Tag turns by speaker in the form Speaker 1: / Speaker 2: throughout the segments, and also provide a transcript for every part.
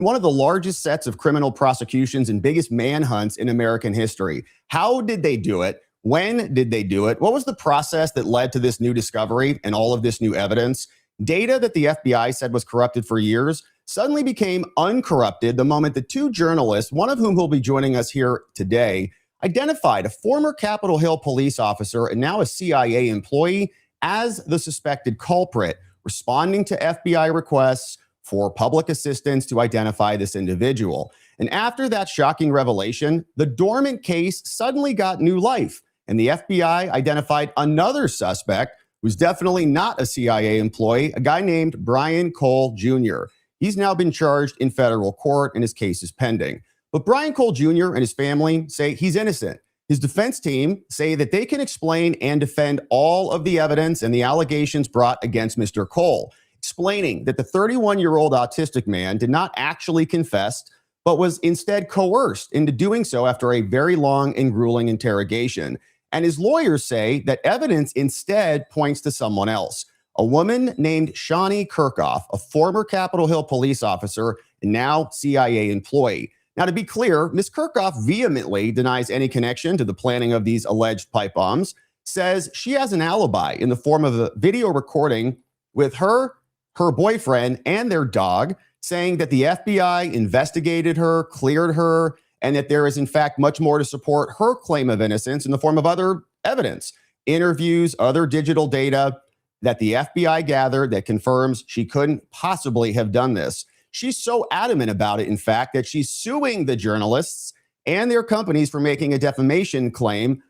Speaker 1: one of the largest sets of criminal prosecutions and biggest manhunts in American history. How did they do it? When did they do it? What was the process that led to this new discovery and all of this new evidence? Data that the FBI said was corrupted for years suddenly became uncorrupted the moment the two journalists, one of whom will be joining us here today, identified a former Capitol Hill police officer and now a CIA employee as the suspected culprit, responding to FBI requests for public assistance to identify this individual. And after that shocking revelation, the dormant case suddenly got new life, and the FBI identified another suspect who's definitely not a CIA employee, a guy named Brian Cole Jr. He's now been charged in federal court and his case is pending. But Brian Cole Jr. and his family say he's innocent. His defense team say that they can explain and defend all of the evidence and the allegations brought against Mr. Cole, explaining that the 31-year-old autistic man did not actually confess, but was instead coerced into doing so after a very long and grueling interrogation. And his lawyers say that evidence instead points to someone else, a woman named Shawnee Kirkhoff, a former Capitol Hill police officer and now CIA employee. Now, to be clear, Ms. Kirkhoff vehemently denies any connection to the planning of these alleged pipe bombs, says she has an alibi in the form of a video recording with her boyfriend, and their dog, saying that the FBI investigated her, cleared her, and that there is, in fact, much more to support her claim of innocence in the form of other evidence, interviews, other digital data that the FBI gathered that confirms she couldn't possibly have done this. She's so adamant about it, in fact, that she's suing the journalists and their companies for making a defamation claim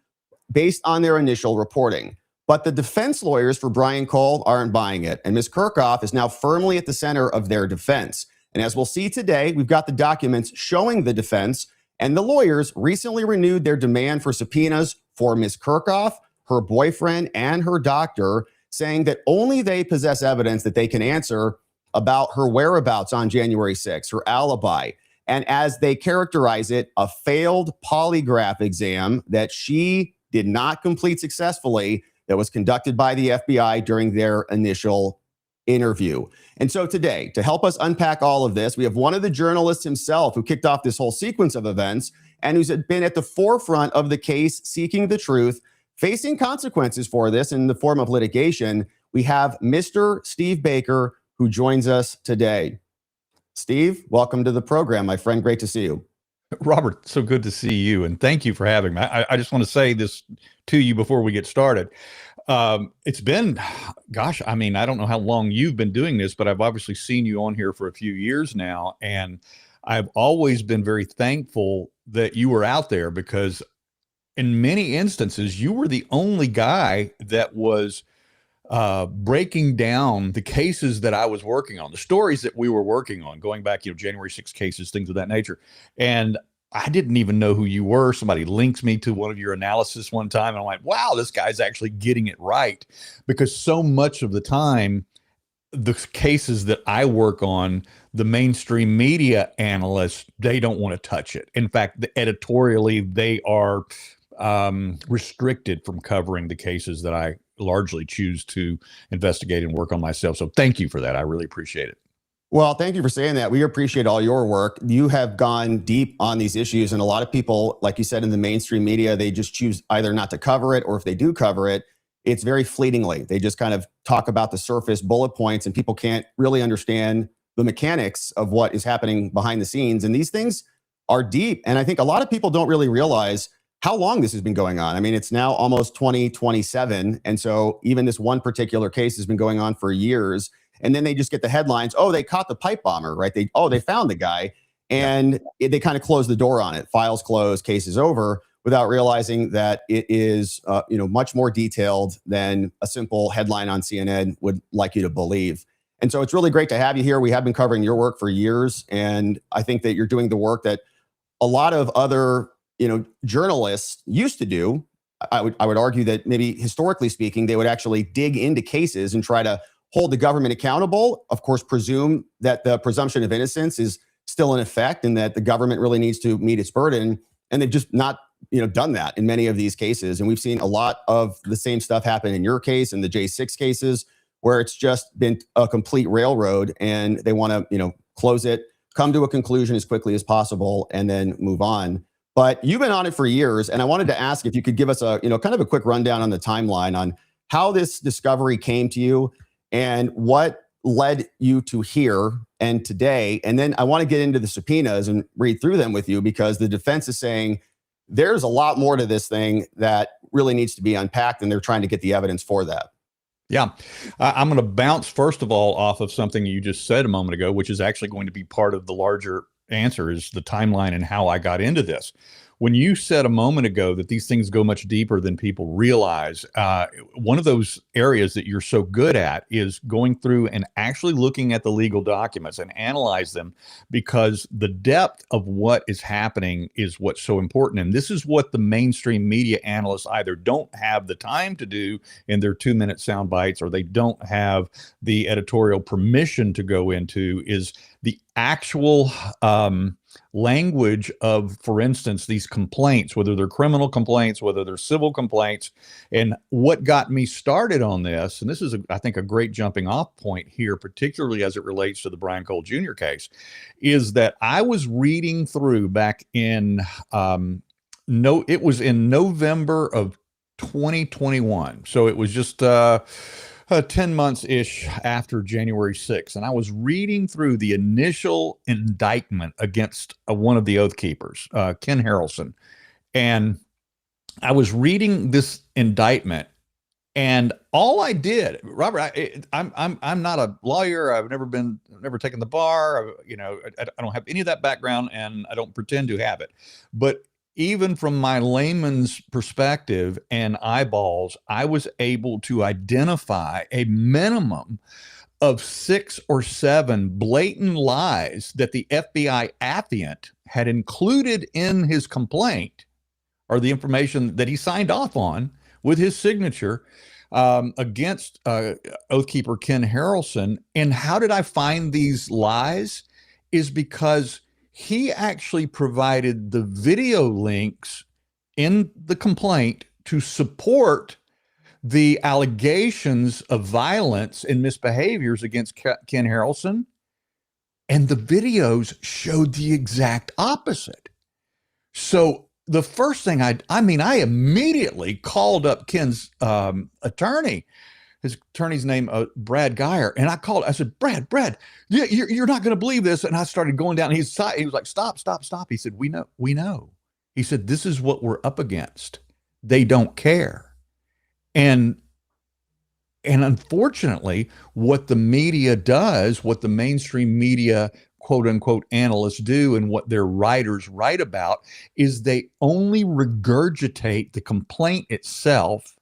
Speaker 1: based on their initial reporting. But the defense lawyers for Brian Cole aren't buying it, and Ms. Kirkhoff is now firmly at the center of their defense. And as we'll see today, we've got the documents showing the defense, and the lawyers recently renewed their demand for subpoenas for Ms. Kirkhoff, her boyfriend, and her doctor, saying that only they possess evidence that they can answer about her whereabouts on January 6th, her alibi, and as they characterize it, a failed polygraph exam that she did not complete successfully that was conducted by the FBI during their initial interview. And so today, to help us unpack all of this, we have one of the journalists himself who kicked off this whole sequence of events and who's been at the forefront of the case, seeking the truth, facing consequences for this in the form of litigation. We have Mr. Steve Baker, who joins us today. Steve, welcome to the program, my friend. Great to see you.
Speaker 2: Robert, so good to see you, and thank you for having me. I just want to say this to you before we get started. It's been, gosh, I mean, I don't know how long you've been doing this, but I've obviously seen you on here for a few years now, and I've always been very thankful that you were out there, because in many instances, you were the only guy that was breaking down the cases that I was working on, the stories that we were working on, going back, January 6 cases, things of that nature. And I didn't even know who you were. Somebody links me to one of your analysis one time, and I'm like, wow, this guy's actually getting it right. Because so much of the time, the cases that I work on, the mainstream media analysts, they don't want to touch it. In fact, editorially, they are restricted from covering the cases that I largely choose to investigate and work on myself. So thank you for that. I really appreciate it.
Speaker 1: Well, thank you for saying that. We appreciate all your work. You have gone deep on these issues, and a lot of people, like you said, in the mainstream media, they just choose either not to cover it, or if they do cover it, it's very fleetingly. They just kind of talk about the surface bullet points, and people can't really understand the mechanics of what is happening behind the scenes. And these things are deep. And I think a lot of people don't really realize how long this has been going on. I mean, it's now almost 2027. And so even this one particular case has been going on for years. And then they just get the headlines, oh, they caught the pipe bomber, right? They found the guy. And they kind of close the door on it. Files closed, case is over, without realizing that it is much more detailed than a simple headline on CNN would like you to believe. And so it's really great to have you here. We have been covering your work for years. And I think that you're doing the work that a lot of other journalists used to do. I would argue that maybe historically speaking, they would actually dig into cases and try to hold the government accountable. Of course, presume that the presumption of innocence is still in effect and that the government really needs to meet its burden. And they've just not done that in many of these cases. And we've seen a lot of the same stuff happen in your case and the J6 cases, where it's just been a complete railroad and they want to close it, come to a conclusion as quickly as possible, and then move on. But you've been on it for years, and I wanted to ask if you could give us a, kind of a quick rundown on the timeline on how this discovery came to you and what led you to here and today. And then I want to get into the subpoenas and read through them with you, because the defense is saying there's a lot more to this thing that really needs to be unpacked, and they're trying to get the evidence for that.
Speaker 2: Yeah. I'm going to bounce, first of all, off of something you just said a moment ago, which is actually going to be part of the larger answer, is the timeline and how I got into this. When you said a moment ago that these things go much deeper than people realize, one of those areas that you're so good at is going through and actually looking at the legal documents and analyze them, because the depth of what is happening is what's so important. And this is what the mainstream media analysts either don't have the time to do in their 2-minute sound bites, or they don't have the editorial permission to go into, is the actual language of, for instance, these complaints, whether they're criminal complaints, whether they're civil complaints. And what got me started on this, and this is, I think, a great jumping off point here, particularly as it relates to the Brian Cole Jr. case, is that I was reading through back in, it was in November of 2021. So it was just 10 months-ish after January 6th. And I was reading through the initial indictment against one of the Oath Keepers, Ken Harrelson. And I was reading this indictment, and all I did, Robert, I'm not a lawyer. I've never taken the bar. I don't have any of that background, and I don't pretend to have it. But even from my layman's perspective and eyeballs, I was able to identify a minimum of 6 or 7 blatant lies that the FBI affiant had included in his complaint, or the information that he signed off on with his signature, against Oathkeeper Ken Harrelson. And how did I find these lies? Is because he actually provided the video links in the complaint to support the allegations of violence and misbehaviors against Ken Harrelson. And the videos showed the exact opposite. So the first thing I immediately called up Ken's attorney. His attorney's name, Brad Geyer. And I said, Brad, you're not going to believe this. And I started going down his side. He was like, stop. He said, we know. He said, this is what we're up against. They don't care. And unfortunately, what the media does, what the mainstream media, quote unquote, analysts do, and what their writers write about, is they only regurgitate the complaint itself,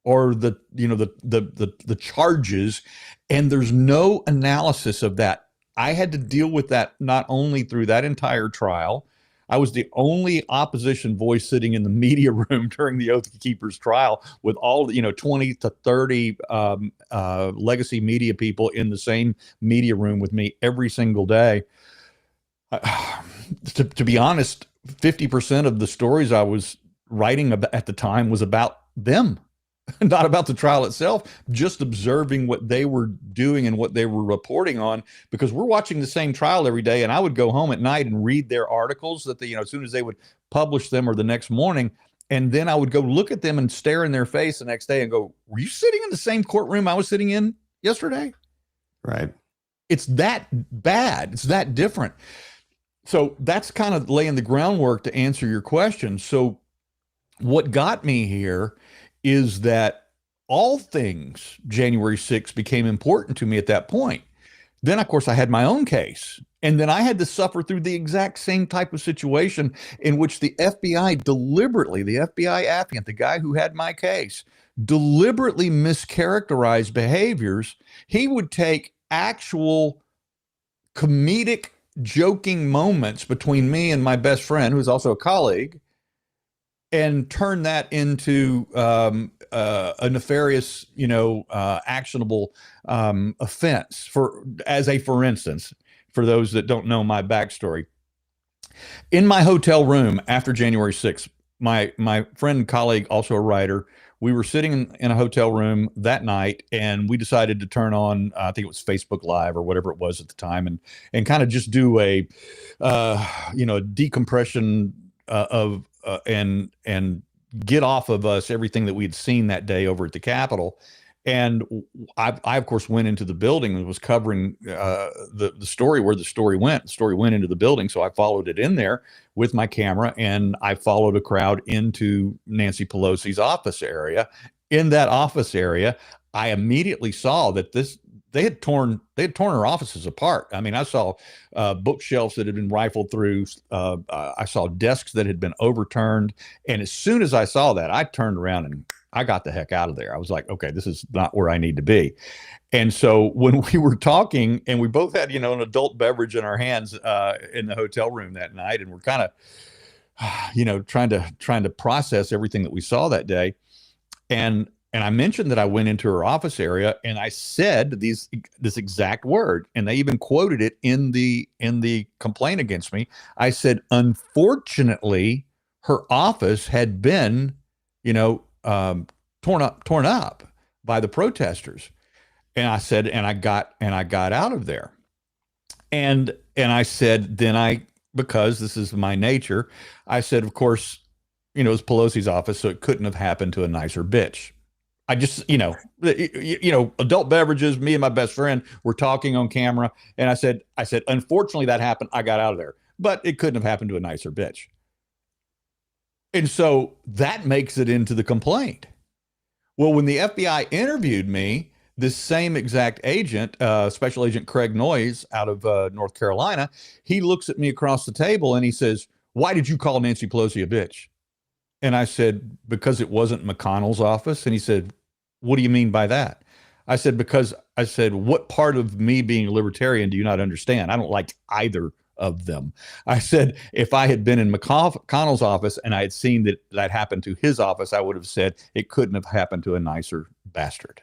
Speaker 2: or the charges, and there's no analysis of that. I had to deal with that not only through that entire trial. I was the only opposition voice sitting in the media room during the Oath Keepers trial, with all 20 to 30 legacy media people in the same media room with me every single day. To be honest, 50% of the stories I was writing about at the time was about them. Not about the trial itself, just observing what they were doing and what they were reporting on, because we're watching the same trial every day. And I would go home at night and read their articles that as soon as they would publish them, or the next morning. And then I would go look at them and stare in their face the next day and go, were you sitting in the same courtroom I was sitting in yesterday?
Speaker 1: Right.
Speaker 2: It's that bad. It's that different. So that's kind of laying the groundwork to answer your question. So what got me here is that all things January 6th became important to me at that point. Then, of course, I had my own case. And then I had to suffer through the exact same type of situation in which the FBI deliberately, the FBI affiant, the guy who had my case, deliberately mischaracterized behaviors. He would take actual comedic, joking moments between me and my best friend, who's also a colleague, and turn that into a nefarious, actionable offense. For instance, for those that don't know my backstory, in my hotel room after January 6th, my friend and colleague, also a writer, We were sitting in a hotel room that night, and we decided to turn on, I think it was Facebook Live or whatever it was at the time, and kind of just do a, decompression and get off of us everything that we'd seen that day over at the Capitol. And I of course went into the building and was covering the story where the story went. The story went into the building, so I followed it in there with my camera, and I followed a crowd into Nancy Pelosi's office area. In that office area, I immediately saw that they had torn her offices apart. I mean, I saw bookshelves that had been rifled through. I saw desks that had been overturned, and as soon as I saw that, I turned around and I got the heck out of there. I was like, okay, this is not where I need to be. And so when we were talking, and we both had, an adult beverage in our hands in the hotel room that night, and we're kind of, trying to process everything that we saw that day. And I mentioned that I went into her office area and I said this exact word, and they even quoted it in the complaint against me. I said, unfortunately, her office had been, torn up by the protesters. And I said, and I got out of there. And I said, because this is my nature, I said, of course, it was Pelosi's office, so it couldn't have happened to a nicer bitch. I just, adult beverages, me and my best friend were talking on camera. And I said, unfortunately that happened. I got out of there, but it couldn't have happened to a nicer bitch. And so that makes it into the complaint. Well, when the FBI interviewed me, this same exact agent, Special Agent Craig Noyes out of North Carolina, he looks at me across the table and he says, why did you call Nancy Pelosi a bitch? And I said, because it wasn't McConnell's office. And he said, what do you mean by that? I said, what part of me being a libertarian do you not understand? I don't like either of them. I said, if I had been in McConnell's office and I had seen that happened to his office, I would have said it couldn't have happened to a nicer bastard.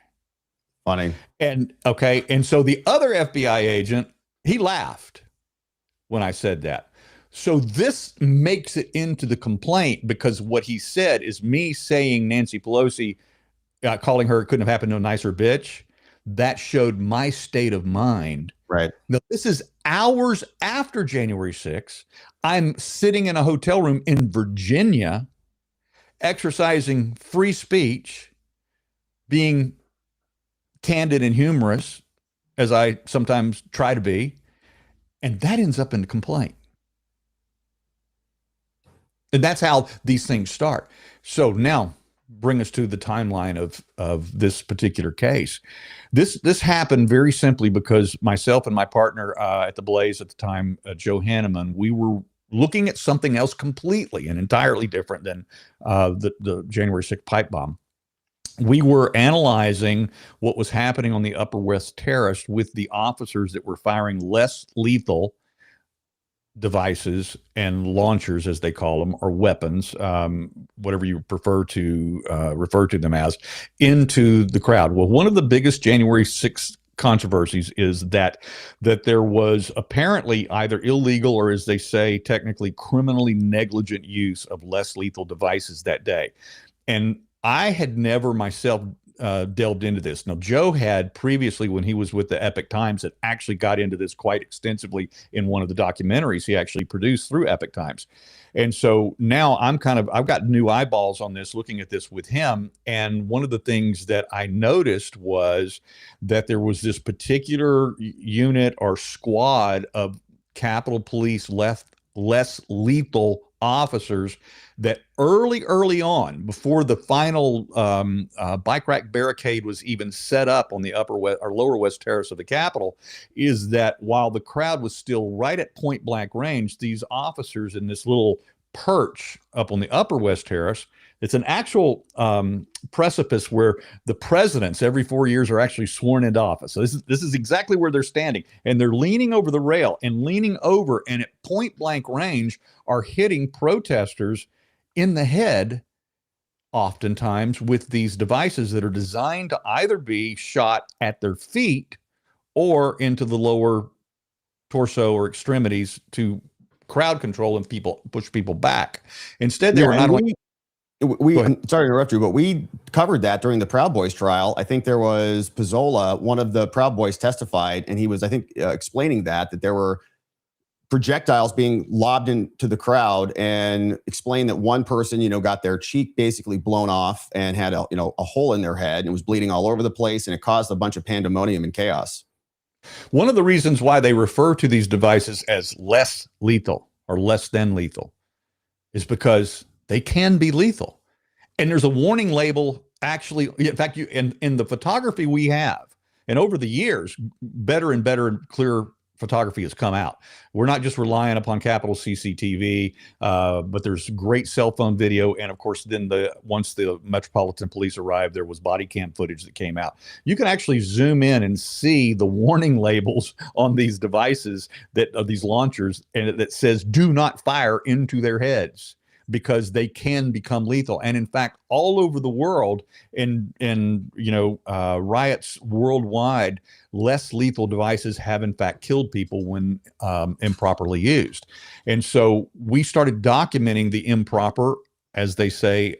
Speaker 1: Funny.
Speaker 2: And okay. And so the other FBI agent, he laughed when I said that. So this makes it into the complaint because what he said is me saying Nancy Pelosi, calling her couldn't have happened to a nicer bitch. That showed my state of mind.
Speaker 1: Right.
Speaker 2: Now, this is hours after January 6th. I'm sitting in a hotel room in Virginia, exercising free speech, being candid and humorous, as I sometimes try to be, and that ends up in the complaint. And that's how these things start. So now bring us to the timeline of this particular case. This happened very simply because myself and my partner at the Blaze at the time, Joe Hanneman, we were looking at something else completely and entirely different than the January 6th pipe bomb. We were analyzing what was happening on the Upper West Terrace with the officers that were firing less lethal devices and launchers, as they call them, or weapons, whatever you prefer to refer to them as, into the crowd. Well, one of the biggest January 6th controversies is that there was apparently either illegal or, as they say, technically criminally negligent use of less lethal devices that day. And I had never myself delved into this. Now, Joe had previously, when he was with the Epic Times, that actually got into this quite extensively in one of the documentaries he actually produced through Epic Times. And so now I've got new eyeballs on this, looking at this with him. And one of the things that I noticed was that there was this particular unit or squad of Capitol Police less lethal officers that early on, before the final bike rack barricade was even set up on the upper west or lower west terrace of the Capitol, is that while the crowd was still right at point blank range, these officers in this little perch up on the upper west terrace, it's an actual precipice where the presidents every 4 years are actually sworn into office. So this is exactly where they're standing, and they're leaning over the rail and leaning over, and at point blank range are hitting protesters in the head, oftentimes with these devices that are designed to either be shot at their feet or into the lower torso or extremities to crowd control and push people back. Instead, they were not only
Speaker 1: I'm sorry to interrupt you, but we covered that during the Proud Boys trial. I think there was Pizzola, one of the Proud Boys testified, and he was, I think, explaining that there were projectiles being lobbed into the crowd, and explained that one person, got their cheek basically blown off and had a hole in their head and was bleeding all over the place, and it caused a bunch of pandemonium and chaos.
Speaker 2: One of the reasons why they refer to these devices as less lethal or less than lethal is because they can be lethal. And there's a warning label, actually. In fact, in the photography we have, and over the years, better and better and clearer photography has come out. We're not just relying upon Capitol CCTV, but there's great cell phone video. And of course, then once the Metropolitan Police arrived, there was body cam footage that came out. You can actually zoom in and see the warning labels on these devices of these launchers, and that says "Do not fire into their heads," because they can become lethal. And in fact, all over the world, in riots worldwide, less lethal devices have in fact killed people when improperly used. And so we started documenting the improper, as they say,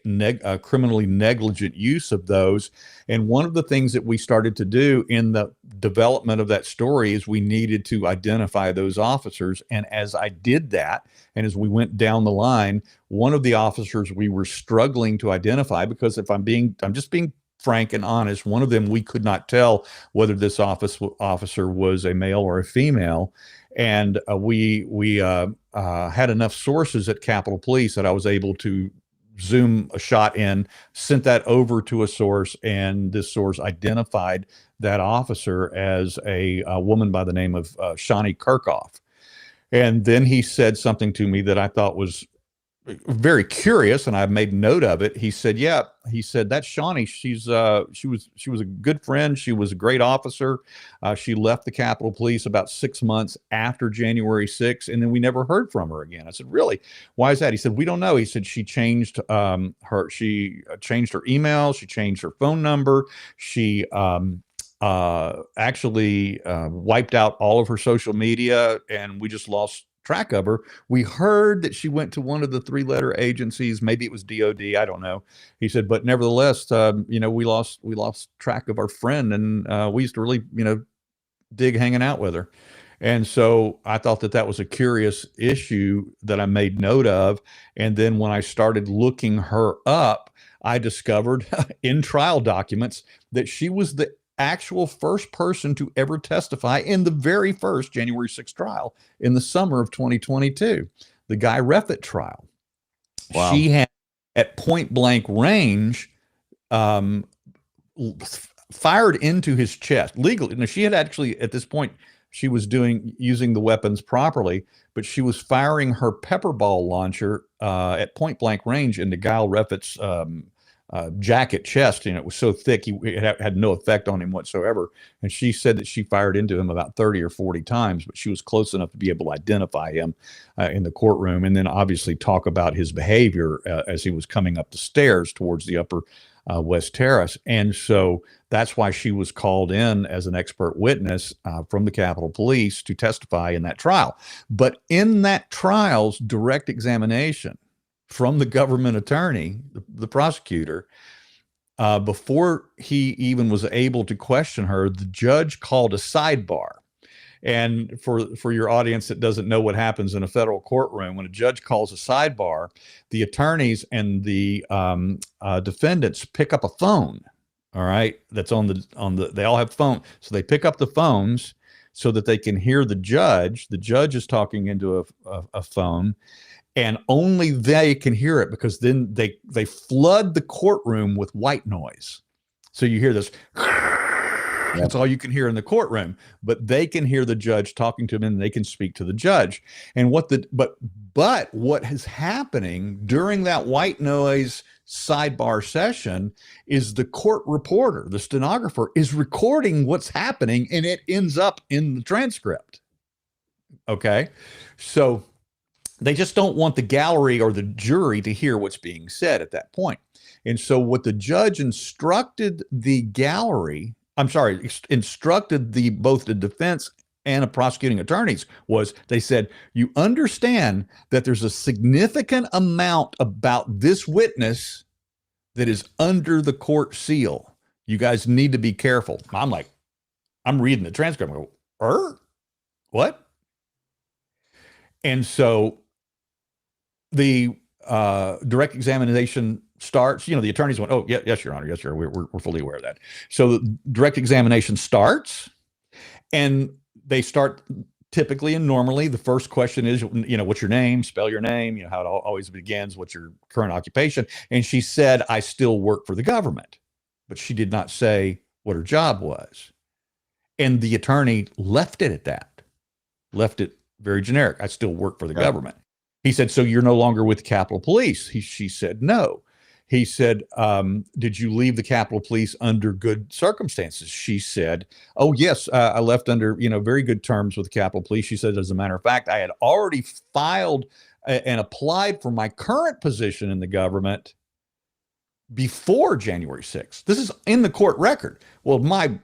Speaker 2: criminally negligent use of those. And one of the things that we started to do in the development of that story is we needed to identify those officers. And as I did that, and as we went down the line, one of the officers we were struggling to identify, because I'm just being frank and honest, one of them, we could not tell whether this officer was a male or a female. And we had enough sources at Capitol Police that I was able to zoom a shot in, sent that over to a source, and this source identified that officer as a woman by the name of Shawnee Kirkhoff. And then he said something to me that I thought was very curious, and I've made note of it. He said, "Yeah," he said, "that's Shawnee. She was a good friend. She was a great officer. She left the Capitol Police about 6 months after January 6th, and then we never heard from her again." I said, "Really? Why is that?" He said, "We don't know." He said, "She changed changed her email. She changed her phone number. She actually wiped out all of her social media, and we just lost track of her. We heard that she went to one of the 3-letter agencies. Maybe it was DOD. I don't know." He said, "But nevertheless, we lost track of our friend, and we used to really, dig hanging out with her." And so I thought that was a curious issue that I made note of. And then when I started looking her up, I discovered in trial documents that she was the actual first person to ever testify in the very first January 6th trial in the summer of 2022, the Guy Reffitt trial. Wow. She had, at point blank range, fired into his chest legally. Now, she had actually, at this point, she was using the weapons properly, but she was firing her pepper ball launcher at point blank range into Guy Reffitt's jacket chest, and it was so thick it had no effect on him whatsoever. And she said that she fired into him about 30 or 40 times, but she was close enough to be able to identify him in the courtroom, and then obviously talk about his behavior as he was coming up the stairs towards the upper West Terrace. And so that's why she was called in as an expert witness from the Capitol Police to testify in that trial. But in that trial's direct examination from the government attorney, the prosecutor, before he even was able to question her, the judge called a sidebar. And for your audience that doesn't know what happens in a federal courtroom, when a judge calls a sidebar, the attorneys and the defendants pick up a phone. All right, that's on the. They all have phones, so they pick up the phones so that they can hear the judge. The judge is talking into a phone, and only they can hear it, because then they flood the courtroom with white noise. So you hear this. That's all you can hear in the courtroom, but they can hear the judge talking to them, and they can speak to the judge. And what is happening during that white noise sidebar session is the court reporter, the stenographer, is recording what's happening, and it ends up in the transcript. Okay. So they just don't want the gallery or the jury to hear what's being said at that point. And so what the judge instructed both the defense and the prosecuting attorneys was, they said, "You understand that there's a significant amount about this witness that is under the court seal. You guys need to be careful. I'm like, I'm reading the transcript. I go, what? And so the direct examination starts. You know, the attorneys went, oh, yeah, yes, Your Honor. Yes, sir. We're fully aware of that. So the direct examination starts, and they start typically and normally. The first question is, you know, what's your name? Spell your name. You know, how it always begins. What's your current occupation? And she said, I still work for the government. But she did not say what her job was. And the attorney left it at that, left it very generic. I still work for the government. He said, so you're no longer with the Capitol Police? She said, no. He said, did you leave the Capitol Police under good circumstances? She said, oh, yes, I left under, you know, very good terms with the Capitol Police. She said, as a matter of fact, I had already filed and applied for my current position in the government before January 6th. This is in the court record. Well, my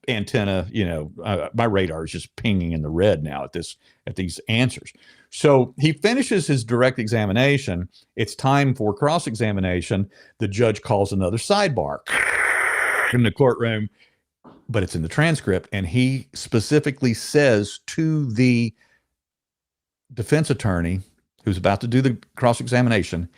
Speaker 2: antenna, you know, my radar is just pinging in the red now at these answers. So he finishes his direct examination. It's time for cross-examination. The judge calls another sidebar in the courtroom, but it's in the transcript. And he specifically says to the defense attorney who's about to do the cross-examination,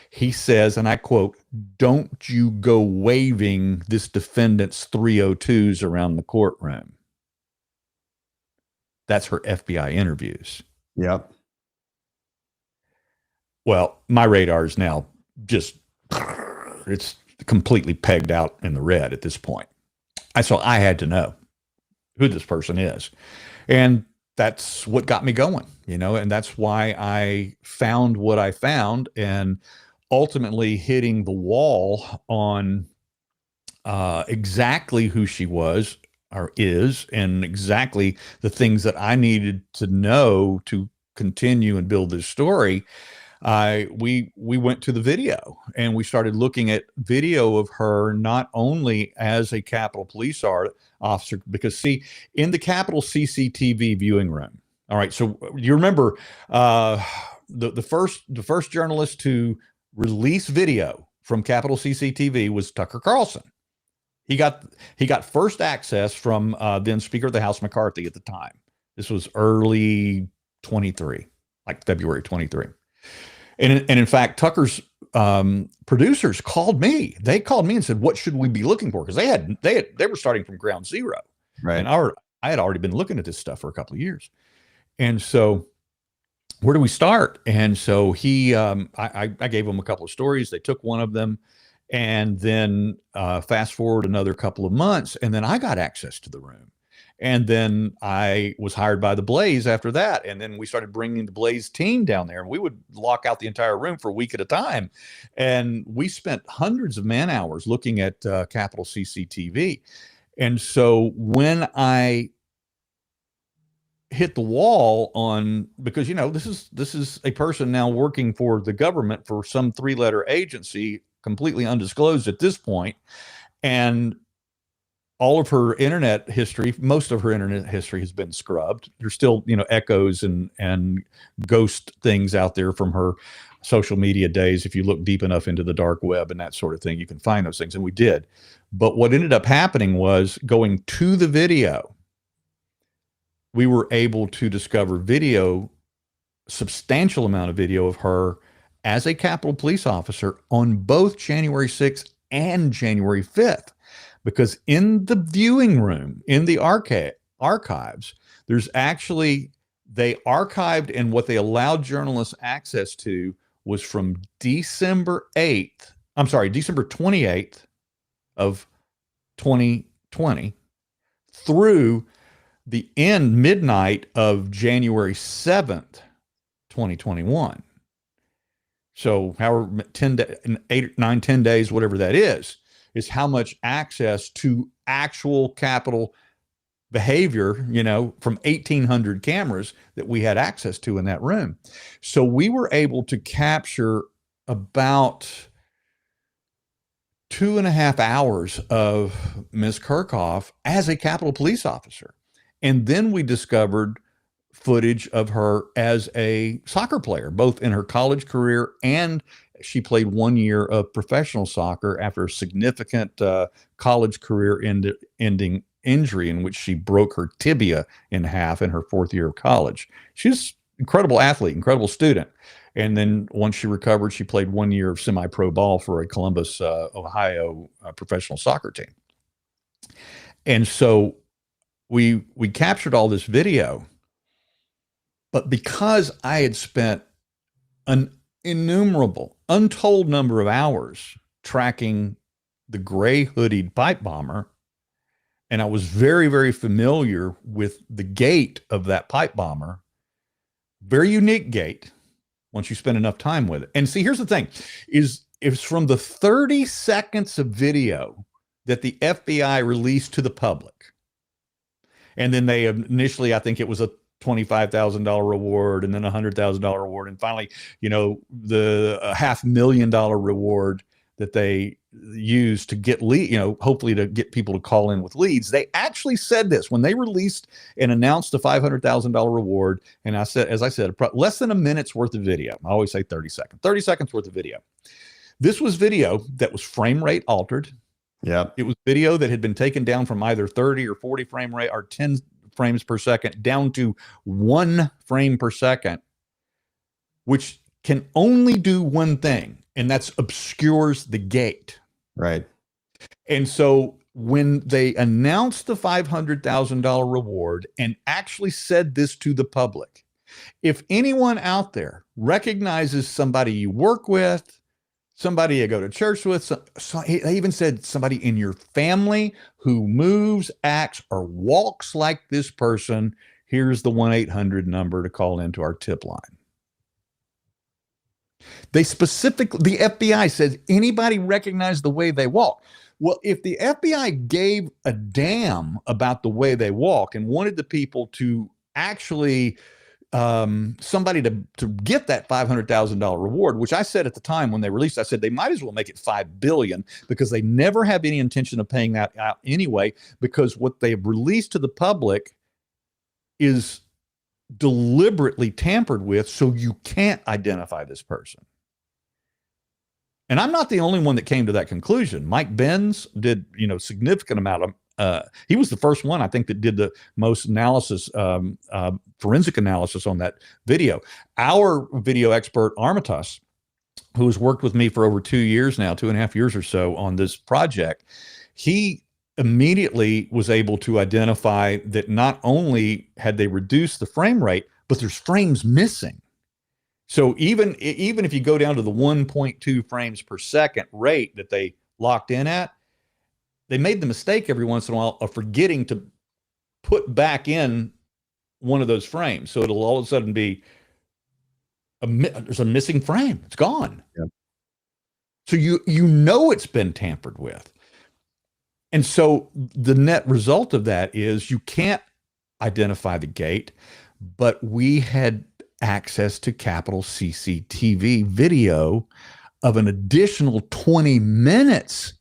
Speaker 2: he says, and I quote, don't you go waving this defendant's 302s around the courtroom. That's her FBI interviews.
Speaker 1: Yep.
Speaker 2: Well, my radar is now just, it's completely pegged out in the red at this point. So I had to know who this person is. And that's what got me going, you know, and that's why I found what I found, and ultimately hitting the wall on exactly who she was or is, and exactly the things that I needed to know to continue and build this story. We went to the video, and we started looking at video of her, not only as a Capitol Police officer, because see, in the Capitol CCTV viewing room. All right. So you remember the first journalist to release video from Capitol CCTV was Tucker Carlson. He got first access from then Speaker of the House McCarthy at the time. This was early 23, like February 23. And in fact, Tucker's producers called me. They called me and said, what should we be looking for? Because they were starting from ground zero.
Speaker 1: Right.
Speaker 2: And I had already been looking at this stuff for a couple of years. And so where do we start? And so I gave them a couple of stories. They took one of them, and then fast forward another couple of months, and then I got access to the room. And then I was hired by the Blaze after that. And then we started bringing the Blaze team down there, and we would lock out the entire room for a week at a time. And we spent hundreds of man hours looking at Capitol CCTV. And so when I hit the wall on, because, you know, this is a person now working for the government for some 3-letter agency, completely undisclosed at this point, and all of her internet history, most of her internet history has been scrubbed. There's still, you know, echoes and ghost things out there from her social media days. If you look deep enough into the dark web and that sort of thing, you can find those things. And we did. But what ended up happening was, going to the video, we were able to discover substantial amount of video of her as a Capitol Police officer on both January 6th and January 5th. Because in the viewing room, in the archives, there's actually, they archived, and what they allowed journalists access to was from December 28th of 2020 through the midnight of January 7th, 2021. So however, 8, 9, 10 days, whatever that is how much access to actual Capitol behavior, you know, from 1,800 cameras that we had access to in that room. So we were able to capture about 2.5 hours of Ms. Kirchhoff as a Capitol Police officer. And then we discovered footage of her as a soccer player, both in her college career and She played 1 year of professional soccer after a significant college career ending injury in which she broke her tibia in half in her 4th year of college. She's an incredible athlete, incredible student. And then once she recovered, she played 1 year of semi-pro ball for a Columbus, Ohio professional soccer team. And so we captured all this video, but because I had spent an innumerable, untold number of hours tracking the gray hoodied pipe bomber, and I was very, very familiar with the gait of that pipe bomber, very unique gait once you spend enough time with it. And see, here's the thing, is it's from the 30 seconds of video that the FBI released to the public. And then they initially, I think it was a $25,000 reward and then a $100,000 reward. And finally, the $500,000 reward that they used to get hopefully to get people to call in with leads. They actually said this when they released and announced the $500,000 reward. And as I said, less than a minute's worth of video. I always say 30 seconds worth of video. This was video that was frame rate altered.
Speaker 1: Yeah.
Speaker 2: It was video that had been taken down from either 30 or 40 frame rate or 10 frames per second down to 1 frame per second, which can only do one thing, and that's obscures the gate.
Speaker 1: Right.
Speaker 2: And so when they announced the $500,000 reward and actually said this to the public, if anyone out there recognizes somebody you work with, somebody you go to church with, they even said somebody in your family who moves, acts, or walks like this person, here's the 1-800 number to call into our tip line. They specifically, the FBI says, anybody recognize the way they walk? Well, if the FBI gave a damn about the way they walk and wanted the people to actually somebody to get that $500,000 reward, which I said at the time when they released, I said they might as well make it $5 billion because they never have any intention of paying that out anyway, because what they've released to the public is deliberately tampered with so you can't identify this person. And I'm not the only one that came to that conclusion. Mike Benz did, significant amount of he was the first one, I think, that did the most analysis, forensic analysis on that video. Our video expert, Armitage, who has worked with me for over 2 years now, 2.5 years or so on this project, he immediately was able to identify that not only had they reduced the frame rate, but there's frames missing. So even if you go down to the 1.2 frames per second rate that they locked in at, they made the mistake every once in a while of forgetting to put back in one of those frames. So it'll all of a sudden be, there's a missing frame. It's gone.
Speaker 1: Yep.
Speaker 2: So it's been tampered with. And so the net result of that is you can't identify the gate, but we had access to Capitol CCTV video of an additional 20 minutes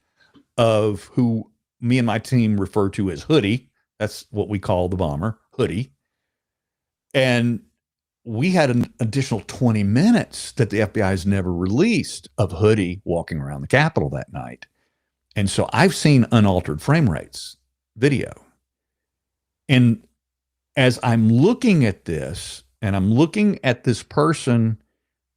Speaker 2: of who me and my team refer to as Hoodie. That's what we call the bomber, Hoodie. And we had an additional 20 minutes that the FBI has never released of Hoodie walking around the Capitol that night. And so I've seen unaltered frame rates video. And as I'm looking at this, and I'm looking at this person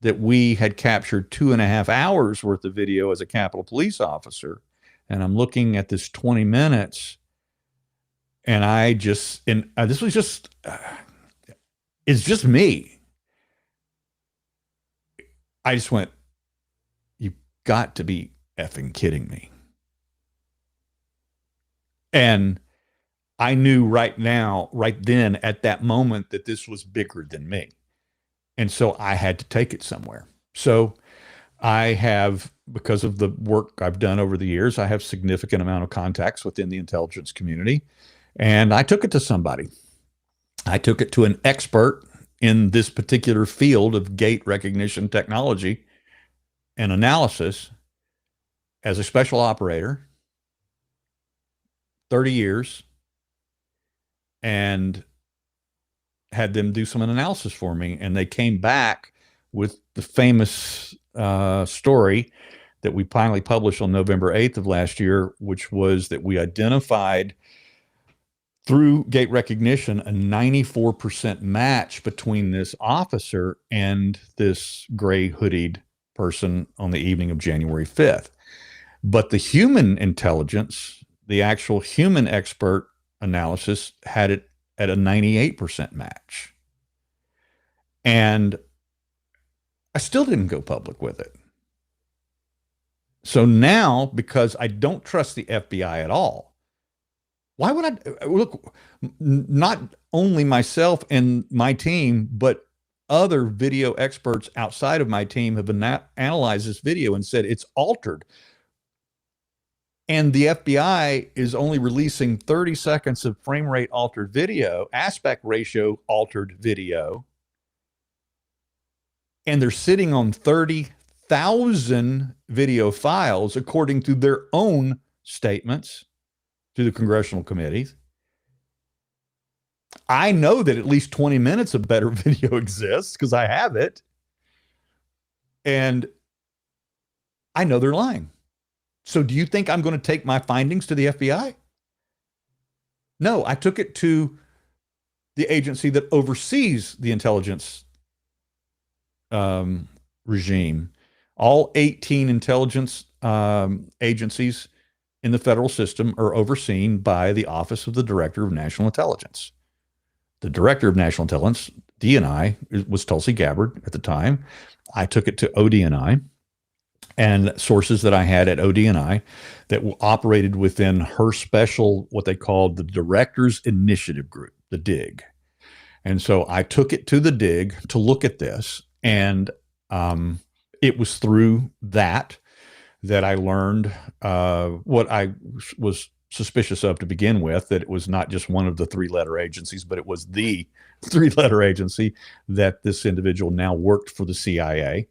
Speaker 2: that we had captured 2.5 hours worth of video as a Capitol police officer, and I'm looking at this 20 minutes, and this was just, it's just me. I just went, you've got to be effing kidding me. And I knew right then at that moment that this was bigger than me. And so I had to take it somewhere. So I have, because of the work I've done over the years, I have significant amount of contacts within the intelligence community. And I took it to somebody. I took it to an expert in this particular field of gate recognition technology and analysis as a special operator, 30 years, and had them do some analysis for me. And they came back with the famous story that we finally published on November 8th of last year, which was that we identified through gait recognition a 94% match between this officer and this gray hoodied person on the evening of January 5th. But the human intelligence, the actual human expert analysis, had it at a 98% match. And I still didn't go public with it. So now, because I don't trust the FBI at all, why would I look? Not only myself and my team, but other video experts outside of my team have analyzed this video and said it's altered. And the FBI is only releasing 30 seconds of frame rate altered video, aspect ratio altered video. And they're sitting on 30,000 video files, according to their own statements to the congressional committees. I know that at least 20 minutes of better video exists because I have it. And I know they're lying. So do you think I'm going to take my findings to the FBI? No, I took it to the agency that oversees the intelligence regime. All 18 intelligence agencies in the federal system are overseen by the Office of the Director of National Intelligence. The Director of National Intelligence, DNI, was Tulsi Gabbard at the time. I took it to ODNI, and sources that I had at ODNI that operated within her special, what they called the Directors Initiative Group, the DIG. And so I took it to the DIG to look at this, and it was through that I learned what I was suspicious of to begin with, that it was not just one of the three-letter agencies, but it was the three-letter agency, that this individual now worked for the CIA.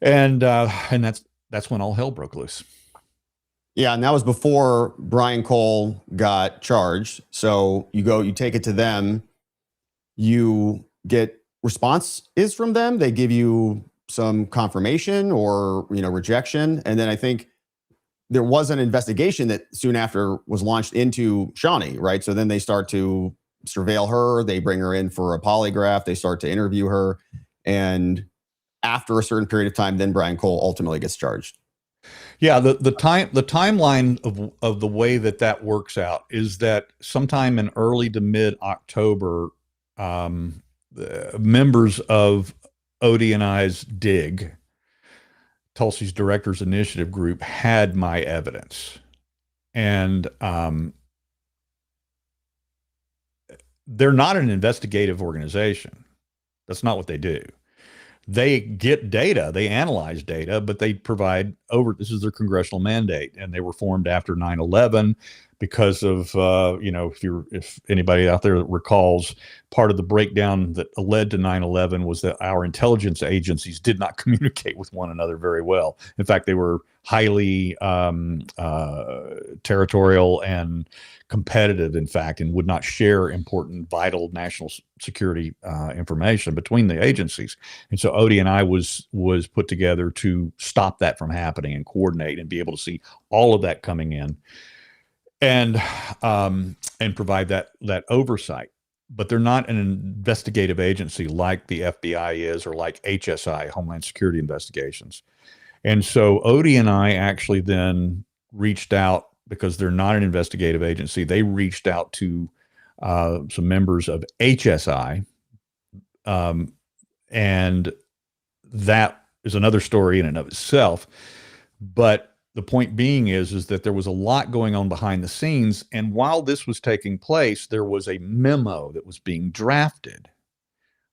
Speaker 2: And that's when all hell broke loose.
Speaker 1: Yeah, and that was before Brian Cole got charged. So you take it to them, you get responses from them. They give you some confirmation or rejection, and then I think there was an investigation that soon after was launched into Shawnee, right? So then they start to surveil her. They bring her in for a polygraph. They start to interview her, and after a certain period of time, then Brian Cole ultimately gets charged.
Speaker 2: Yeah, the timeline of the way that works out is that sometime in early to mid-October, members of ODNI's DIG, Tulsi's Directors Initiative Group, had my evidence. And they're not an investigative organization. That's not what they do. They get data, they analyze data, but they provide this is their congressional mandate. And they were formed after 9/11 because of, if anybody out there recalls, part of the breakdown that led to 9/11 was that our intelligence agencies did not communicate with one another very well. In fact, they were highly territorial and competitive, in fact, and would not share important, vital national security information between the agencies. And so ODNI was put together to stop that from happening and coordinate and be able to see all of that coming in, and provide that oversight. But they're not an investigative agency like the FBI is, or like HSI, Homeland Security Investigations. And so ODNI actually then reached out, because they're not an investigative agency. They reached out to some members of HSI, and that is another story in and of itself. But the point being is that there was a lot going on behind the scenes, and while this was taking place, there was a memo that was being drafted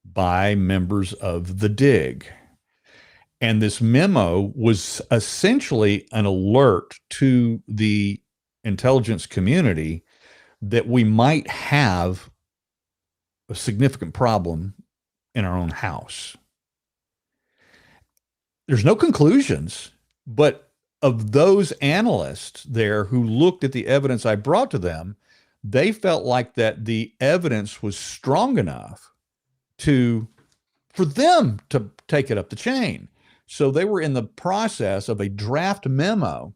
Speaker 2: by members of the DIG. And this memo was essentially an alert to the intelligence community that we might have a significant problem in our own house. There's no conclusions, but of those analysts there who looked at the evidence I brought to them, they felt like that the evidence was strong enough for them to take it up the chain. So they were in the process of a draft memo,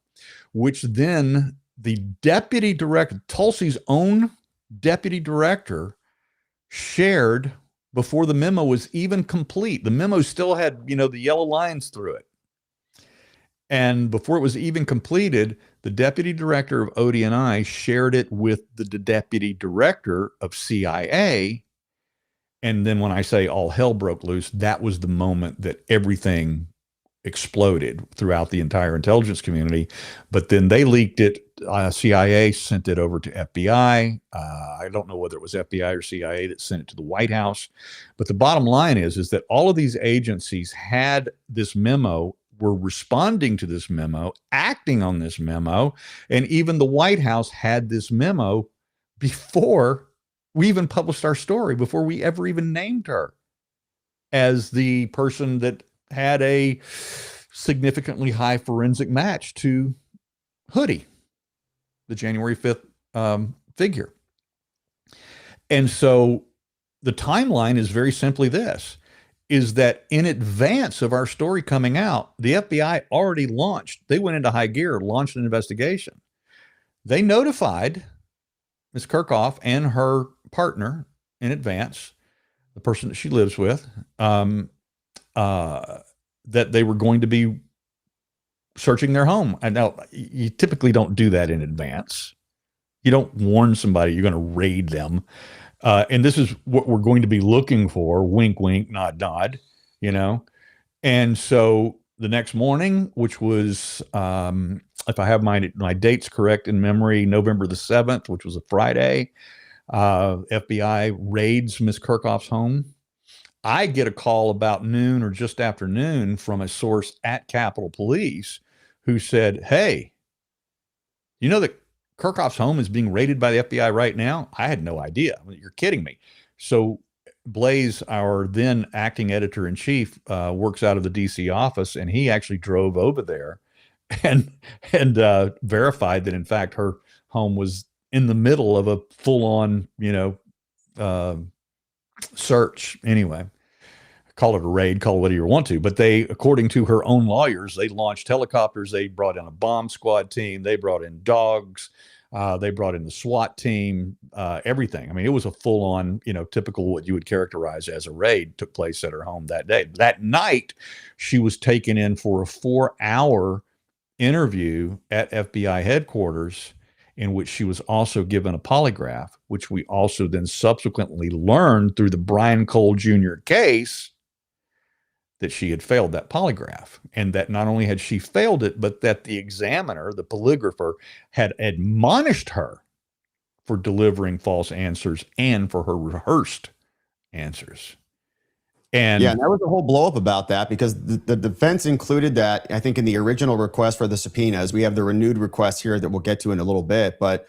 Speaker 2: which then the deputy director, Tulsi's own deputy director, shared before the memo was even complete. The memo still had, the yellow lines through it. And before it was even completed, the deputy director of ODNI shared it with the deputy director of CIA. And then when I say all hell broke loose, that was the moment that everything exploded throughout the entire intelligence community. But then they leaked it. CIA sent it over to FBI. I don't know whether it was FBI or CIA that sent it to the White House. But the bottom line is that all of these agencies had this memo, were responding to this memo, acting on this memo, and even the White House had this memo before we even published our story, before we ever even named her as the person that had a significantly high forensic match to Hoodie, the January 5th figure. And so the timeline is very simply this, is that in advance of our story coming out, the FBI already launched, they went into high gear, launched an investigation. They notified Ms. Kirchhoff and her partner in advance, the person that she lives with, that they were going to be searching their home. And now you typically don't do that in advance. You don't warn somebody you're going to raid them. And this is what we're going to be looking for. Wink, wink, nod, nod, And so the next morning, which was, if I have my dates correct in memory, November the 7th, which was a Friday, FBI raids Ms. Kirchhoff's home. I get a call about noon or just after noon from a source at Capitol Police who said, hey, you know that Kirchhoff's home is being raided by the FBI right now? I had no idea. You're kidding me. So Blaze, our then acting editor-in-chief, works out of the DC office, and he actually drove over there and verified that, in fact, her home was in the middle of a full-on, search. Anyway, call it a raid, call it whatever you want to. But they, according to her own lawyers, they launched helicopters. They brought in a bomb squad team. They brought in dogs. They brought in the SWAT team, everything. I mean, it was a full-on, typical what you would characterize as a raid took place at her home that day. That night, she was taken in for a 4-hour interview at FBI headquarters, in which she was also given a polygraph, which we also then subsequently learned through the Brian Cole Jr. case that she had failed that polygraph, and that not only had she failed it, but that the examiner, the polygrapher, had admonished her for delivering false answers and for her rehearsed answers. And
Speaker 1: yeah, and there was a whole blow up about that because the defense included that, I think, in the original request for the subpoenas. We have the renewed request here that we'll get to in a little bit, but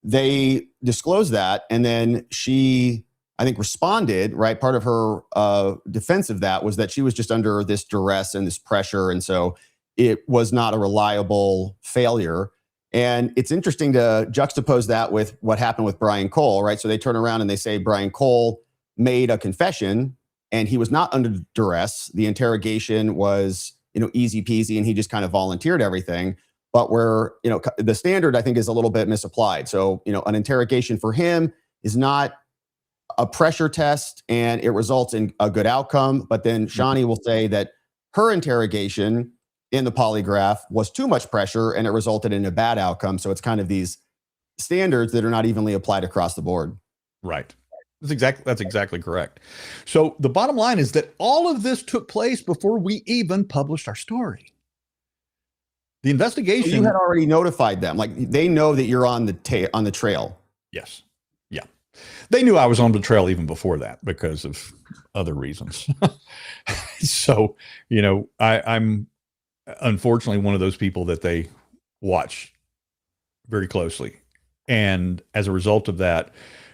Speaker 1: they disclosed that. And then she, I think, responded, right? Part of her defense of that was that she was just under this duress and this pressure. And so it was not a reliable failure. And it's interesting to juxtapose that with what happened with Brian Cole, right? So they turn around and they say Brian Cole made a confession and he was not under duress. The interrogation was, easy peasy, and he just kind of volunteered everything. But where, the standard, I think, is a little bit misapplied. So, an interrogation for him is not a pressure test and it results in a good outcome. But then Shani will say that her interrogation in the polygraph was too much pressure and it resulted in a bad outcome. So it's kind of these standards that are not evenly applied across the board.
Speaker 2: Right. That's exactly correct. So the bottom line is that all of this took place before we even published our story. The investigation.
Speaker 1: So you had already notified them, like they know that you're on the trail.
Speaker 2: Yes. Yeah. They knew I was on the trail even before that because of other reasons. So, I'm unfortunately one of those people that they watch very closely. And as a result of that,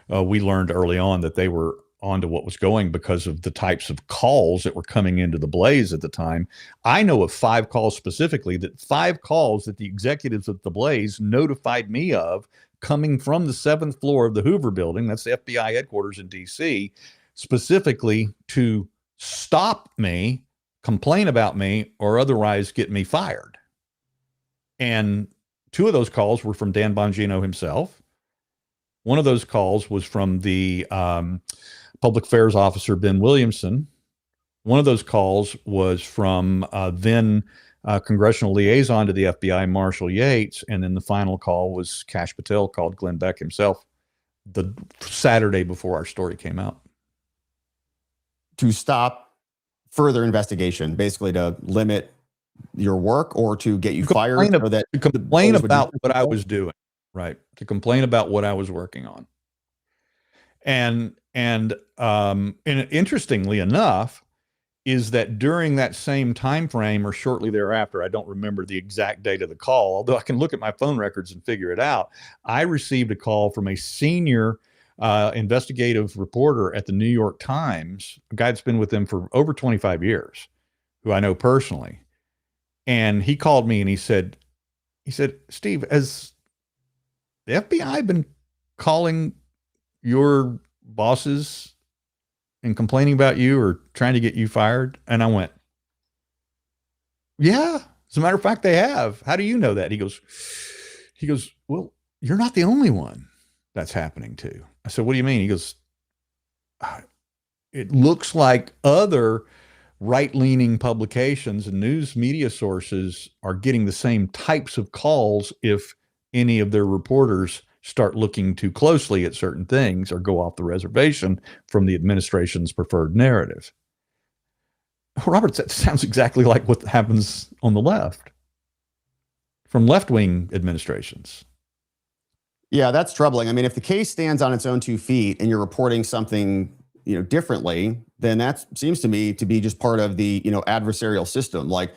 Speaker 2: we learned early on that they were onto what was going because of the types of calls that were coming into the Blaze at the time. I know of 5 calls specifically, that 5 calls that the executives of the Blaze notified me of coming from the 7th floor of the Hoover building. That's the FBI headquarters in DC, specifically to stop me complain about me or otherwise get me fired. And two of those calls were from Dan Bongino himself. One of those calls was from the public affairs officer, Ben Williamson. One of those calls was from then congressional liaison to the FBI, Marshall Yates. And then the final call was Kash Patel called Glenn Beck himself the Saturday before our story came out.
Speaker 1: To stop further investigation, basically to limit your work or to get you fired?
Speaker 2: To complain about what I was doing, right? To complain about what I was working on. And interestingly enough, is that during that same time frame or shortly thereafter, I don't remember the exact date of the call, although I can look at my phone records and figure it out. I received a call from a senior investigative reporter at the New York Times, a guy that's been with them for over 25 years, who I know personally. And he called me and he said, Steve, has the FBI been calling your bosses and complaining about you or trying to get you fired? And I went, yeah, as a matter of fact, they have. How do you know that? He goes, well, you're not the only one that's happening to. I said, what do you mean? He goes, it looks like other right-leaning publications and news media sources are getting the same types of calls if any of their reporters start looking too closely at certain things or go off the reservation from the administration's preferred narrative. Robert, that sounds exactly like what happens on the left from left-wing administrations.
Speaker 1: Yeah, that's troubling. I mean, if the case stands on its own 2 feet and you're reporting something, differently, then that seems to me to be just part of the, adversarial system. Like,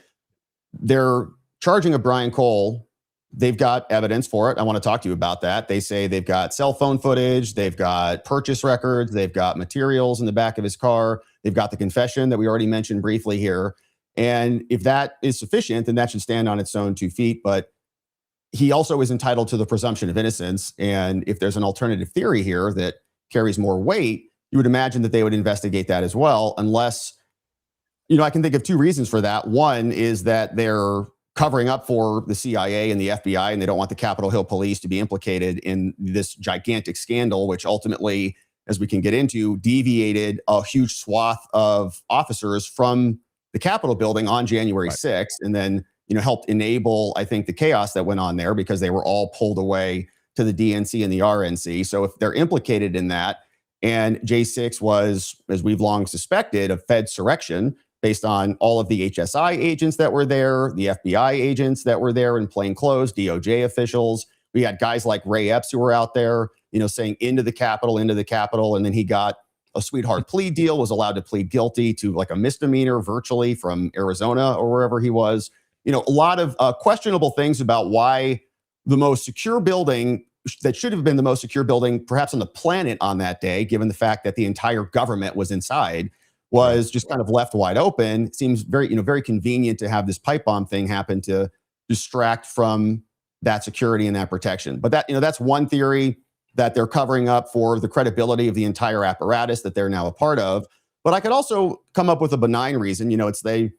Speaker 1: they're charging a Brian Cole. They've got evidence for it. I want to talk to you about that. They say they've got cell phone footage. They've got purchase records. They've got materials in the back of his car. They've got the confession that we already mentioned briefly here. And if that is sufficient, then that should stand on its own 2 feet. But he also is entitled to the presumption of innocence. And if there's an alternative theory here that carries more weight, you would imagine that they would investigate that as well, unless, I can think of 2 reasons for that. One is that they're covering up for the CIA and the FBI, and they don't want the Capitol Hill police to be implicated in this gigantic scandal, which ultimately, as we can get into, deviated a huge swath of officers from the Capitol building on January 6th, and then, helped enable, I think, the chaos that went on there because they were all pulled away to the DNC and the RNC. So if they're implicated in that, and J6 was, as we've long suspected, a Fed surrection, based on all of the HSI agents that were there, the FBI agents that were there in plain clothes, DOJ officials. We had guys like Ray Epps who were out there, saying into the Capitol. And then he got a sweetheart plea deal, was allowed to plead guilty to like a misdemeanor virtually from Arizona or wherever he was. A lot of questionable things about why the most secure building that should have been the most secure building perhaps on the planet on that day, given the fact that the entire government was inside, was just kind of left wide open. It seems very, very convenient to have this pipe bomb thing happen to distract from that security and that protection. But that, that's one theory, that they're covering up for the credibility of the entire apparatus that they're now a part of. But I could also come up with a benign reason. It's they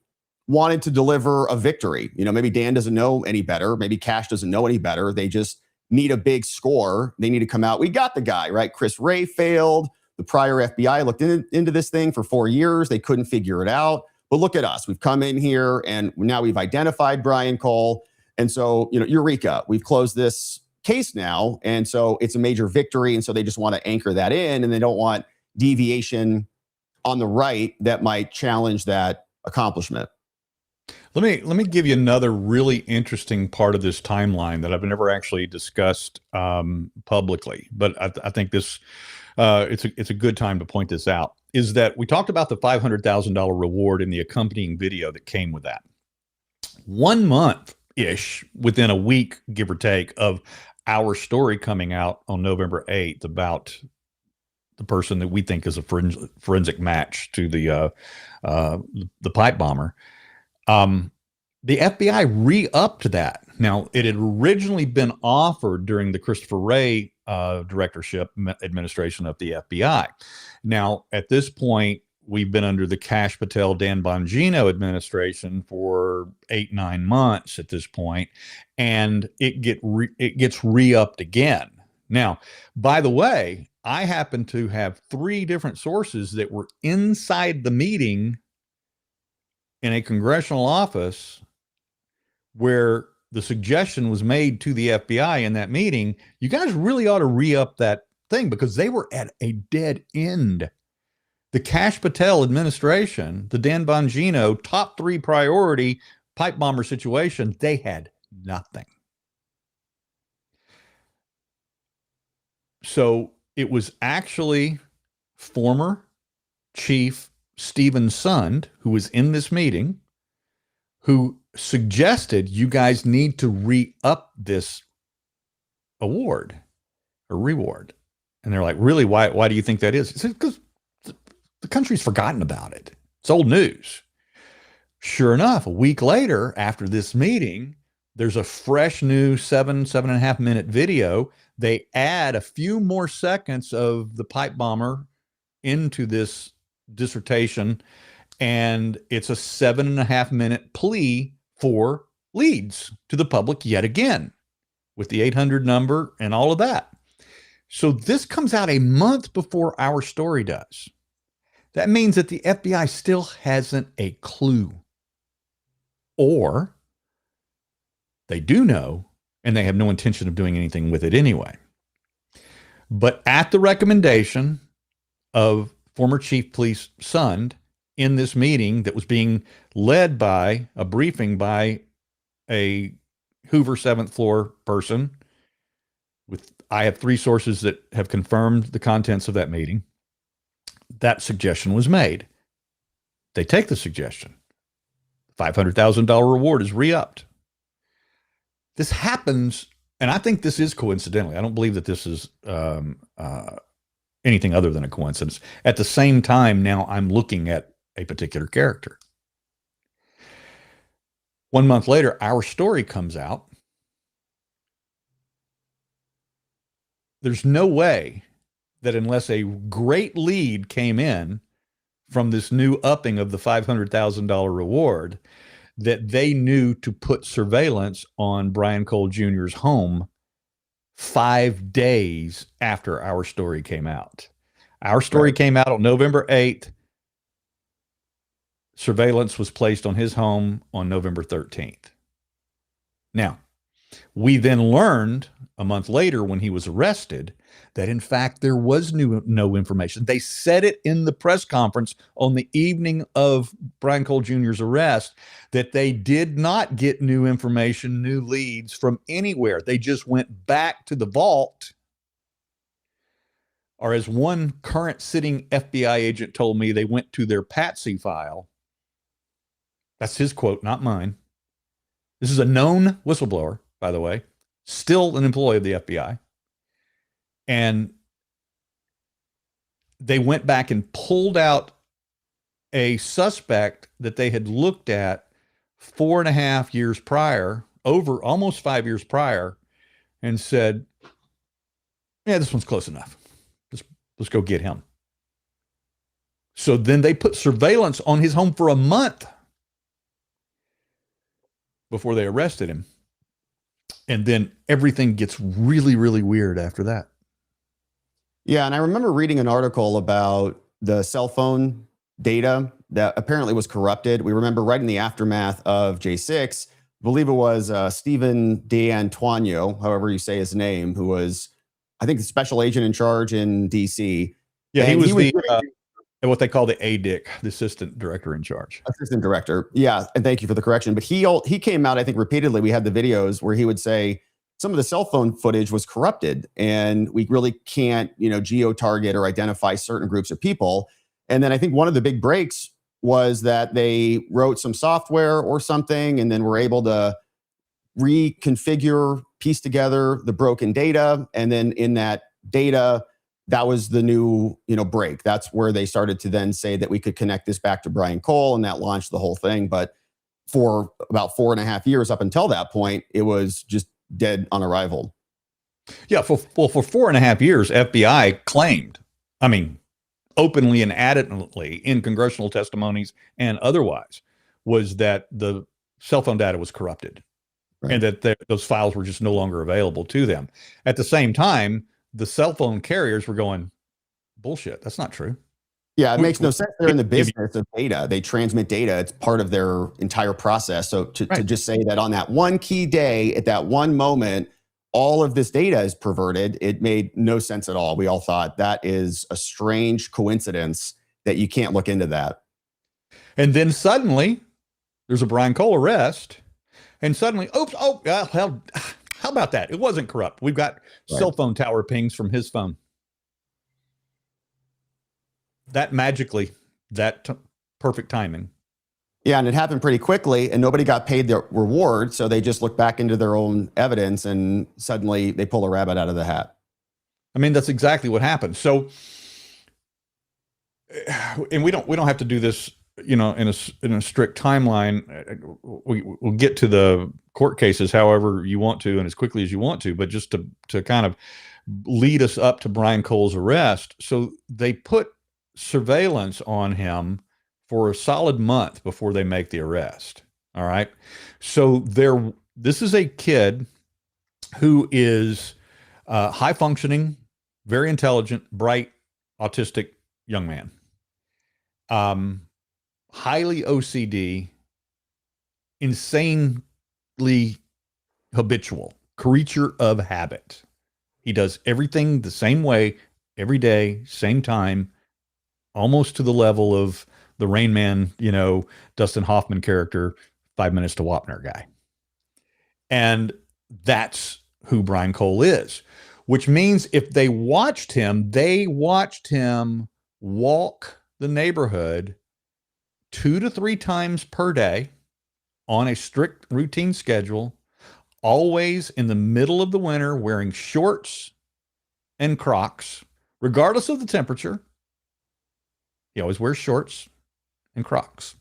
Speaker 1: wanted to deliver a victory. Maybe Dan doesn't know any better. Maybe Kash doesn't know any better. They just need a big score. They need to come out. We got the guy, right? Chris Wray failed. The prior FBI looked into this thing for 4 years. They couldn't figure it out. But look at us. We've come in here and now we've identified Brian Cole. And so, eureka, we've closed this case now. And so it's a major victory. And so they just want to anchor that in, and they don't want deviation on the right that might challenge that accomplishment.
Speaker 2: Let me give you another really interesting part of this timeline that I've never actually discussed publicly, but I think this it's a good time to point this out. Is that we talked about the $500,000 reward in the accompanying video that came with that. 1 month-ish, within a week, give or take, of our story coming out on November 8th about the person that we think is a forensic match to the pipe bomber. The FBI re-upped that. Now, it had originally been offered during the Christopher Wray directorship administration of the FBI. Now, at this point, we've been under the Kash Patel, Dan Bongino administration for 8-9 months at this point, and it gets re-upped again. Now, by the way, I happen to have 3 different sources that were inside the meeting in a congressional office where the suggestion was made to the FBI in that meeting, you guys really ought to re-up that thing, because they were at a dead end. The Kash Patel administration, the Dan Bongino top 3 priority pipe bomber situation, they had nothing. So it was actually former Chief Stephen Sund, who was in this meeting, who suggested you guys need to re-up this award or reward. And they're like, really, why do you think that is? He said, because the country's forgotten about it. It's old news. Sure enough, a week later, after this meeting, there's a fresh new 7.5 minute video. They add a few more seconds of the pipe bomber into this dissertation, and it's a 7.5 minute plea for leads to the public yet again, with the 800 number and all of that. So this comes out a month before our story does. That means that the FBI still hasn't a clue. Or they do know, and they have no intention of doing anything with it anyway. But at the recommendation of former Chief Police Sund in this meeting that was being led by a briefing by a Hoover 7th floor person, I have 3 sources that have confirmed the contents of that meeting, that suggestion was made. They take the suggestion. $500,000 reward is re-upped. This happens, and I think this is coincidentally. I don't believe that this is anything other than a coincidence. At the same time, now I'm looking at a particular character. 1 month later, our story comes out. There's no way that unless a great lead came in from this new upping of the $500,000 reward, that they knew to put surveillance on Brian Cole Jr.'s home 5 days after our story came out. Our story came out on November 8th. Surveillance was placed on his home on November 13th. Now, we then learned a month later when he was arrested that in fact there was no information. They said it in the press conference on the evening of Brian Cole Jr.'s arrest that they did not get new information, new leads from anywhere. They just went back to the vault. Or as one current sitting FBI agent told me, they went to their Patsy file. That's his quote, not mine. This is a known whistleblower, by the way, still an employee of the FBI. And they went back and pulled out a suspect that they had looked at 4.5 years prior, over almost 5 years prior, and said, yeah, this one's close enough. Let's go get him. So then they put surveillance on his home for a month before they arrested him. And then everything gets really, really weird after that.
Speaker 1: Yeah, and I remember reading an article about the cell phone data that apparently was corrupted. We remember right in the aftermath of J6, I believe it was Stephen D'Antuono, however you say his name, who was, I think, the special agent in charge in D.C.
Speaker 2: Yeah, he was what they call the ADIC, the assistant director in charge.
Speaker 1: Assistant director. Yeah, and thank you for the correction. But he came out, I think, repeatedly. We had the videos where he would say some of the cell phone footage was corrupted, and we really can't, geo-target or identify certain groups of people. And then I think one of the big breaks was that they wrote some software or something, and then were able to reconfigure, piece together the broken data, and then in that data, that was the new, break. That's where they started to then say that we could connect this back to Brian Cole, and that launched the whole thing. But for about 4.5 years up until that point, it was just dead on arrival.
Speaker 2: Yeah, for 4.5 years, FBI claimed, openly and adamantly in congressional testimonies and otherwise, was that the cell phone data was corrupted, right, and that those files were just no longer available to them. At the same time, the cell phone carriers were going, bullshit, that's not true.
Speaker 1: Yeah, it makes no sense. They're in the business of data. They transmit data. It's part of their entire process. So to just say that on that one key day, at that one moment, all of this data is perverted, it made no sense at all. We all thought that is a strange coincidence that you can't look into that.
Speaker 2: And then suddenly there's a Brian Cole arrest, and suddenly, how about that? It wasn't corrupt. We've got cell phone tower pings from his phone. That magically, perfect timing.
Speaker 1: Yeah, and it happened pretty quickly, and nobody got paid their reward, so they just look back into their own evidence, and suddenly they pull a rabbit out of the hat.
Speaker 2: I mean, that's exactly what happened. So, and we don't have to do this, in a strict timeline. We'll get to the court cases however you want to and as quickly as you want to, but just to kind of lead us up to Brian Cole's arrest. So they put surveillance on him for a solid month before they make the arrest. All right. So this is a kid who is high functioning, very intelligent, bright, autistic young man. Highly OCD, insanely habitual, creature of habit. He does everything the same way, every day, same time, almost to the level of the Rain Man, Dustin Hoffman character, 5 Minutes to Wapner guy. And that's who Brian Cole is, which means if they watched him walk the neighborhood 2 to 3 times per day on a strict routine schedule, always in the middle of the winter, wearing shorts and Crocs, regardless of the temperature. He always wears shorts and Crocs.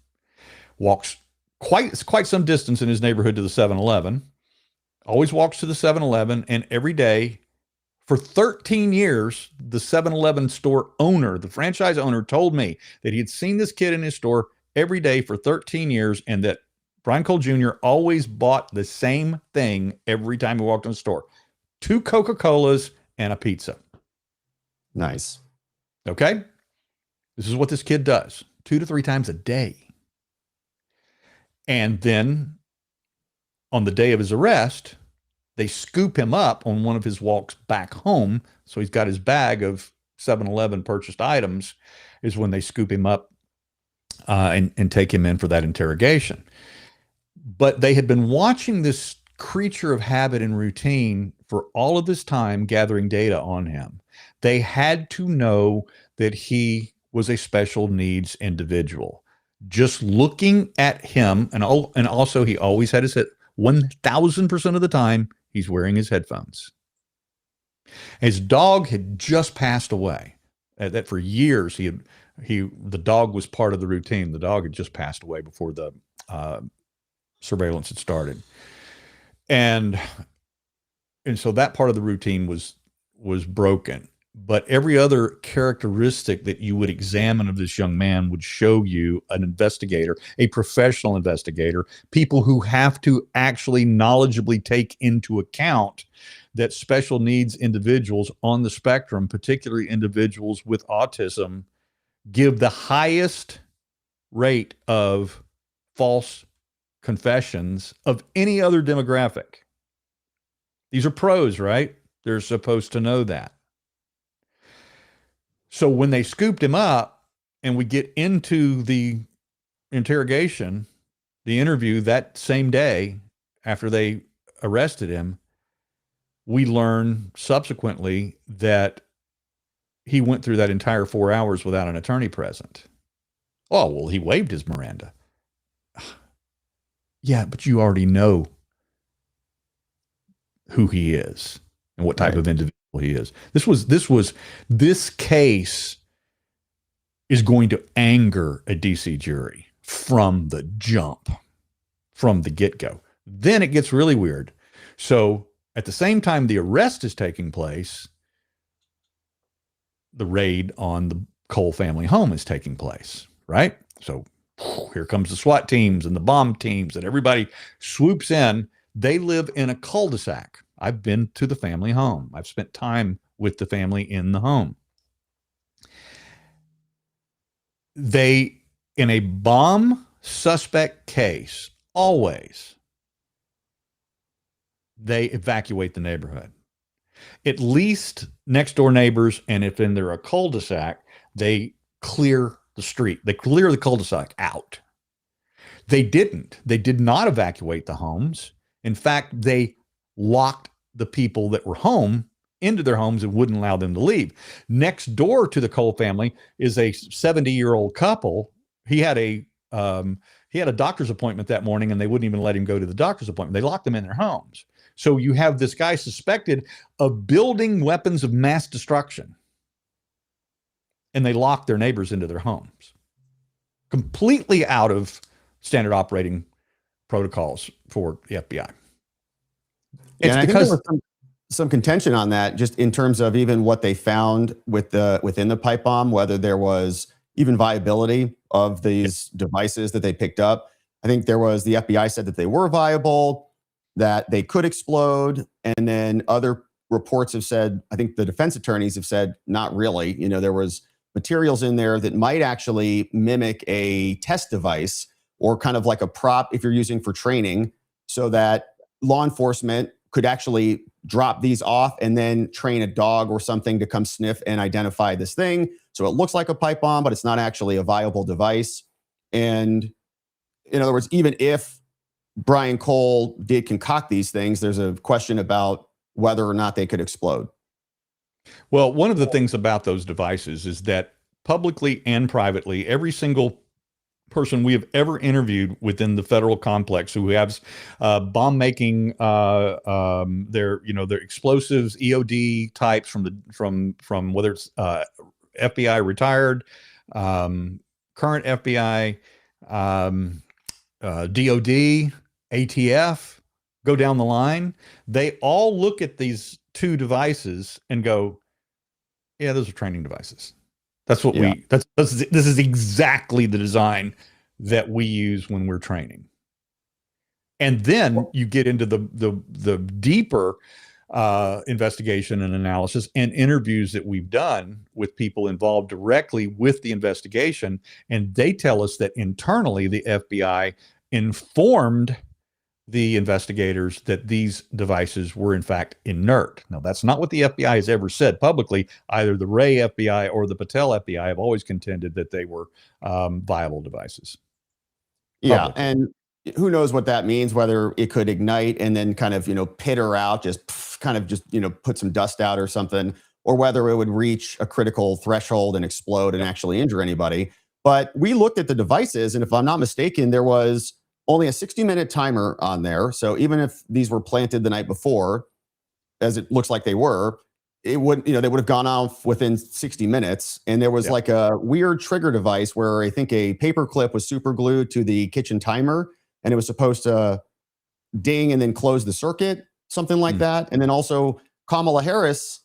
Speaker 2: Walks quite some distance in his neighborhood to the 7-Eleven. Always walks to the 7-Eleven, and every day for 13 years, the 7-Eleven store owner, the franchise owner, told me that he had seen this kid in his store every day for 13 years, and that Brian Cole Jr. always bought the same thing every time he walked in the store: 2 Coca-Colas and a pizza.
Speaker 1: Nice.
Speaker 2: Okay. This is what this kid does 2 to 3 times a day. And then on the day of his arrest, they scoop him up on one of his walks back home. So he's got his bag of 7-Eleven purchased items, is when they scoop him up and take him in for that interrogation. But they had been watching this creature of habit and routine for all of this time, gathering data on him. They had to know that he was a special needs individual. Just looking at him, and also he always had his head, 1,000% of the time, he's wearing his headphones. His dog had just passed away. That for years, the dog was part of the routine. The dog had just passed away before the surveillance had started. And so that part of the routine was broken. But every other characteristic that you would examine of this young man would show you an investigator, a professional investigator, people who have to actually knowledgeably take into account that special needs individuals on the spectrum, particularly individuals with autism, give the highest rate of false confessions of any other demographic. These are pros, right? They're supposed to know that. So when they scooped him up and we get into the interrogation, the interview that same day after they arrested him, we learn subsequently that he went through that entire 4 hours without an attorney present. Oh, well, he waived his Miranda. Yeah, but you already know who he is and what type of individual he is. This case is going to anger a DC jury from the jump, from the get-go. Then it gets really weird. So at the same time the arrest is taking place, the raid on the Cole family home is taking place, right? So here comes the SWAT teams and the bomb teams, and everybody swoops in. They live in a cul-de-sac. I've been to the family home. I've spent time with the family in the home. They, in a bomb suspect case, always, they evacuate the neighborhood. At least next door neighbors, and if in they're a cul-de-sac, they clear the street. They clear the cul-de-sac out. They didn't. They did not evacuate the homes. In fact, they locked the people that were home into their homes and wouldn't allow them to leave. Next door to the Cole family is a 70-year-old couple. He had a doctor's appointment that morning, and they wouldn't even let him go to the doctor's appointment. They locked them in their homes. So you have this guy suspected of building weapons of mass destruction, and they lock their neighbors into their homes, completely out of standard operating protocols for the FBI.
Speaker 1: It's because there was some contention on that, just in terms of even what they found within the pipe bomb, whether there was even viability of these devices that they picked up. I think the FBI said that they were viable, that they could explode, and then other reports have said, I think the defense attorneys have said, not really. There was materials in there that might actually mimic a test device, or kind of like a prop if you're using for training, so that law enforcement could actually drop these off and then train a dog or something to come sniff and identify this thing. So it looks like a pipe bomb, but it's not actually a viable device. And in other words, even if Brian Cole did concoct these things, there's a question about whether or not they could explode.
Speaker 2: Well, one of the things about those devices is that publicly and privately, every single person we have ever interviewed within the federal complex who has bomb making, their explosives, EOD types from whether it's FBI retired, current FBI, DOD, ATF, go down the line. They all look at these two devices and go, yeah, those are training devices. That's what this is exactly the design that we use when we're training. And then you get into the deeper investigation and analysis and interviews that we've done with people involved directly with the investigation. And they tell us that internally the FBI informed the investigators that these devices were in fact inert. Now, that's not what the FBI has ever said publicly. Either the Ray FBI or the Patel FBI have always contended that they were viable devices.
Speaker 1: Yeah, and who knows what that means, whether it could ignite and then kind of, pitter out, just put some dust out or something, or whether it would reach a critical threshold and explode and actually injure anybody. But we looked at the devices, and if I'm not mistaken, there was only a 60-minute timer on there. So even if these were planted the night before, as it looks like they were, it would, they would have gone off within 60 minutes. And there was like a weird trigger device where I think a paper clip was super glued to the kitchen timer, and it was supposed to ding and then close the circuit, something like that. And then also Kamala Harris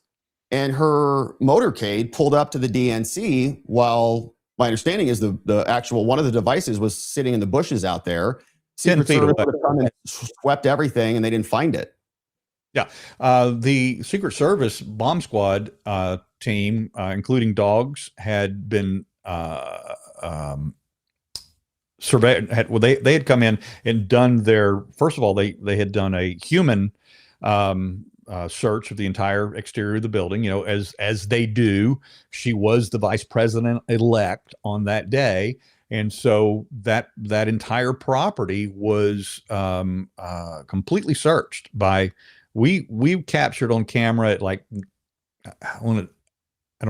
Speaker 1: and her motorcade pulled up to the DNC, while my understanding is the actual one of the devices was sitting in the bushes out there. Secret Service would have come and swept everything, and they didn't find it.
Speaker 2: Yeah. The Secret Service bomb squad team, including dogs, had been surveyed. They had come in and done their, first of all, they had done a human search of the entire exterior of the building, as they do. She was the vice president elect on that day. And so that entire property was completely searched by, we captured on camera at like, I don't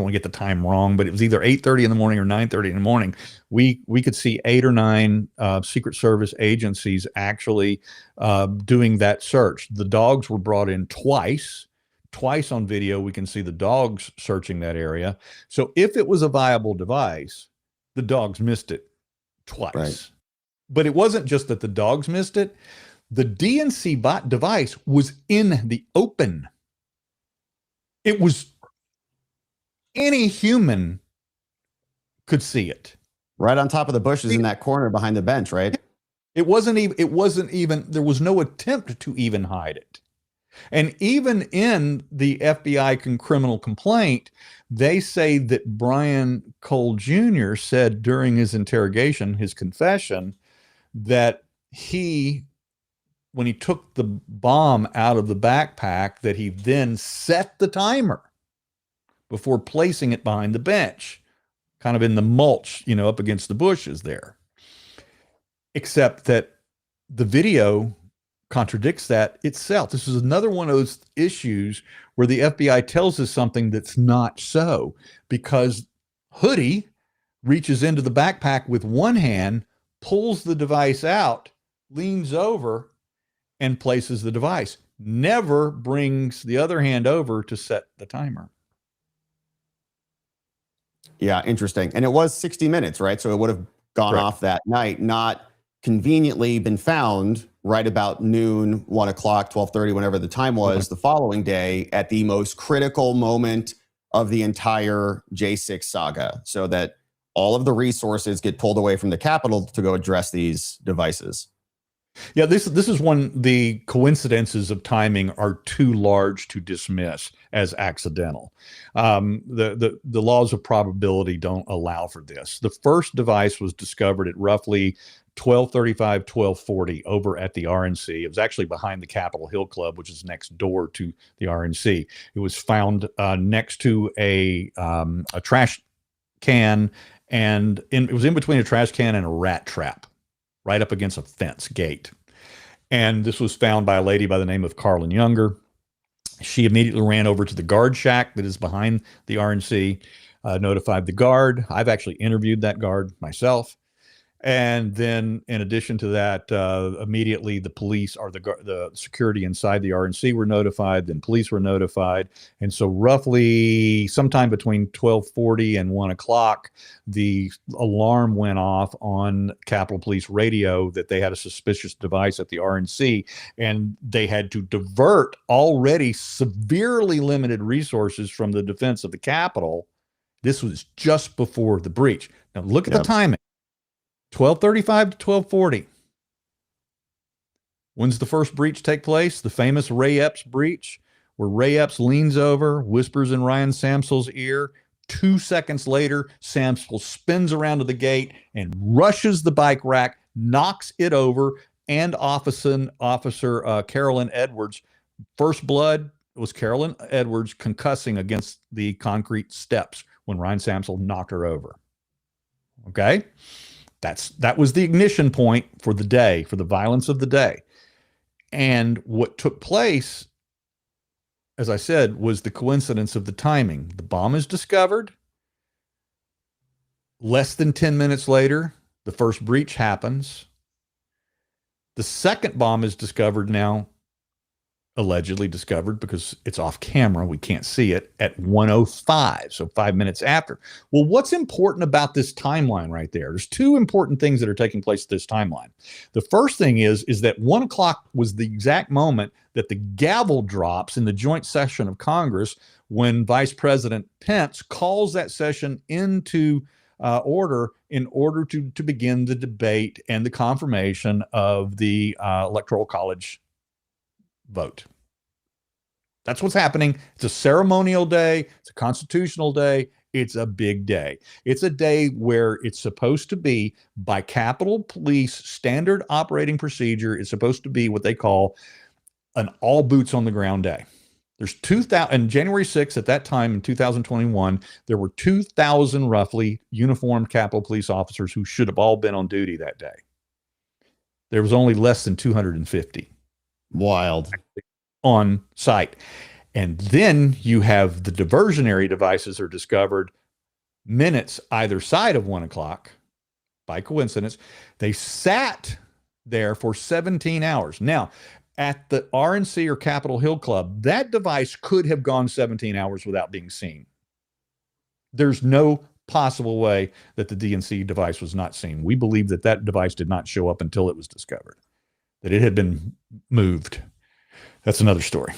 Speaker 2: want to get the time wrong, but it was either 8:30 in the morning or 9:30 in the morning. We could see 8 or 9 Secret Service agencies actually doing that search. The dogs were brought in twice on video. We can see the dogs searching that area. So if it was a viable device, the dogs missed it twice. Right. But it wasn't just that the dogs missed it. The DNC bot device was in the open. It was, any human could see it.
Speaker 1: Right on top of the bushes in that corner behind the bench, right?
Speaker 2: It wasn't even, there was no attempt to even hide it. And even in the FBI criminal complaint, they say that Brian Cole Jr. said during his interrogation, his confession, that when he took the bomb out of the backpack, that he then set the timer before placing it behind the bench, kind of in the mulch, up against the bushes there. Except that the video contradicts that itself. This is another one of those issues where the FBI tells us something that's not so, because Hoodie reaches into the backpack with one hand, pulls the device out, leans over, and places the device. Never brings the other hand over to set the timer.
Speaker 1: Yeah, interesting. And it was 60 minutes, right? So it would have gone off that night, not conveniently been found right about noon, 1 o'clock, 12:30, whenever the time was the following day, at the most critical moment of the entire J6 saga, so that all of the resources get pulled away from the Capitol to go address these devices.
Speaker 2: Yeah, this is one, the coincidences of timing are too large to dismiss as accidental. The laws of probability don't allow for this. The first device was discovered at roughly 12:35, 12:40 over at the RNC. It was actually behind the Capitol Hill Club, which is next door to the RNC. It was found next to a trash can, and it was in between a trash can and a rat trap, right up against a fence gate. And this was found by a lady by the name of Carlin Younger. She immediately ran over to the guard shack that is behind the RNC, notified the guard. I've actually interviewed that guard myself. And then in addition to that, immediately the police, or the security inside the RNC, were notified, then police were notified. And so roughly sometime between 12:40 and 1 o'clock, the alarm went off on Capitol Police radio that they had a suspicious device at the RNC, and they had to divert already severely limited resources from the defense of the Capitol. This was just before the breach. Now look at the timing. 12:35 to 12:40. When's the first breach take place? The famous Ray Epps breach, where Ray Epps leans over, whispers in Ryan Samsel's ear. 2 seconds later, Samsel spins around to the gate and rushes the bike rack, knocks it over, and Officer Carolyn Edwards. First blood was Carolyn Edwards concussing against the concrete steps when Ryan Samsel knocked her over. Okay? That was the ignition point for the day, for the violence of the day. And what took place, as I said, was the coincidence of the timing. The bomb is discovered. Less than 10 minutes later, the first breach happens. The second bomb is discovered now, allegedly discovered because it's off camera. We can't see it at 1:05, so 5 minutes after. Well, what's important about this timeline right there? There's two important things that are taking place at this timeline. The first thing is that 1 o'clock was the exact moment that the gavel drops in the joint session of Congress, when Vice President Pence calls that session into order in order to begin the debate and the confirmation of the Electoral College vote. That's what's happening. It's a ceremonial day. It's a constitutional day. It's a big day. It's a day where it's supposed to be, by Capitol Police standard operating procedure, it's supposed to be what they call an all boots on the ground day. There's 2,000, and January 6th, at that time in 2021, there were 2,000 roughly uniformed Capitol Police officers who should have all been on duty that day. There was only less than 250.
Speaker 1: Wild.
Speaker 2: On site. And then you have the diversionary devices are discovered minutes either side of 1 o'clock by coincidence. They sat there for 17 hours. Now, at the RNC or Capitol Hill Club, that device could have gone 17 hours without being seen. There's no possible way that the DNC device was not seen. We believe that that device did not show up until it was discovered, that it had been moved. That's another story.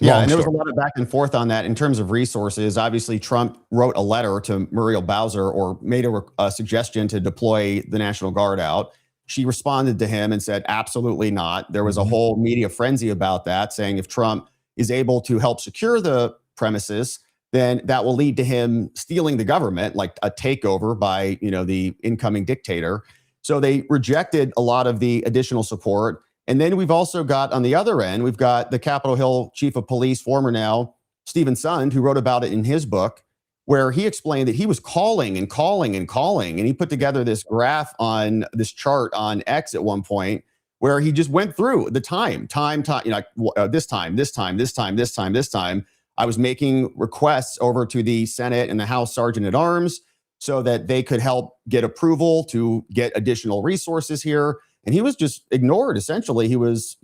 Speaker 1: Yeah,
Speaker 2: Long
Speaker 1: and there was a
Speaker 2: story.
Speaker 1: lot of back and forth on that in terms of resources. Obviously, Trump wrote a letter to Muriel Bowser or made a suggestion to deploy the National Guard out. She responded to him and said, absolutely not. There was a whole media frenzy about that, saying if Trump is able to help secure the premises, then that will lead to him stealing the government, like a takeover by, the incoming dictator. So they rejected a lot of the additional support. And then we've also got on the other end, we've got the Capitol Hill chief of police, former now, Stephen Sund, who wrote about it in his book, where he explained that he was calling and calling and calling. And he put together this graph on this chart on X at one point where he just went through the time, this time, this time, this time, this time, this time. I was making requests over to the Senate and the House Sergeant at Arms so that they could help get approval to get additional resources here. And he was just ignored. Essentially, he was,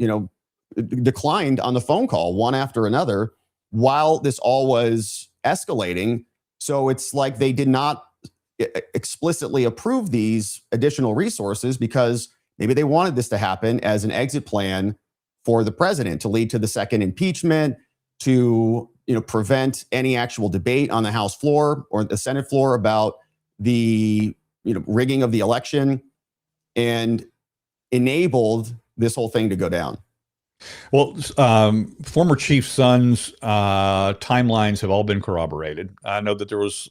Speaker 1: declined on the phone call one after another while this all was escalating. So it's like they did not explicitly approve these additional resources because maybe they wanted this to happen as an exit plan for the president to lead to the second impeachment, to prevent any actual debate on the House floor or the Senate floor about the rigging of the election, and enabled this whole thing to go down.
Speaker 2: Well, former Chief Sund's timelines have all been corroborated. I know that there was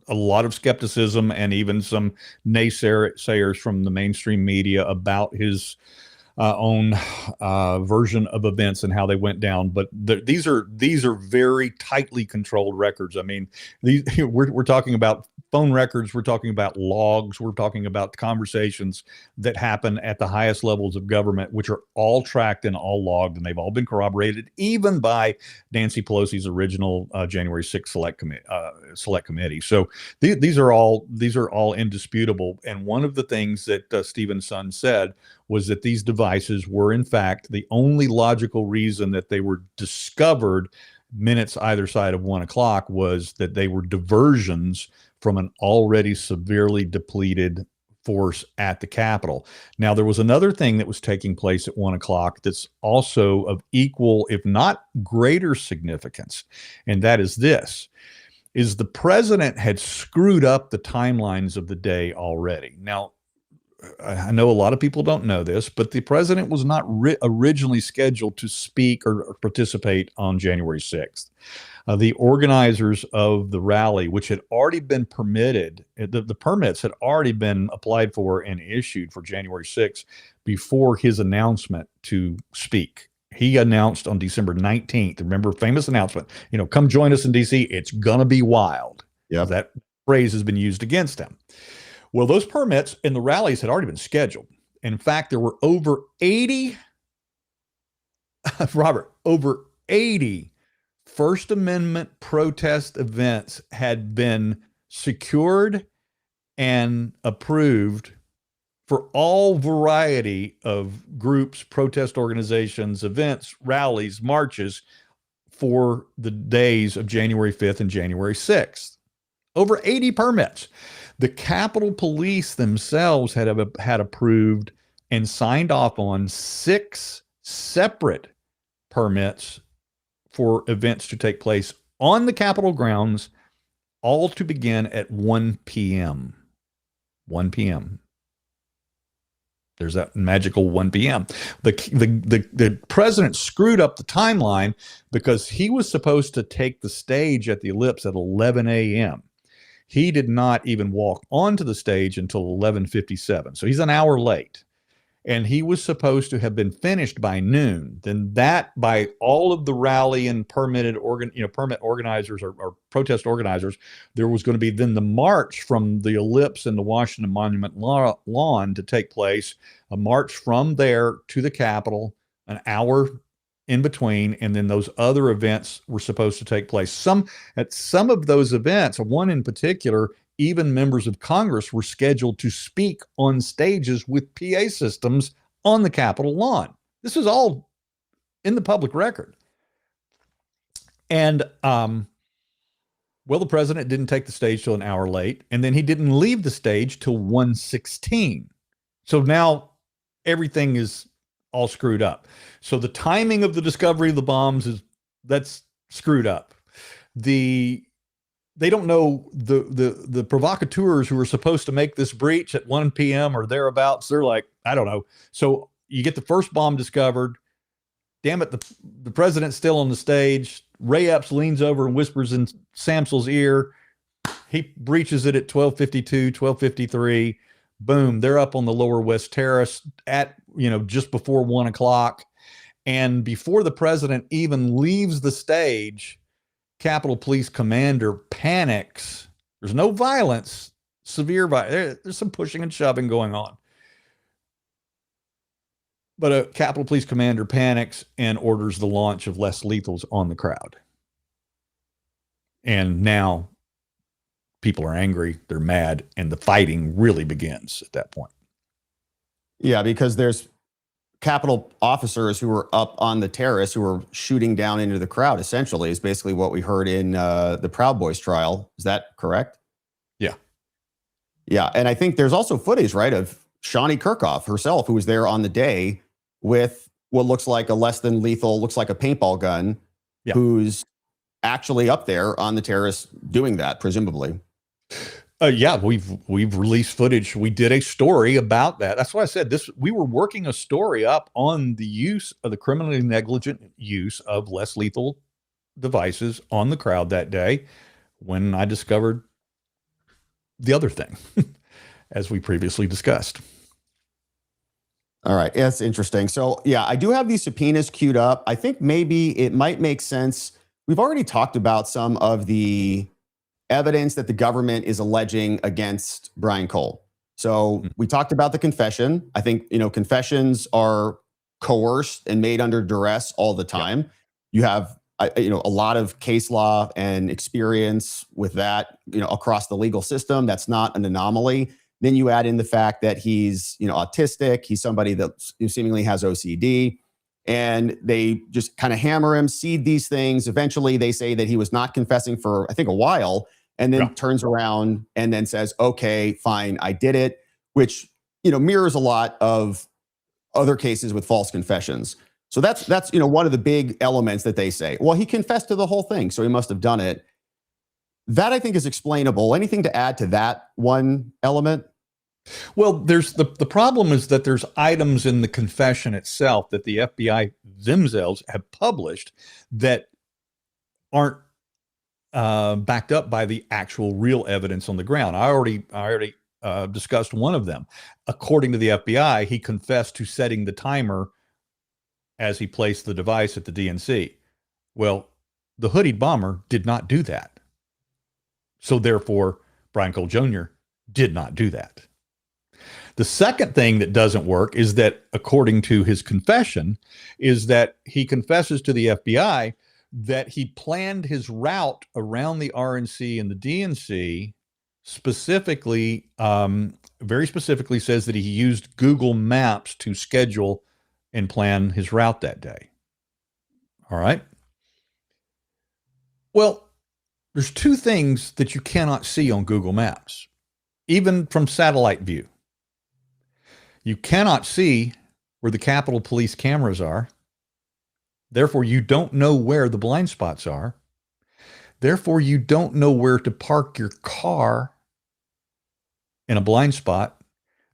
Speaker 2: a lot of skepticism and even some naysayers from the mainstream media about his own version of events and how they went down. But these are very tightly controlled records. I mean, we're talking about phone records, we're talking about logs, we're talking about conversations that happen at the highest levels of government, which are all tracked and all logged, and they've all been corroborated, even by Nancy Pelosi's original January 6th select committee. So these are all indisputable. And one of the things that Stephen Sund said was that these devices were, in fact, the only logical reason that they were discovered minutes either side of 1 o'clock was that they were diversions from an already severely depleted force at the Capitol. Now, there was another thing that was taking place at 1 o'clock that's also of equal, if not greater significance, and that is this, is the president had screwed up the timelines of the day already. Now, I know a lot of people don't know this, but the president was not originally scheduled to speak or participate on January 6th. The organizers of the rally, which had already been permitted, the permits had already been applied for and issued for January 6th before his announcement to speak. He announced on December 19th, remember, famous announcement, come join us in DC. It's going to be wild.
Speaker 1: Yeah,
Speaker 2: that phrase has been used against him. Well, those permits and the rallies had already been scheduled. In fact, there were over 80, Robert, over 80 First Amendment protest events had been secured and approved for all variety of groups, protest organizations, events, rallies, marches for the days of January 5th and January 6th. Over 80 permits. The Capitol Police themselves had approved and signed off on 6 separate permits for events to take place on the Capitol grounds, all to begin at 1 p.m. 1 p.m. There's that magical 1 p.m. The president screwed up the timeline because he was supposed to take the stage at the Ellipse at 11 a.m. He did not even walk onto the stage until 11:57. So he's an hour late. And he was supposed to have been finished by noon. Then that, by all of the rally and permit organizers or protest organizers, there was going to be then the march from the Ellipse and the Washington Monument lawn to take place, a march from there to the Capitol, an hour in between, and then those other events were supposed to take place. At some of those events, one in particular, even members of Congress were scheduled to speak on stages with PA systems on the Capitol lawn. This is all in the public record. And, well, the president didn't take the stage till an hour late, and then he didn't leave the stage till 1:16. So now everything is all screwed up. So the timing of the discovery of the bombs is That's screwed up. They don't know the provocateurs who are supposed to make this breach at 1 p.m. or thereabouts. They're like, I don't know. So you get the first bomb discovered. Damn it, the president's still on the stage. Ray Epps leans over and whispers in Samsel's ear. He breaches it at 12:52, 12:53. Boom, they're up on the lower West Terrace at, just before 1 o'clock. And before the president even leaves the stage, Capitol Police commander panics. There's no violence, severe violence. There's some pushing and shoving going on. But a Capitol Police commander panics and orders the launch of less lethals on the crowd. And now people are angry, they're mad, and the fighting really begins at that point.
Speaker 1: Yeah, because there's Capitol officers who were up on the terrace who were shooting down into the crowd, essentially, is basically what we heard in the Proud Boys trial. Is that correct?
Speaker 2: Yeah.
Speaker 1: Yeah, and I think there's also footage, right, of Shawnee Kirkhoff herself, who was there on the day with what looks like a less than lethal, looks like a paintball gun,
Speaker 2: yeah,
Speaker 1: who's actually up there on the terrace doing that, presumably.
Speaker 2: Yeah, we've released footage. We did a story about that. That's why I said this. We were working a story up on the use of the criminally negligent use of less lethal devices on the crowd that day when I discovered the other thing, as we previously discussed.
Speaker 1: All right. Yeah, that's interesting. So, yeah, I do have these subpoenas queued up. I think maybe it might make sense. We've already talked about some of the evidence that the government is alleging against Brian Cole. So we talked about the confession. I think, confessions are coerced and made under duress all the time. Yeah. You have, a lot of case law and experience with that, across the legal system. That's not an anomaly. Then you add in the fact that he's, autistic. He's somebody that seemingly has OCD. And they just kind of hammer him, seed these things. Eventually, they say that he was not confessing for, I think, a while, and then turns around and then says, okay, fine, I did it, which, mirrors a lot of other cases with false confessions. So that's one of the big elements that they say. Well, he confessed to the whole thing, so he must have done it. That, I think, is explainable. Anything to add to that one element?
Speaker 2: Well, there's the problem is that there's items in the confession itself that the FBI themselves have published that aren't backed up by the actual real evidence on the ground. I already discussed one of them. According to the FBI, he confessed to setting the timer as he placed the device at the DNC. Well, the hooded bomber did not do that. So therefore, Brian Cole Jr. did not do that. The second thing that doesn't work is that, according to his confession, is that he confesses to the FBI that he planned his route around the RNC and the DNC specifically, very specifically says that he used Google Maps to schedule and plan his route that day. All right. Well, there's two things that you cannot see on Google Maps, even from satellite view. You cannot see where the Capitol Police cameras are. Therefore, you don't know where the blind spots are. Therefore, you don't know where to park your car in a blind spot,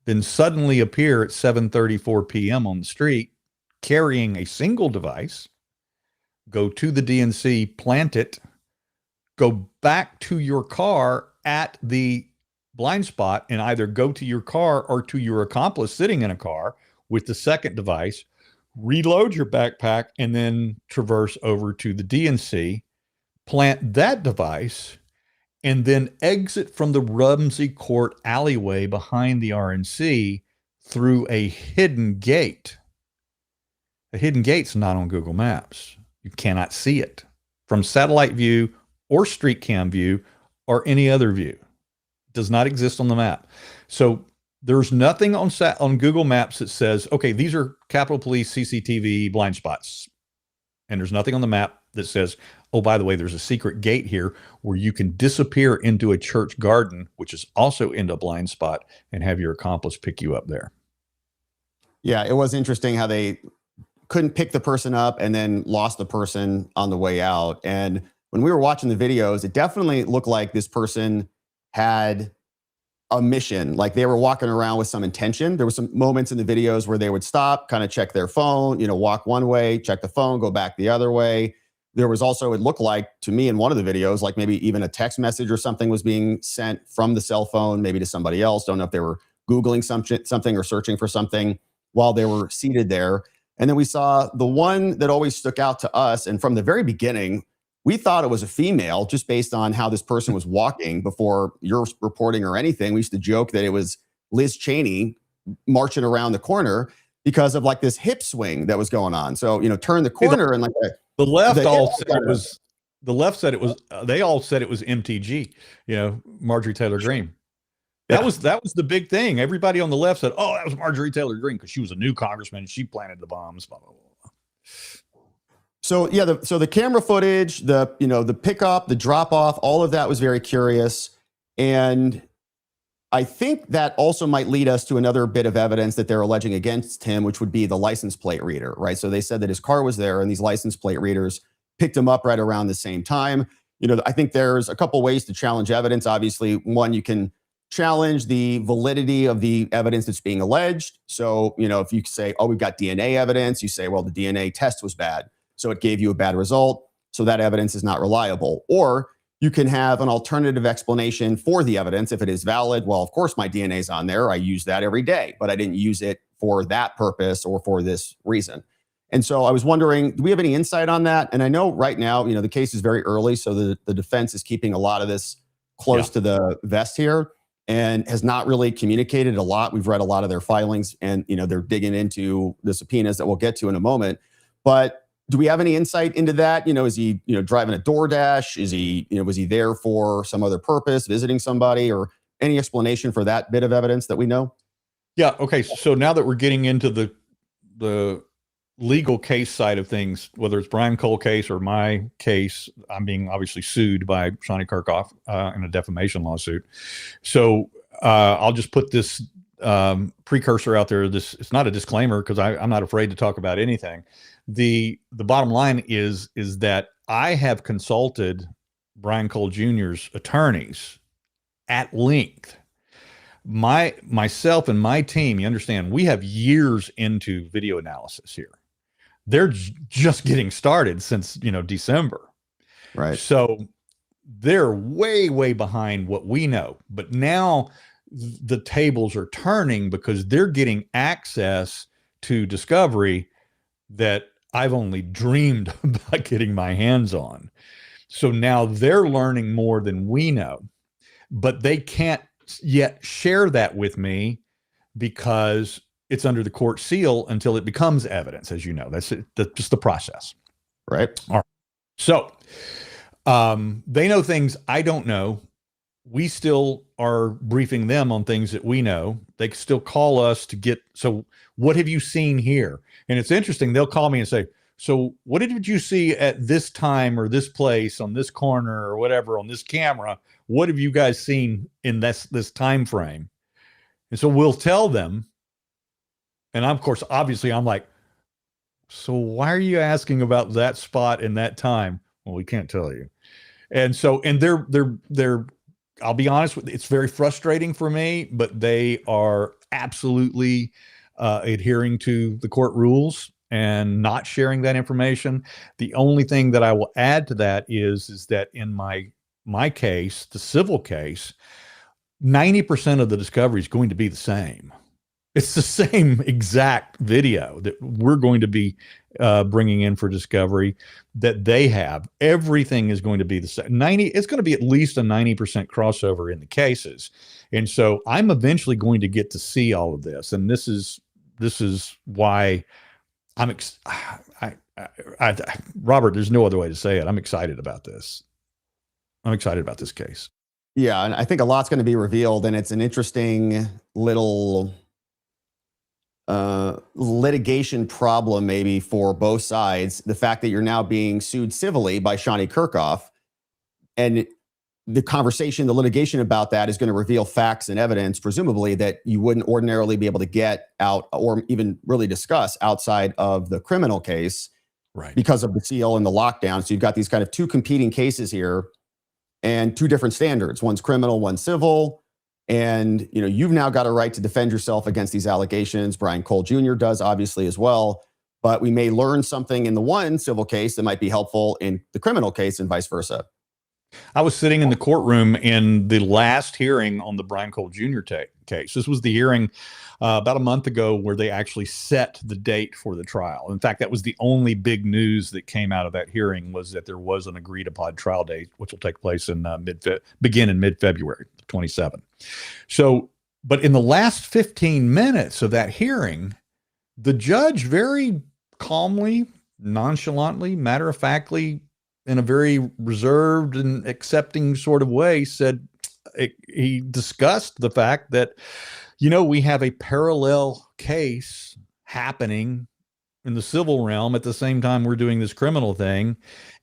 Speaker 2: then suddenly appear at 7:34 p.m. on the street carrying a single device, go to the DNC, plant it, go back to your car at the blind spot, and either go to your car or to your accomplice sitting in a car with the second device, reload your backpack, and then traverse over to the DNC, plant that device, and then exit from the Rumsey Court alleyway behind the RNC through a hidden gate. A hidden gate's not on Google Maps. You cannot see it from satellite view or street cam view or any other view. It does not exist on the map. So there's nothing on Google Maps that says, okay, these are Capitol Police CCTV blind spots. And there's nothing on the map that says, oh, by the way, there's a secret gate here where you can disappear into a church garden, which is also in a blind spot, and have your accomplice pick you up there.
Speaker 1: Yeah, it was interesting how they couldn't pick the person up and then lost the person on the way out. And when we were watching the videos, it definitely looked like this person had a mission, like they were walking around with some intention. There were some moments in the videos where they would stop, kind of check their phone, walk one way, check the phone, go back the other way. There was also, it looked like to me in one of the videos, like maybe even a text message or something was being sent from the cell phone, maybe to somebody else. Don't know if they were Googling something or searching for something while they were seated there. And then we saw the one that always stuck out to us. And from the very beginning, we thought it was a female just based on how this person was walking before your reporting or anything. We used to joke that it was Liz Cheney marching around the corner because of like this hip swing that was going on. So, turn the corner and like
Speaker 2: the left all said it was, the left said it was, they all said it was MTG, Marjorie Taylor Greene. That was the big thing. Everybody on the left said, oh, that was Marjorie Taylor Greene because she was a new congressman and she planted the bombs, blah, blah, blah.
Speaker 1: So yeah, so the camera footage, the pickup, the drop off, all of that was very curious. And I think that also might lead us to another bit of evidence that they're alleging against him, which would be the license plate reader, right? So they said that his car was there and these license plate readers picked him up right around the same time. I think there's a couple ways to challenge evidence. Obviously, one, you can challenge the validity of the evidence that's being alleged. So, if you say, oh, we've got DNA evidence, you say, well, the DNA test was bad, so it gave you a bad result, so that evidence is not reliable. Or you can have an alternative explanation for the evidence if it is valid. Well, of course, my DNA is on there. I use that every day, but I didn't use it for that purpose or for this reason. And so I was wondering, do we have any insight on that? And I know right now, the case is very early, so the defense is keeping a lot of this close to the vest here and has not really communicated a lot. We've read a lot of their filings and, they're digging into the subpoenas that we'll get to in a moment. But do we have any insight into that? Is he, driving a DoorDash? Is he, was he there for some other purpose, visiting somebody, or any explanation for that bit of evidence that we know?
Speaker 2: Yeah. Okay. So now that we're getting into the legal case side of things, whether it's Brian Cole case or my case, I'm being obviously sued by Shawnee Kirkhoff in a defamation lawsuit. So I'll just put this precursor out there. It's not a disclaimer because I'm not afraid to talk about anything. The bottom line is that I have consulted Brian Cole Jr.'s attorneys at length. Myself and my team, you understand, we have years into video analysis here. They're just getting started since, December.
Speaker 1: Right.
Speaker 2: So they're way, way behind what we know. But now the tables are turning because they're getting access to discovery that I've only dreamed about getting my hands on. So now they're learning more than we know, but they can't yet share that with me because it's under the court seal until it becomes evidence, as you know. That's just the process.
Speaker 1: Right.
Speaker 2: All right. So they know things I don't know. We still are briefing them on things that we know. They still call us to get, so what have you seen here? And it's interesting. They'll call me and say, so what did you see at this time or this place on this corner or whatever on this camera? What have you guys seen in this time frame? And so we'll tell them. And of course, obviously I'm like, so why are you asking about that spot in that time? Well, we can't tell you. And so, and they're, I'll be honest with you, it's very frustrating for me, but they are absolutely adhering to the court rules and not sharing that information. The only thing that I will add to that is that in my case, the civil case, 90% of the discovery is going to be the same. It's the same exact video that we're going to be bringing in for discovery that they have. Everything is going to be the same. It's going to be at least a 90% crossover in the cases. And so I'm eventually going to get to see all of this. And this is why I'm Robert, there's no other way to say it. I'm excited about this. I'm excited about this case.
Speaker 1: Yeah. And I think a lot's going to be revealed, and it's an interesting little litigation problem maybe for both sides. The fact that you're now being sued civilly by Shawnee Kirkhoff, and the conversation, the litigation about that is going to reveal facts and evidence, presumably, that you wouldn't ordinarily be able to get out or even really discuss outside of the criminal case,
Speaker 2: Right.
Speaker 1: because of the seal and the lockdown. So you've got these kind of two competing cases here and two different standards. One's criminal, one's civil. And, you've now got a right to defend yourself against these allegations. Brian Cole Jr. does, obviously, as well. But we may learn something in the one civil case that might be helpful in the criminal case and vice versa.
Speaker 2: I was sitting in the courtroom in the last hearing on the Brian Cole Jr. case. This was the hearing about a month ago where they actually set the date for the trial. In fact, that was the only big news that came out of that hearing, was that there was an agreed upon trial date, which will take place in begin in mid-February, 27. So, but in the last 15 minutes of that hearing, the judge very calmly, nonchalantly, matter-of-factly, in a very reserved and accepting sort of way, said he discussed the fact that, we have a parallel case happening in the civil realm at the same time we're doing this criminal thing.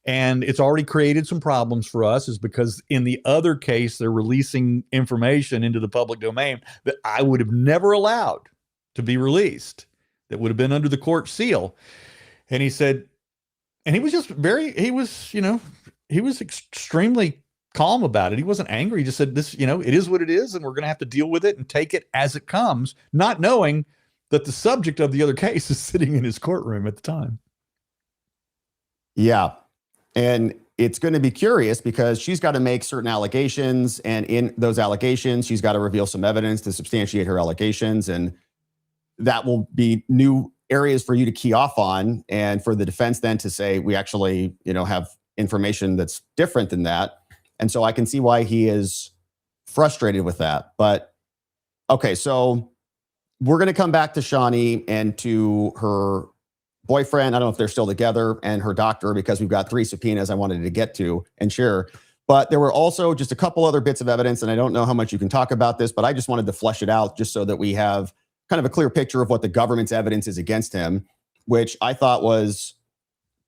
Speaker 2: And it's already created some problems for us, is because in the other case, they're releasing information into the public domain that I would have never allowed to be released, that would have been under the court seal. And he said, and he was just he was extremely calm about it. He wasn't angry. He just said, this, it is what it is, and we're going to have to deal with it and take it as it comes, not knowing that the subject of the other case is sitting in his courtroom at the time.
Speaker 1: Yeah. And it's going to be curious because she's got to make certain allegations, and in those allegations, she's got to reveal some evidence to substantiate her allegations. And that will be new areas for you to key off on, and for the defense then to say, we actually, have information that's different than that. And so I can see why he is frustrated with that. But okay, so we're going to come back to Shawnee and to her boyfriend. I don't know if they're still together, and her doctor, because we've got 3 subpoenas I wanted to get to and share. But there were also just a couple other bits of evidence, and I don't know how much you can talk about this, but I just wanted to flesh it out just so that we have kind of a clear picture of what the government's evidence is against him, which I thought was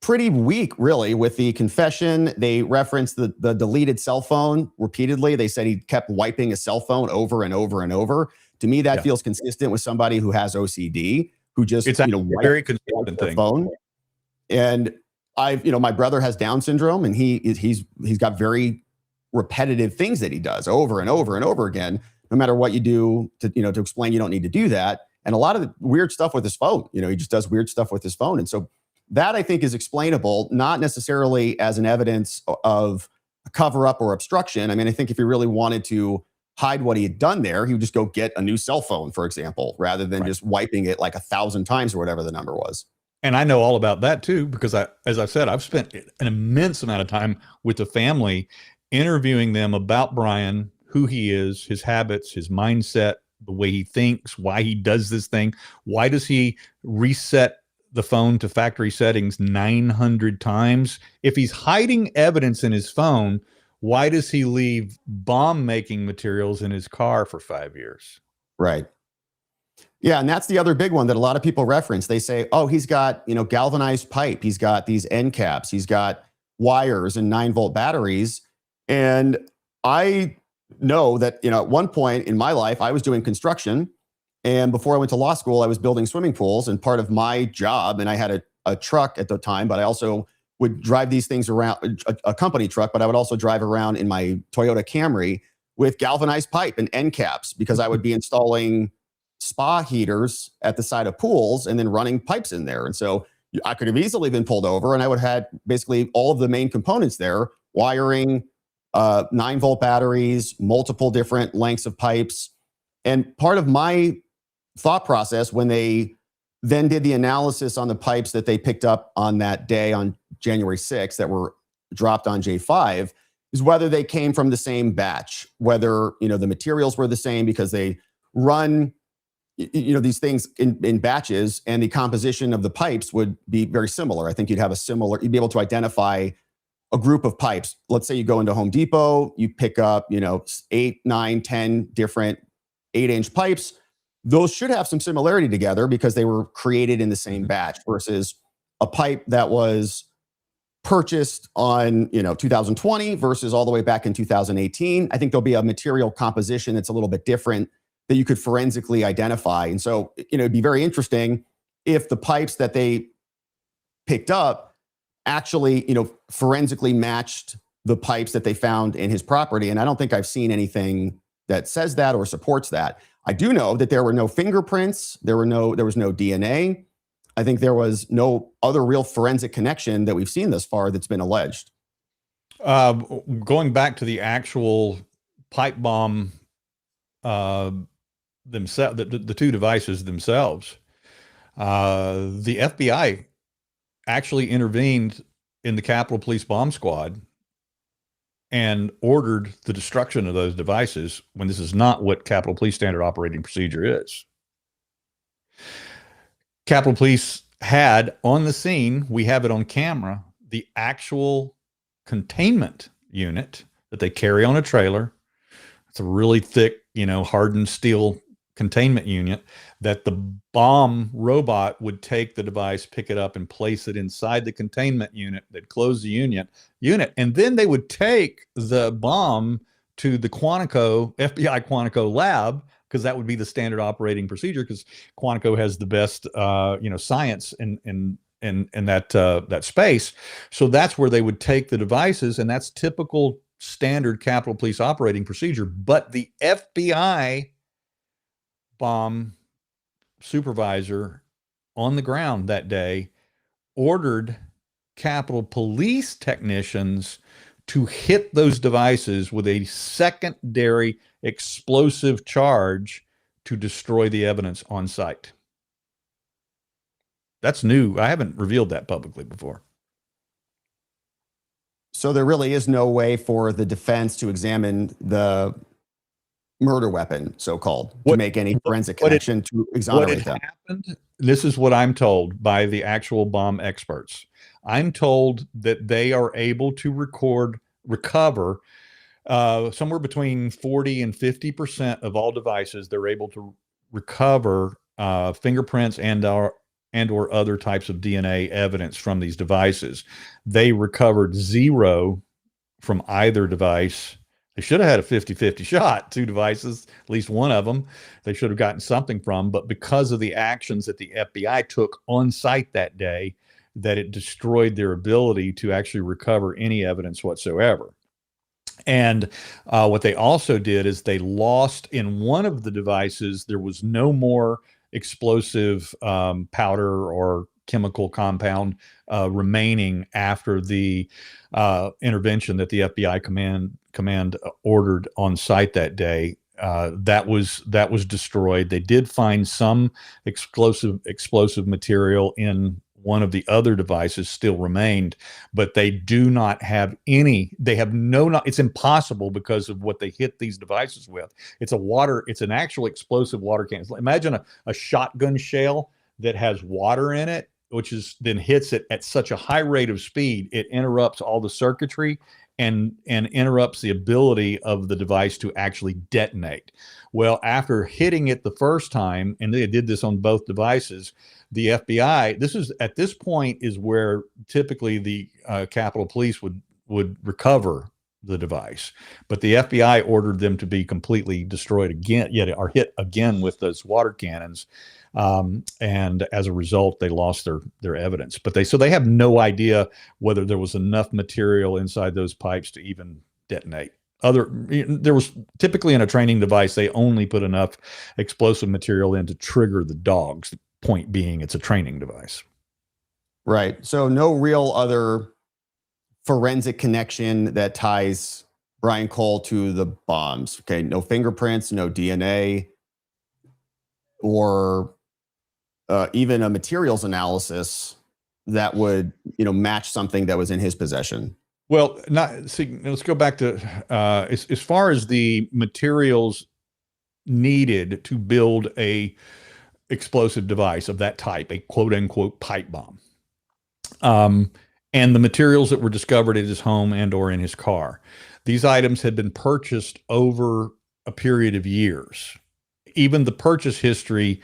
Speaker 1: pretty weak, really. With the confession, they referenced the deleted cell phone repeatedly. They said he kept wiping his cell phone over and over and over. To me, that feels consistent with somebody who has OCD, who just,
Speaker 2: it's a very consistent thing.
Speaker 1: Phone. And my brother has Down syndrome, and he's got very repetitive things that he does over and over and over again, no matter what you do to explain you don't need to do that. And a lot of the weird stuff with his phone, he just does weird stuff with his phone. And so that, I think, is explainable, not necessarily as an evidence of a cover up or obstruction. I mean, I think if he really wanted to hide what he had done there, he would just go get a new cell phone, for example, rather than just wiping it like 1,000 times or whatever the number was.
Speaker 2: And I know all about that too, because as I said, I've spent an immense amount of time with the family interviewing them about Brian, who he is, his habits, his mindset, the way he thinks, why he does this thing. Why does he reset the phone to factory settings 900 times? If he's hiding evidence in his phone, why does he leave bomb-making materials in his car for 5 years?
Speaker 1: Right. Yeah, and that's the other big one that a lot of people reference. They say, oh, he's got, galvanized pipe. He's got these end caps. He's got wires and 9-volt batteries. And I know that, at one point in my life, I was doing construction. And before I went to law school, I was building swimming pools. And part of my job, and I had a truck at the time, but I also would drive these things around, a company truck, but I would also drive around in my Toyota Camry with galvanized pipe and end caps, because I would be installing spa heaters at the side of pools and then running pipes in there. And so I could have easily been pulled over, and I would have had basically all of the main components there: wiring, 9-volt batteries, multiple different lengths of pipes. And part of my thought process when they then did the analysis on the pipes that they picked up on that day on January 6th that were dropped on J5 is whether they came from the same batch, whether, the materials were the same, because they run, these things in batches, and the composition of the pipes would be very similar. I think you'd be able to identify a group of pipes. Let's say you go into Home Depot, you pick up, 8, 9, 10 different 8-inch pipes. Those should have some similarity together because they were created in the same batch, versus a pipe that was purchased on 2020 versus all the way back in 2018. I think there'll be a material composition that's a little bit different that you could forensically identify. And so, it'd be very interesting if the pipes that they picked up actually, forensically matched the pipes that they found in his property. And I don't think I've seen anything that says that or supports that. I do know that there were no fingerprints, there was no DNA. I think there was no other real forensic connection that we've seen thus far that's been alleged.
Speaker 2: Going back to the actual pipe bomb themselves, the two devices themselves, the FBI actually intervened in the Capitol Police Bomb Squad and ordered the destruction of those devices when this is not what Capitol Police Standard Operating Procedure is. Capitol Police had on the scene, we have it on camera, the actual containment unit that they carry on a trailer. It's a really thick, hardened steel containment unit that the bomb robot would take the device, pick it up, and place it inside the containment unit. They'd close the unit, and then they would take the bomb to the FBI Quantico lab, because that would be the standard operating procedure, because Quantico has the best science in that space. So that's where they would take the devices, and that's typical standard Capitol Police operating procedure. But the FBI bomb supervisor on the ground that day ordered Capitol Police technicians to hit those devices with a secondary explosive charge to destroy the evidence on site. That's new. I haven't revealed that publicly before.
Speaker 1: So there really is no way for the defense to examine the murder weapon, so-called, to make any forensic connection to exonerate them.
Speaker 2: Happened, this is what I'm told by the actual bomb experts. I'm told that they are able to recover somewhere between 40 and 50% of all devices. They're able to recover fingerprints and or other types of DNA evidence from these devices. They recovered 0 from either device. They should have had a 50-50 shot, 2 devices, at least one of them, they should have gotten something from. But because of the actions that the FBI took on site that day, that it destroyed their ability to actually recover any evidence whatsoever. And what they also did is they lost in one of the devices, there was no more explosive powder or chemical compound remaining after the intervention that the FBI command ordered on site that day. That was destroyed. They did find some explosive material in one of the other devices still remained, but they do not have any. They have it's impossible because of what they hit these devices with. It's an actual explosive water cannon. Imagine a shotgun shell that has water in it, which then hits it at such a high rate of speed, it interrupts all the circuitry and interrupts the ability of the device to actually detonate. Well, after hitting it the first time, and they did this on both devices, the FBI, at this point is where typically the Capitol Police would recover the device, but the FBI ordered them to be completely destroyed again, or hit again with those water cannons. And as a result, they lost their evidence. But they have no idea whether there was enough material inside those pipes to even detonate. There was typically in a training device, they only put enough explosive material in to trigger the dogs. The point being, it's a training device.
Speaker 1: Right. So no real other forensic connection that ties Brian Cole to the bombs. Okay. No fingerprints, no DNA, or even a materials analysis that would, match something that was in his possession.
Speaker 2: Well, let's go back to as far as the materials needed to build a explosive device of that type, a quote unquote pipe bomb, and the materials that were discovered at his home and or in his car. These items had been purchased over a period of years. Even the purchase history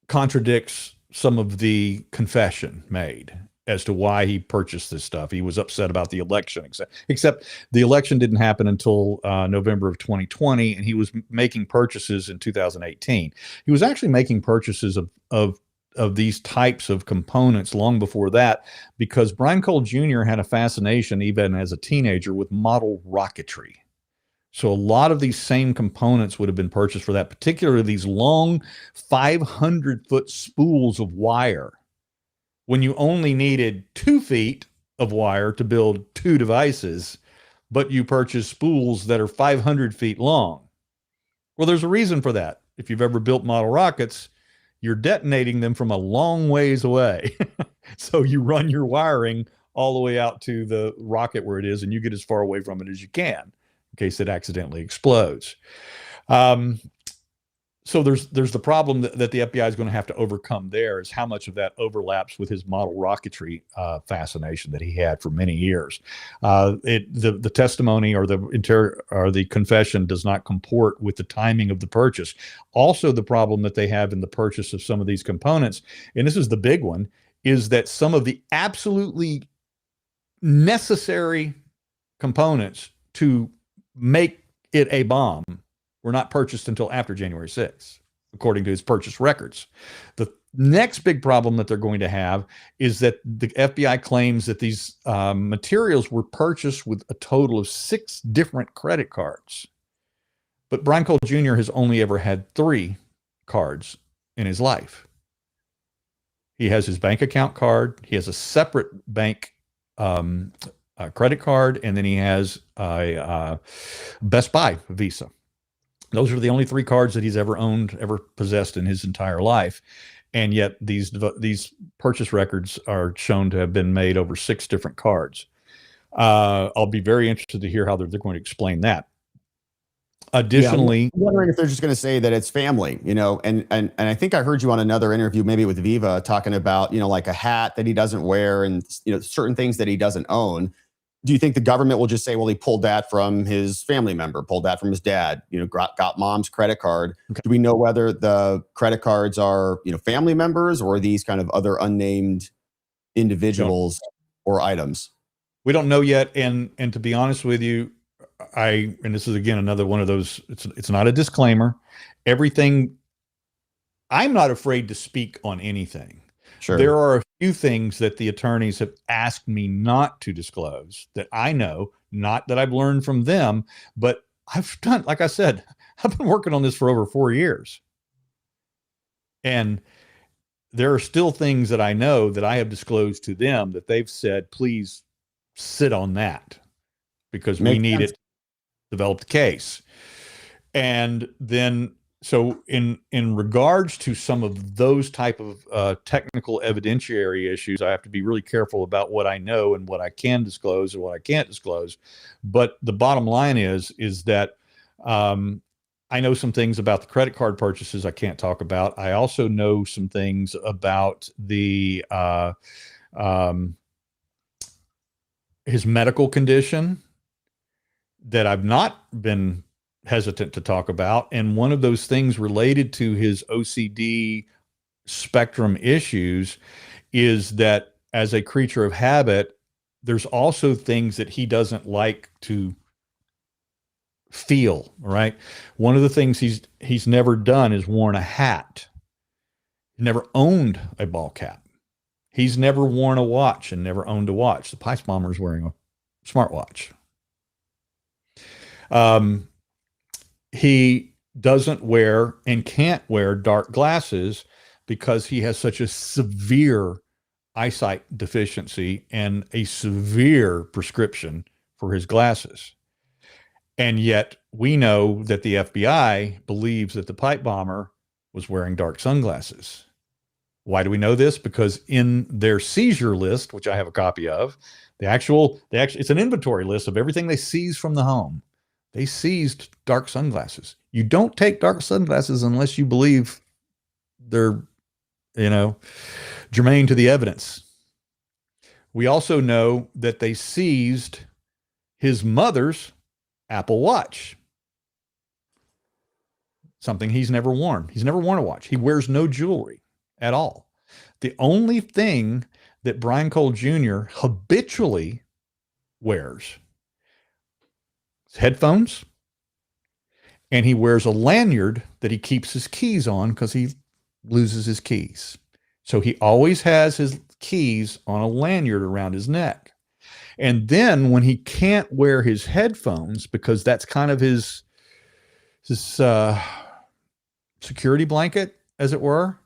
Speaker 2: contradicts some of the confession made. as to why he purchased this stuff. He was upset about the election, except the election didn't happen until November of 2020, and he was making purchases in 2018. He was actually making purchases of these types of components long before that, because Brian Cole Jr. had a fascination, even as a teenager, with model rocketry. So a lot of these same components would have been purchased for that, particularly these long 500-foot spools of wire, when you only needed 2 feet of wire to build 2 devices, but you purchase spools that are 500 feet long. Well, there's a reason for that. If you've ever built model rockets, you're detonating them from a long ways away. So you run your wiring all the way out to the rocket where it is, and you get as far away from it as you can in case it accidentally explodes. So there's the problem that the FBI is going to have to overcome there, is how much of that overlaps with his model rocketry fascination that he had for many years. The testimony or the confession does not comport with the timing of the purchase. Also, the problem that they have in the purchase of some of these components, and this is the big one, is that some of the absolutely necessary components to make it a bomb were not purchased until after January 6th, according to his purchase records. The next big problem that they're going to have is that the FBI claims that these materials were purchased with a total of 6 different credit cards. But Brian Cole Jr. has only ever had 3 cards in his life. He has his bank account card, he has a separate bank credit card, and then he has a Best Buy Visa. Those are the only 3 cards that he's ever owned, ever possessed in his entire life. And yet these purchase records are shown to have been made over 6 different cards. I'll be very interested to hear how they're going to explain that. Additionally,
Speaker 1: I'm wondering if they're just going to say that it's family, and I think I heard you on another interview, maybe with Viva, talking about, like a hat that he doesn't wear and, certain things that he doesn't own. Do you think the government will just say, well, he pulled that from his family member, pulled that from his dad, got mom's credit card? Okay. Do we know whether the credit cards are, family members, or are these kind of other unnamed individuals or items?
Speaker 2: We don't know yet. And to be honest with you, and this is again another one of those, it's not a disclaimer. Everything, I'm not afraid to speak on anything. Sure. There are a few things that the attorneys have asked me not to disclose that I know, not that I've learned from them, but I've done, like I said, I've been working on this for over 4 years. And there are still things that I know that I have disclosed to them that they've said, please sit on that, because we need it to develop the case. And then, so in regards to some of those type of technical evidentiary issues, I have to be really careful about what I know and what I can disclose and what I can't disclose. But the bottom line is that I know some things about the credit card purchases I can't talk about. I also know some things about his medical condition that I've not been hesitant to talk about. And one of those things related to his OCD spectrum issues is that, as a creature of habit, there's also things that he doesn't like to feel, right? One of the things he's never done is worn a hat. He never owned a ball cap. He's never worn a watch and never owned a watch. The Pice Bomber is wearing a smartwatch. He doesn't wear and can't wear dark glasses because he has such a severe eyesight deficiency and a severe prescription for his glasses. And yet we know that the FBI believes that the pipe bomber was wearing dark sunglasses. Why do we know this? Because in their seizure list, which I have a copy of, it's an inventory list of everything they seized from the home. They seized dark sunglasses. You don't take dark sunglasses unless you believe they're, germane to the evidence. We also know that they seized his mother's Apple Watch, something he's never worn. He's never worn a watch. He wears no jewelry at all. The only thing that Brian Cole Jr. habitually wears headphones, and he wears a lanyard that he keeps his keys on because he loses his keys. So he always has his keys on a lanyard around his neck. And then when he can't wear his headphones, because that's kind of his security blanket, as it were,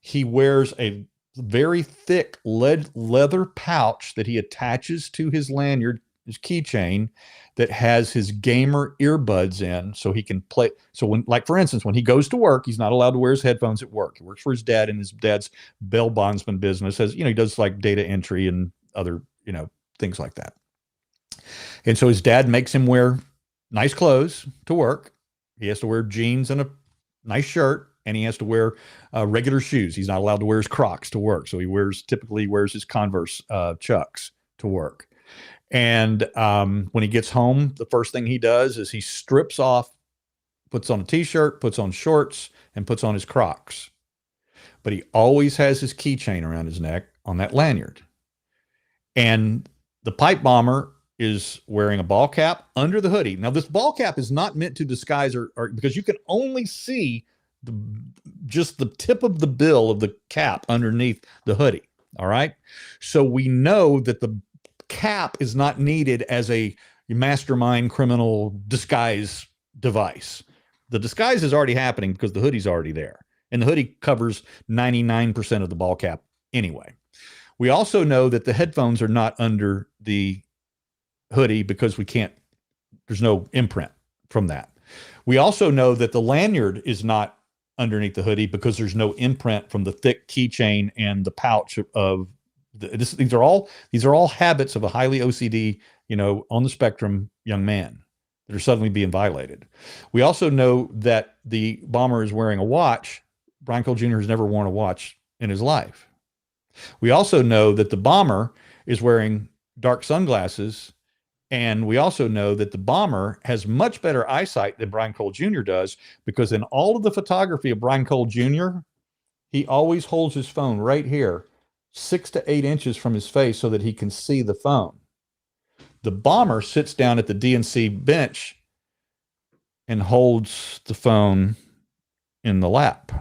Speaker 2: he wears a very thick leather pouch that he attaches to his lanyard, his keychain, that has his gamer earbuds in, so he can play. So when, like for instance, when he goes to work, he's not allowed to wear his headphones at work. He works for his dad, and his dad's bail bondsman business. Has, he does like data entry and other, things like that. And so his dad makes him wear nice clothes to work. He has to wear jeans and a nice shirt, and he has to wear regular shoes. He's not allowed to wear his Crocs to work. So he typically wears his Converse Chucks to work. And when he gets home, the first thing he does is he strips off, puts on a t-shirt, puts on shorts, and puts on his Crocs. But he always has his keychain around his neck on that lanyard. And the pipe bomber is wearing a ball cap under the hoodie. Now, this ball cap is not meant to disguise or because you can only see just the tip of the bill of the cap underneath the hoodie. All right. So we know that the cap is not needed as a mastermind criminal disguise device. The disguise is already happening because the hoodie's already there. And the hoodie covers 99% of the ball cap anyway. We also know that the headphones are not under the hoodie because there's no imprint from that. We also know that the lanyard is not underneath the hoodie because there's no imprint from the thick keychain and the pouch of these are all habits of a highly OCD, on the spectrum young man that are suddenly being violated. We also know that the bomber is wearing a watch. Brian Cole Jr. has never worn a watch in his life. We also know that the bomber is wearing dark sunglasses, and we also know that the bomber has much better eyesight than Brian Cole Jr. does, because in all of the photography of Brian Cole Jr., he always holds his phone right here, 6 to 8 inches from his face so that he can see the phone. The bomber sits down at the DNC bench and holds the phone in the lap.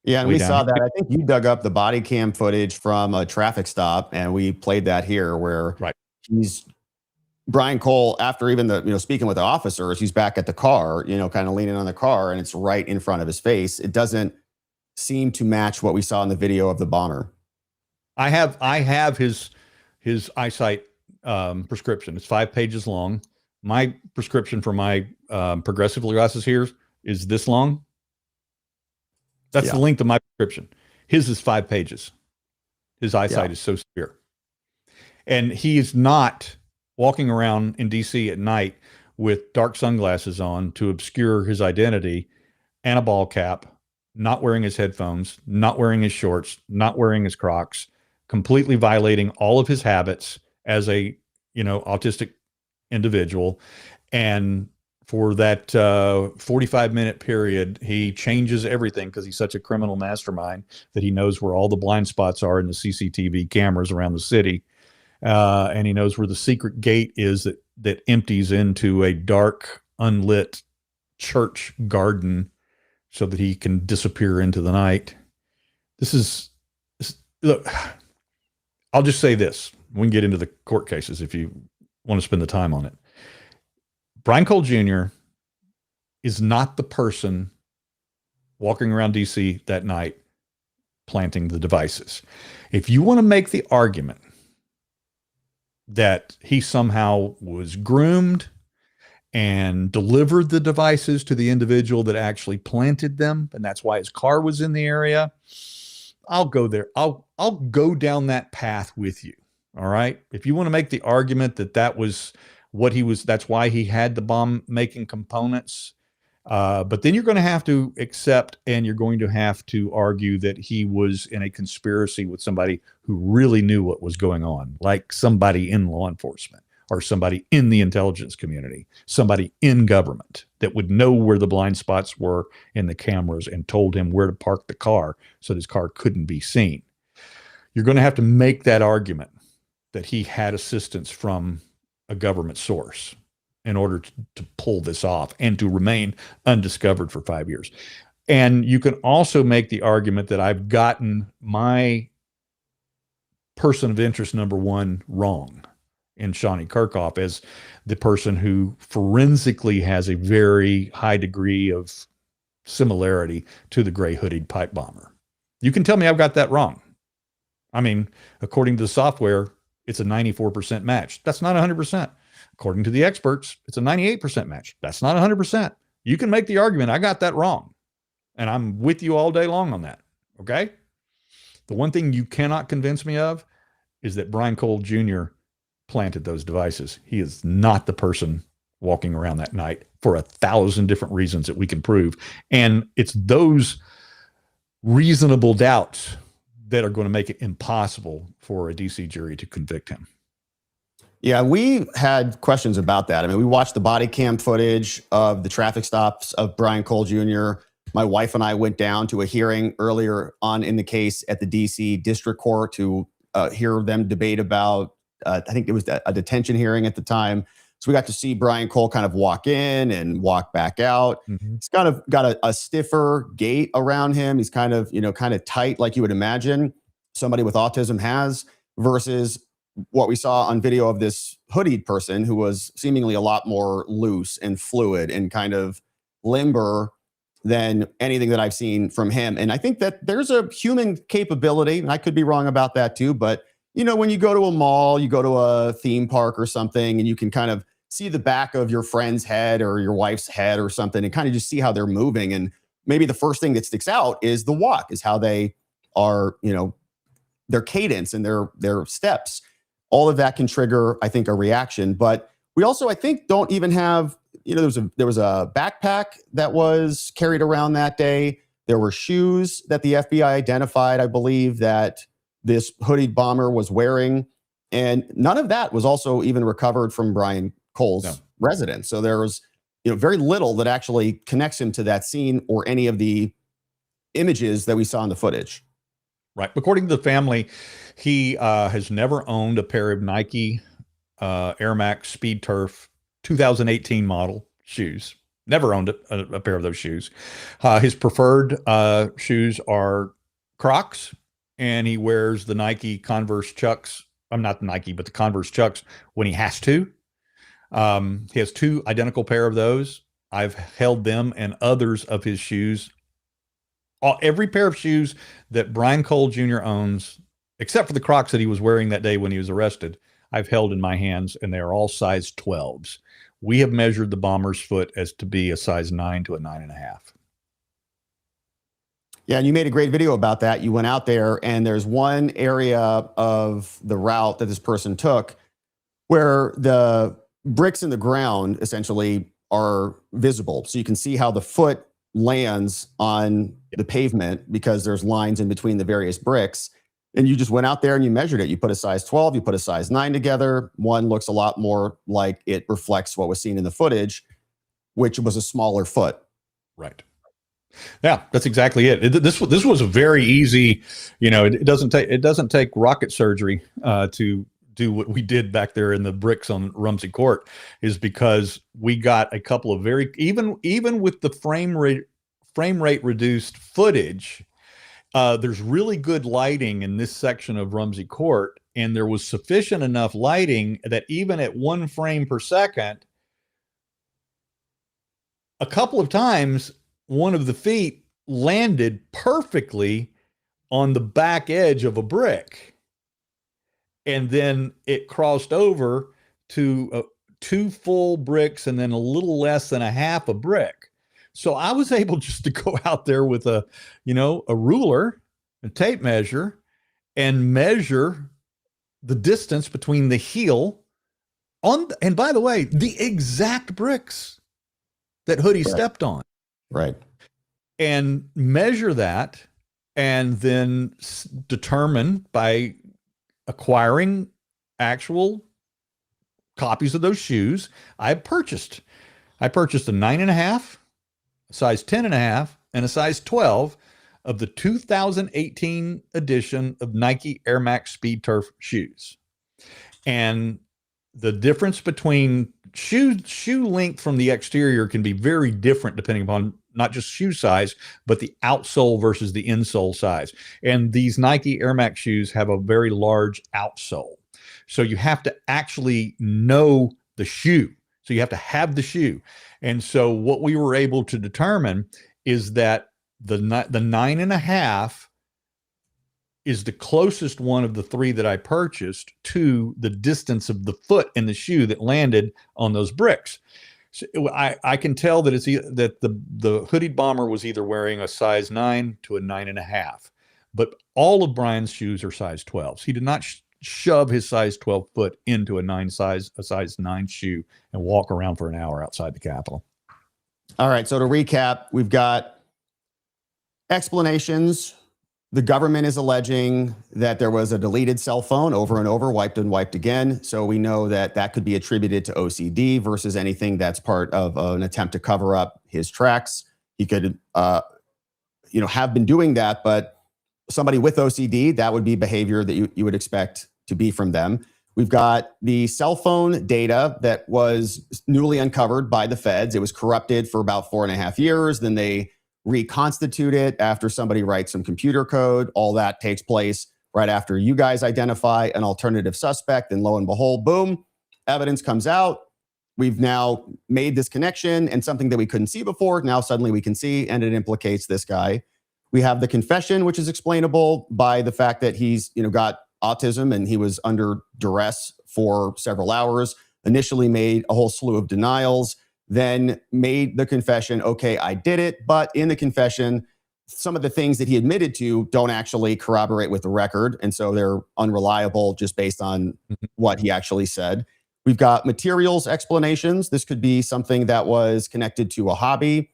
Speaker 1: Yeah, and we saw that. I think you dug up the body cam footage from a traffic stop, and we played that here where Brian Cole, after even speaking with the officers, he's back at the car, kind of leaning on the car, and it's right in front of his face. It doesn't seem to match what we saw in the video of the bomber.
Speaker 2: I have his eyesight prescription. It's 5 pages long. My prescription for my progressive glasses here is this long. That's the length of my prescription. His is 5 pages. His eyesight is so severe. And he is not walking around in DC at night with dark sunglasses on to obscure his identity and a ball cap, not wearing his headphones, not wearing his shorts, not wearing his Crocs, completely violating all of his habits as a, autistic individual. And for that 45-minute period, he changes everything because he's such a criminal mastermind that he knows where all the blind spots are in the CCTV cameras around the city. And he knows where the secret gate is that empties into a dark, unlit church garden so that he can disappear into the night. Look, I'll just say this. We can get into the court cases if you want to spend the time on it. Brian Cole Jr. is not the person walking around DC that night planting the devices. If you want to make the argument that he somehow was groomed and delivered the devices to the individual that actually planted them, and that's why his car was in the area, I'll go there. I'll go down that path with you. All right. If you want to make the argument that was what he was, that's why he had the bomb making components. But then you're going to have to accept, and you're going to have to argue that he was in a conspiracy with somebody who really knew what was going on, like somebody in law enforcement or somebody in the intelligence community, somebody in government that would know where the blind spots were in the cameras and told him where to park the car so his car couldn't be seen. you're going to have to make that argument that he had assistance from a government source in order to pull this off and to remain undiscovered for 5 years. And you can also make the argument that I've gotten my person of interest number one wrong in Shawnee Kirkhoff as the person who forensically has a very high degree of similarity to the gray hooded pipe bomber. You can tell me I've got that wrong. I mean, according to the software, it's a 94% match. That's not 100%. According to the experts, it's a 98% match. That's not 100%. You can make the argument I got that wrong. And I'm with you all day long on that. Okay? The one thing you cannot convince me of is that Brian Cole Jr. planted those devices. He is not the person walking around that night for 1,000 different reasons that we can prove. And it's those reasonable doubts that are going to make it impossible for a DC jury to convict him.
Speaker 1: Yeah, we had questions about that. I mean, we watched the body cam footage of the traffic stops of Brian Cole Jr. My wife and I went down to a hearing earlier on in the case at the DC District Court to hear them debate about, I think it was a detention hearing at the time. So we got to see Brian Cole kind of walk in and walk back out. Mm-hmm. He's kind of got a stiffer gait around him. He's kind of, kind of tight like you would imagine somebody with autism has, versus what we saw on video of this hoodied person who was seemingly a lot more loose and fluid and kind of limber than anything that I've seen from him. And I think that there's a human capability, and I could be wrong about that too, but when you go to a mall, you go to a theme park or something, and you can kind of see the back of your friend's head or your wife's head or something and kind of just see how they're moving. And maybe the first thing that sticks out is the walk, is how they are, their cadence and their steps. All of that can trigger, I think, a reaction. But we also, I think, don't even have, there was a backpack that was carried around that day. There were shoes that the FBI identified, I believe, that this hooded bomber was wearing. And none of that was also even recovered from Brian Cole's residence. So there was, very little that actually connects him to that scene or any of the images that we saw in the footage.
Speaker 2: Right. According to the family, he has never owned a pair of Nike Air Max Speed Turf 2018 model shoes. Never owned a pair of those shoes. His preferred shoes are Crocs, and he wears the Nike Converse Chucks. I'm not Nike, but the Converse Chucks when he has to. He has two identical pair of those. I've held them and others of his shoes. Every pair of shoes that Brian Cole Jr. owns, except for the Crocs that he was wearing that day when he was arrested, I've held in my hands, and they are all size 12s. We have measured the bomber's foot as to be a size 9 to a 9.5.
Speaker 1: Yeah, and you made a great video about that. You went out there, and there's one area of the route that this person took where the bricks in the ground essentially are visible. So you can see how the foot lands on the pavement because there's lines in between the various bricks. And you just went out there and you measured it. You put a size 12, you put a size 9 together. One looks a lot more like it reflects what was seen in the footage, which was a smaller foot.
Speaker 2: Right. Yeah, that's exactly it. This was a very easy, it doesn't take rocket surgery to do what we did back there in the bricks on Rumsey Court, is because we got a couple of very, even with the frame rate reduced footage, there's really good lighting in this section of Rumsey Court, and there was sufficient enough lighting that even at 1 frame per second, a couple of times, one of the feet landed perfectly on the back edge of a brick. And then it crossed over to 2 full bricks and then a little less than a half a brick. So I was able just to go out there with a ruler, a tape measure, and measure the distance between the heel and by the way, the exact bricks that Hoodie stepped on.
Speaker 1: Right.
Speaker 2: And measure that, and then determine by acquiring actual copies of those shoes. I purchased a 9.5, a size 10.5, and a size 12 of the 2018 edition of Nike Air Max Speed Turf shoes. And the difference between shoe length from the exterior can be very different depending upon not just shoe size, but the outsole versus the insole size. And these Nike Air Max shoes have a very large outsole. So you have to actually know the shoe. So you have to have the shoe. And so what we were able to determine is that the 9.5 is the closest one of the three that I purchased to the distance of the foot in the shoe that landed on those bricks. So I can tell that that the hooded bomber was either wearing a size 9 to a 9.5, but all of Brian's shoes are size 12s. He did not shove his size 12 foot into a size 9 shoe and walk around for an hour outside the Capitol.
Speaker 1: All right. So to recap, we've got explanations. The government is alleging that there was a deleted cell phone over and over, wiped and wiped again. So we know that that could be attributed to OCD versus anything that's part of an attempt to cover up his tracks. He could, have been doing that, but somebody with OCD, that would be behavior that you would expect to be from them. We've got the cell phone data that was newly uncovered by the feds. It was corrupted for about 4.5 years. Then they reconstitute it after somebody writes some computer code. All that takes place right after you guys identify an alternative suspect. And lo and behold, boom, evidence comes out. We've now made this connection, and something that we couldn't see before, now suddenly we can see, and it implicates this guy. We have the confession, which is explainable by the fact that he's got autism and he was under duress for several hours, initially made a whole slew of denials, then made the confession, okay, I did it. But in the confession, some of the things that he admitted to don't actually corroborate with the record. And so they're unreliable just based on what he actually said. We've got materials explanations. This could be something that was connected to a hobby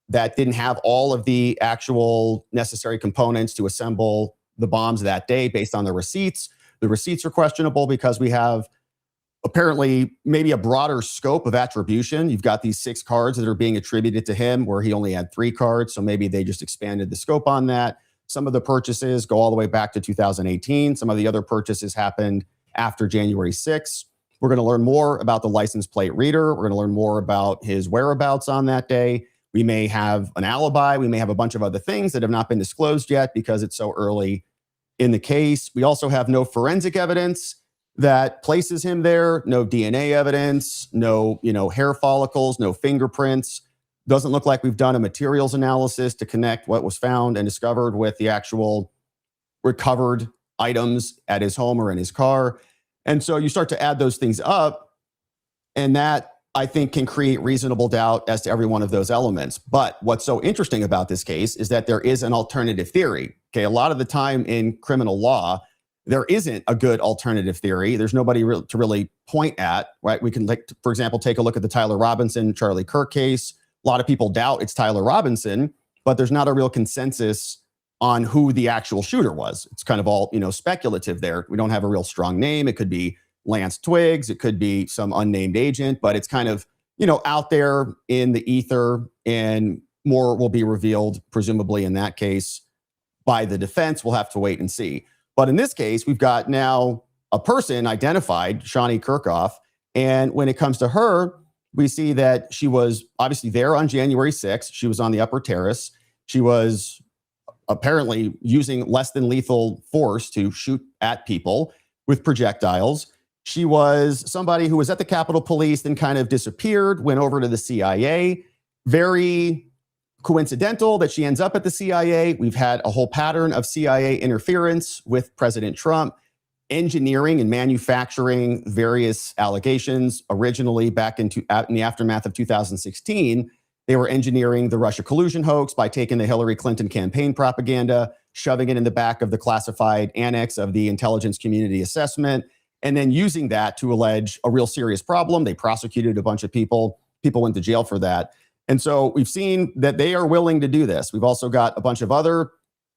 Speaker 1: that didn't have all of the actual necessary components to assemble the bombs that day based on the receipts. The receipts are questionable because we have apparently maybe a broader scope of attribution. You've got these 6 cards that are being attributed to him where he only had 3 cards. So maybe they just expanded the scope on that. Some of the purchases go all the way back to 2018. Some of the other purchases happened after January 6th. We're going to learn more about the license plate reader. We're going to learn more about his whereabouts on that day. We may have an alibi. We may have a bunch of other things that have not been disclosed yet because it's so early in the case. We also have no forensic evidence that places him there, no DNA evidence, no, hair follicles, no fingerprints. Doesn't look like we've done a materials analysis to connect what was found and discovered with the actual recovered items at his home or in his car. And so you start to add those things up, and that, I think, can create reasonable doubt as to every one of those elements. But what's so interesting about this case is that there is an alternative theory. Okay, a lot of the time in criminal law, there isn't a good alternative theory. There's nobody to really point at, right? We can, for example, take a look at the Tyler Robinson, Charlie Kirk case. A lot of people doubt it's Tyler Robinson, but there's not a real consensus on who the actual shooter was. It's kind of all, speculative there. We don't have a real strong name. It could be Lance Twiggs. It could be some unnamed agent, but it's kind of, out there in the ether, and more will be revealed, presumably in that case, by the defense. We'll have to wait and see. But in this case, we've got now a person identified, Shawnee Kirkhoff. And when it comes to her, we see that she was obviously there on January 6th. She was on the upper terrace. She was apparently using less than lethal force to shoot at people with projectiles. She was somebody who was at the Capitol Police, then kind of disappeared, went over to the CIA. Very coincidental that she ends up at the CIA. We've had a whole pattern of CIA interference with President Trump, engineering and manufacturing various allegations. Originally, back in the aftermath of 2016, they were engineering the Russia collusion hoax by taking the Hillary Clinton campaign propaganda, shoving it in the back of the classified annex of the intelligence community assessment, and then using that to allege a real serious problem. They prosecuted a bunch of people. People went to jail for that. And so we've seen that they are willing to do this. We've also got a bunch of other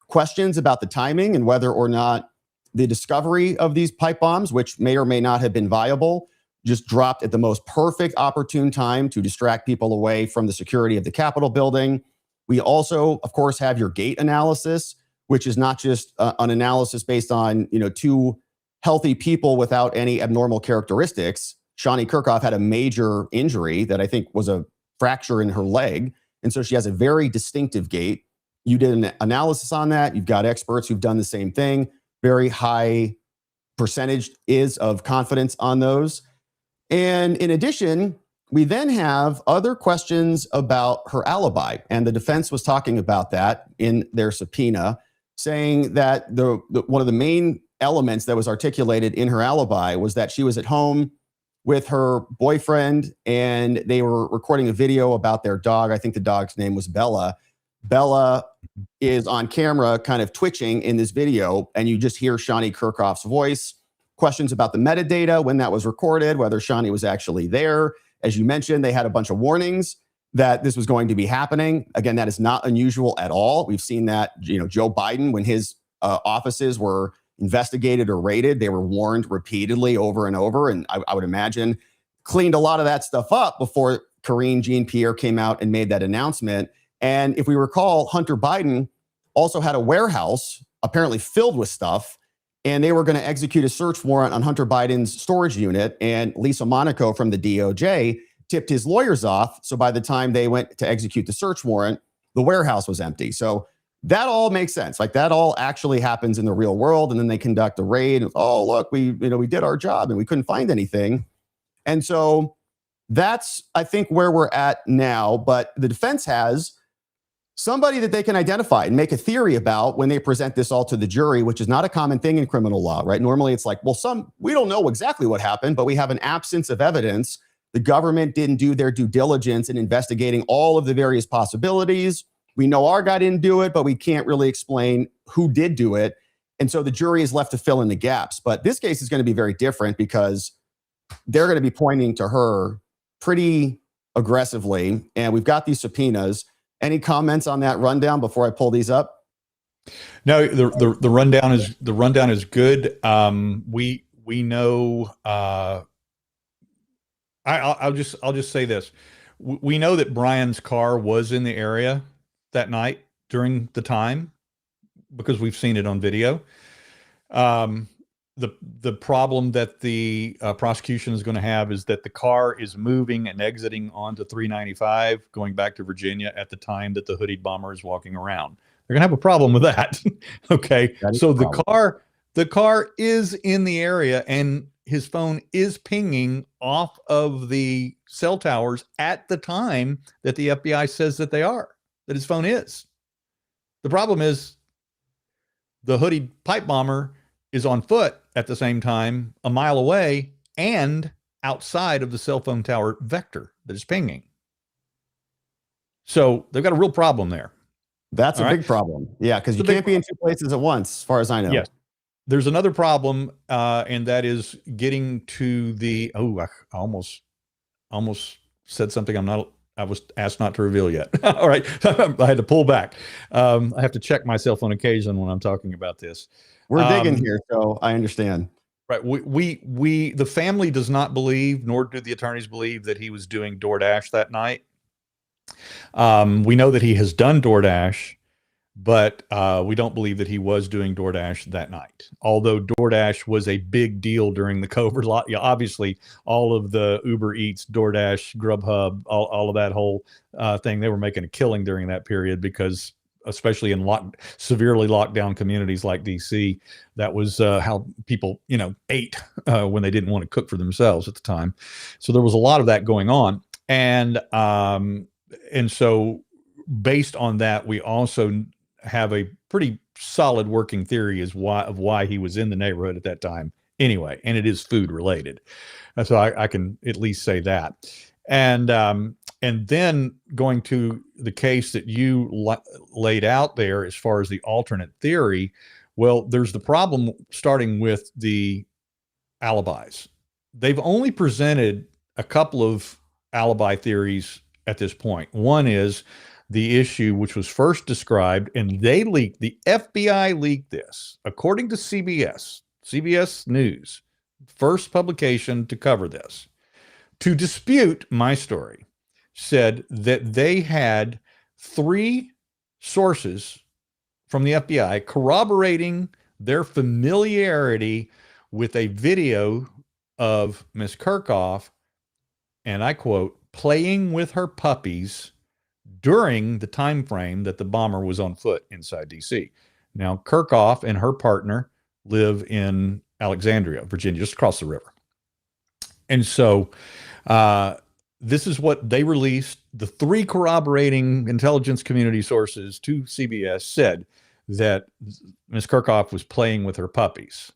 Speaker 1: questions about the timing and whether or not the discovery of these pipe bombs, which may or may not have been viable, just dropped at the most perfect opportune time to distract people away from the security of the Capitol building. We also, of course, have your gait analysis, which is not just an analysis based on, two healthy people without any abnormal characteristics. Shawnee Kirkhoff had a major injury that I think was a fracture in her leg. And so she has a very distinctive gait. You did an analysis on that. You've got experts who've done the same thing. Very high percentage is of confidence on those. And in addition, we then have other questions about her alibi. And the defense was talking about that in their subpoena, saying that one of the main elements that was articulated in her alibi was that she was at home with her boyfriend and they were recording a video about their dog. I think the dog's name was Bella. Bella is on camera kind of twitching in this video, and you just hear Shawnee Kirkhoff's voice. Questions about the metadata, when that was recorded, whether Shawnee was actually there. As you mentioned, they had a bunch of warnings that this was going to be happening. Again, that is not unusual at all. We've seen that, Joe Biden, when his offices were investigated or raided, they were warned repeatedly over and over. And I would imagine cleaned a lot of that stuff up before Karine Jean-Pierre came out and made that announcement. And if we recall, Hunter Biden also had a warehouse apparently filled with stuff, and they were going to execute a search warrant on Hunter Biden's storage unit. And Lisa Monaco from the DOJ tipped his lawyers off. So by the time they went to execute the search warrant, the warehouse was empty. So that all makes sense. Like, that all actually happens in the real world. And then they conduct a raid. And, oh, look, we did our job and we couldn't find anything. And so that's, I think, where we're at now. But the defense has somebody that they can identify and make a theory about when they present this all to the jury, which is not a common thing in criminal law, right? Normally it's like, well, we don't know exactly what happened, but we have an absence of evidence. The government didn't do their due diligence in investigating all of the various possibilities. We know our guy didn't do it, but we can't really explain who did do it. And so the jury is left to fill in the gaps. But this case is going to be very different because they're going to be pointing to her pretty aggressively. And we've got these subpoenas. Any comments on that rundown before I pull these up?
Speaker 2: No, the rundown is good. We know. I'll just say this: we know that Brian's car was in the area that night during the time because we've seen it on video. The problem that the prosecution is going to have is that the car is moving and exiting onto 395, going back to Virginia at the time that the hooded bomber is walking around. They're going to have a problem with that. Okay, so the car is in the area and his phone is pinging off of the cell towers at the time that the FBI says that that his phone is. The problem is the hooded pipe bomber is on foot at the same time, a mile away and outside of the cell phone tower vector that is pinging. So they've got a real problem there.
Speaker 1: That's a big problem. Yeah, because you can't be in two places at once, as far as I know.
Speaker 2: Yes. There's another problem, and that is getting to the, I almost said something I was asked not to reveal yet. All right. I had to pull back. I have to check myself on occasion when I'm talking about this.
Speaker 1: We're digging here, so I understand.
Speaker 2: Right. The family does not believe, nor do the attorneys believe, that he was doing DoorDash that night. We know that he has done DoorDash, but we don't believe that he was doing DoorDash that night. Although DoorDash was a big deal during the COVID lot. Yeah, obviously, all of the Uber Eats, DoorDash, Grubhub, all of that whole thing, they were making a killing during that period because, especially in severely locked down communities like DC, that was how people, ate when they didn't want to cook for themselves at the time. So there was a lot of that going on. And so based on that, we also have a pretty solid working theory of why he was in the neighborhood at that time anyway. And it is food related. So I can at least say that. And then going to the case that you laid out there as far as the alternate theory, well, there's the problem starting with the alibis. They've only presented a couple of alibi theories at this point. One is the issue which was first described, and the FBI leaked this, according to CBS News, first publication to cover this, to dispute my story, said that they had 3 sources from the FBI corroborating their familiarity with a video of Miss Kirchhoff, and I quote, playing with her puppies during the time frame that the bomber was on foot inside DC. Now, Kirchhoff and her partner live in Alexandria, Virginia, just across the river. And so this is what they released. The three corroborating intelligence community sources to CBS said that Ms. Kirchhoff was playing with her puppies.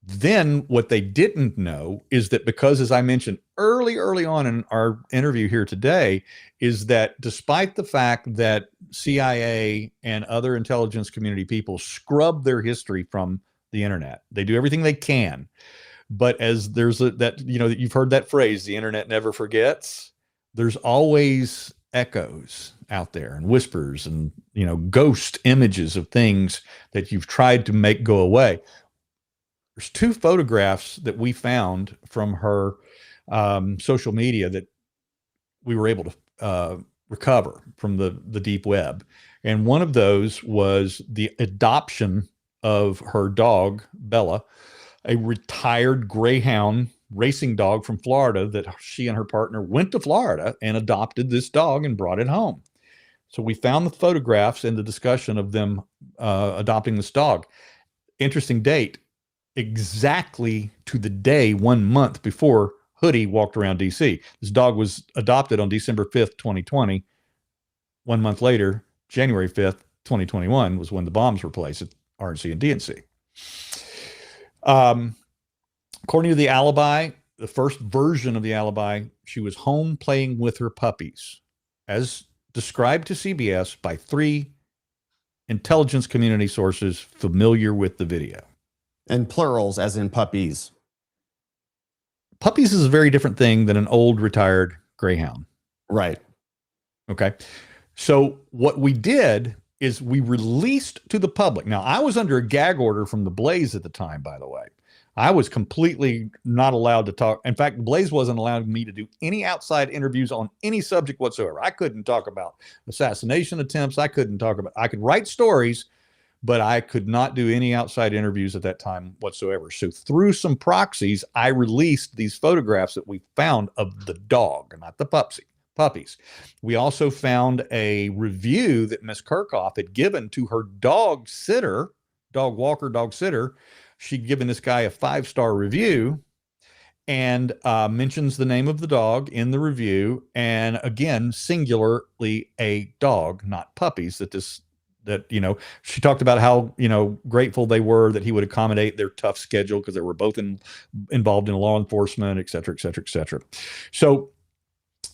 Speaker 2: Then what they didn't know is that, because, as I mentioned early on in our interview here today, is that despite the fact that CIA and other intelligence community people scrub their history from the internet, they do everything they can. But as there's you've heard that phrase, the internet never forgets. There's always echoes out there and whispers and, ghost images of things that you've tried to make go away. There's two photographs that we found from her social media that we were able to recover from the deep web. And one of those was the adoption of her dog, Bella, a retired greyhound racing dog from Florida, that she and her partner went to Florida and adopted this dog and brought it home. So we found the photographs and the discussion of them adopting this dog. Interesting date, exactly to the day 1 month before Hoodie walked around DC. This dog was adopted on December 5th, 2020. 1 month later, January 5th, 2021 was when the bombs were placed at RNC and DNC. According to the alibi, the first version of the alibi, she was home playing with her puppies, as described to CBS by three intelligence community sources familiar with the video.
Speaker 1: And plurals, as in puppies.
Speaker 2: Puppies is a very different thing than an old retired greyhound.
Speaker 1: Right.
Speaker 2: Okay. So what we did is we released to the public. Now, I was under a gag order from the Blaze at the time, by the way. I was completely not allowed to talk. In fact, Blaze wasn't allowing me to do any outside interviews on any subject whatsoever. I couldn't talk about assassination attempts. I could write stories, but I could not do any outside interviews at that time whatsoever. So through some proxies, I released these photographs that we found of the dog, not the puppies. We also found a review that Miss Kirchhoff had given to her dog sitter. She'd given this guy a 5-star review, and mentions the name of the dog in the review. And again, singularly a dog, not puppies. She talked about how, grateful they were that he would accommodate their tough schedule because they were both involved in law enforcement, et cetera, et cetera, et cetera.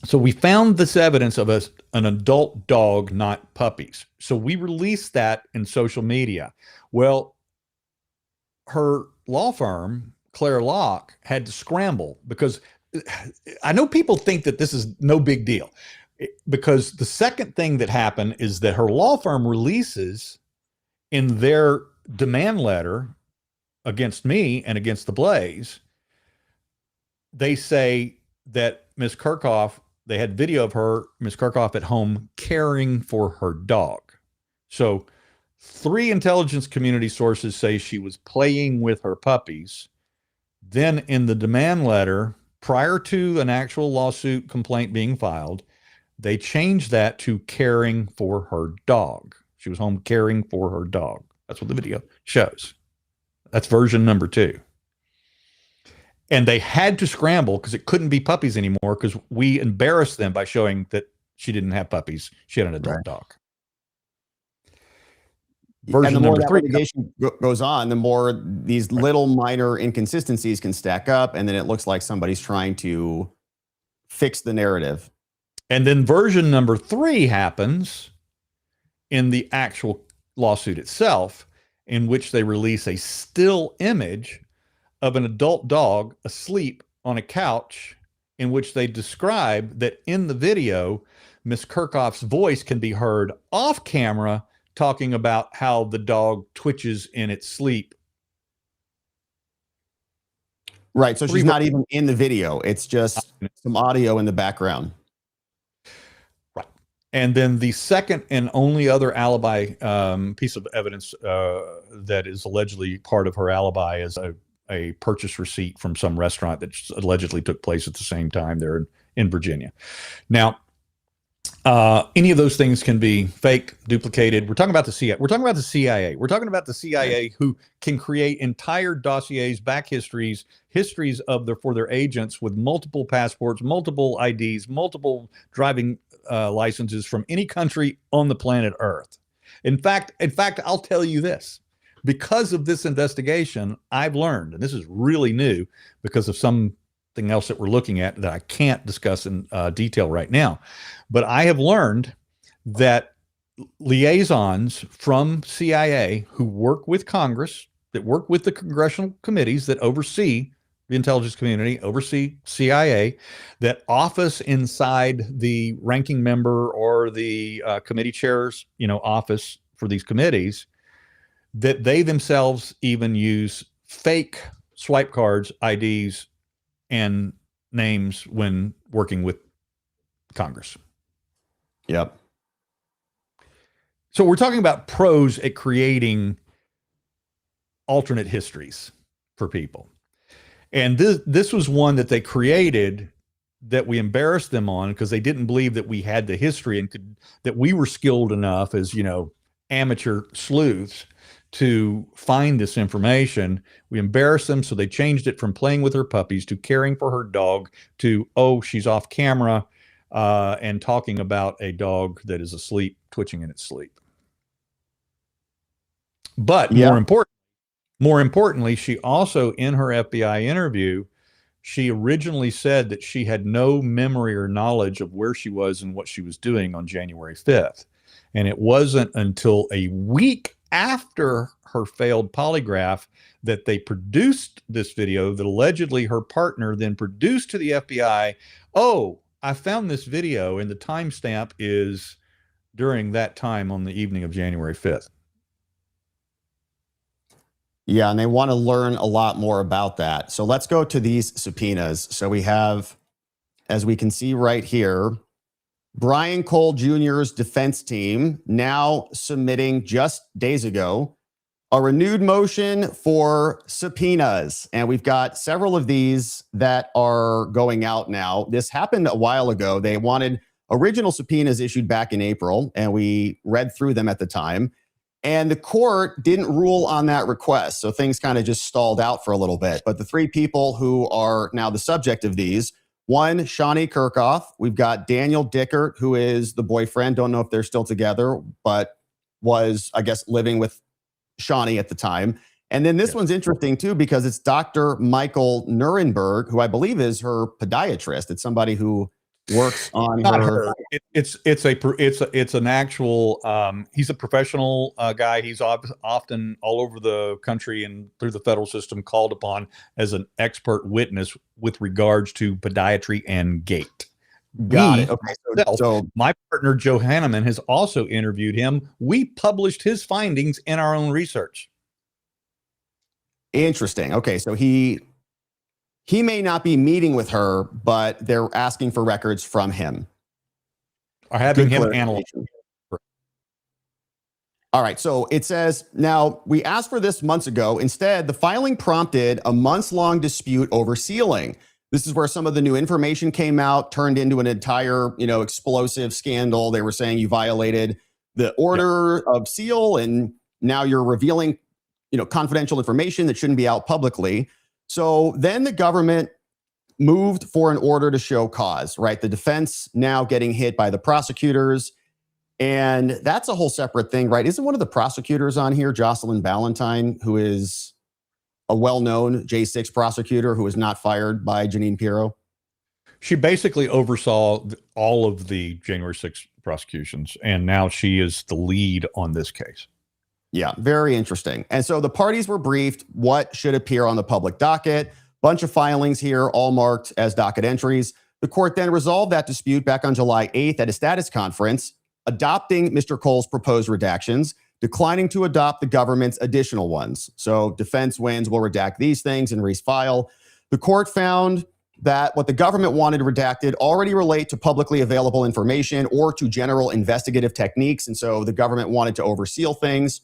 Speaker 2: So we found this evidence of an adult dog, not puppies. So we released that in social media. Well, her law firm, Claire Locke, had to scramble, because I know people think that this is no big deal, because the second thing that happened is that her law firm releases in their demand letter against me and against the Blaze, they say that Ms. Kirchhoff, they had video of Ms. Kirchhoff at home caring for her dog. So 3 intelligence community sources say she was playing with her puppies. Then in the demand letter, prior to an actual lawsuit complaint being filed, they changed that to caring for her dog. She was home caring for her dog. That's what the video shows. That's version number 2. And they had to scramble because it couldn't be puppies anymore, because we embarrassed them by showing that she didn't have puppies. She had an adult dog.
Speaker 1: Version and the more that litigation goes on, the more these little minor inconsistencies can stack up, and then it looks like somebody's trying to fix the narrative.
Speaker 2: And then version number 3 happens in the actual lawsuit itself, in which they release a still image of an adult dog asleep on a couch, in which they describe that in the video, Miss Kirchhoff's voice can be heard off camera talking about how the dog twitches in its sleep.
Speaker 1: Right. So she's not even in the video. It's just some audio in the background.
Speaker 2: Right. And then the second and only other alibi piece of evidence that is allegedly part of her alibi is a purchase receipt from some restaurant that allegedly took place at the same time there in Virginia. Now, any of those things can be fake, duplicated. We're talking about the CIA. We're talking about the CIA. We're talking about the CIA who can create entire dossiers, back histories for their agents with multiple passports, multiple IDs, multiple driving licenses from any country on the planet Earth. In fact, I'll tell you this. Because of this investigation, I've learned, and this is really new because of something else that we're looking at that I can't discuss in detail right now. But I have learned that liaisons from CIA who work with Congress, that work with the congressional committees that oversee the intelligence community, oversee CIA, that office inside the ranking member or the committee chair's, office for these committees, that they themselves even use fake swipe cards, IDs, and names when working with Congress.
Speaker 1: Yep.
Speaker 2: So we're talking about pros at creating alternate histories for people. And this was one that they created that we embarrassed them on because they didn't believe that we had the history and that we were skilled enough as, amateur sleuths to find this information. We embarrassed them, so they changed it from playing with her puppies to caring for her dog to, she's off camera and talking about a dog that is asleep, twitching in its sleep. But more importantly, she also, in her FBI interview, she originally said that she had no memory or knowledge of where she was and what she was doing on January 5th. And it wasn't until a week after her failed polygraph that they produced this video that allegedly her partner then produced to the FBI. I found this video, and the timestamp is during that time on the evening of January 5th.
Speaker 1: Yeah, and they want to learn a lot more about that. So let's go to these subpoenas. So we have, as we can see right here, Brian Cole Jr.'s defense team now submitting just days ago a renewed motion for subpoenas. And we've got several of these that are going out now. This happened a while ago. They wanted original subpoenas issued back in April, and we read through them at the time. And the court didn't rule on that request. So things kind of just stalled out for a little bit. But the three people who are now the subject of these, one, Shawnee Kirkhoff. We've got Daniel Dickert, who is the boyfriend. Don't know if they're still together, but was, I guess, living with Shawnee at the time. And then this one's interesting, too, because it's Dr. Michael Nuremberg, who I believe is her podiatrist. It's somebody who works on her.
Speaker 2: It's an actual, he's a professional guy. He's often all over the country and through the federal system called upon as an expert witness with regards to podiatry and gait.
Speaker 1: Got it. Okay.
Speaker 2: So my partner, Joe Hanneman, has also interviewed him. We published his findings in our own research.
Speaker 1: Interesting. Okay. So he may not be meeting with her, but they're asking for records from him.
Speaker 2: Or having him analyze.
Speaker 1: All right. So it says, now we asked for this months ago. Instead, the filing prompted a months-long dispute over sealing. This is where some of the new information came out, turned into an entire, explosive scandal. They were saying you violated the order of seal, and now you're revealing, confidential information that shouldn't be out publicly. So then the government moved for an order to show cause, right? The defense now getting hit by the prosecutors. And that's a whole separate thing, right? Isn't one of the prosecutors on here, Jocelyn Ballantyne, who is a well-known J6 prosecutor who was not fired by Jeanine Pirro?
Speaker 2: She basically oversaw all of the January 6th prosecutions, and now she is the lead on this case.
Speaker 1: Yeah, very interesting. And so the parties were briefed what should appear on the public docket. Bunch of filings here, all marked as docket entries. The court then resolved that dispute back on July 8th at a status conference, adopting Mr. Cole's proposed redactions, declining to adopt the government's additional ones. So defense wins, will redact these things and refile. The court found that what the government wanted redacted already relate to publicly available information or to general investigative techniques. And so the government wanted to overseal things.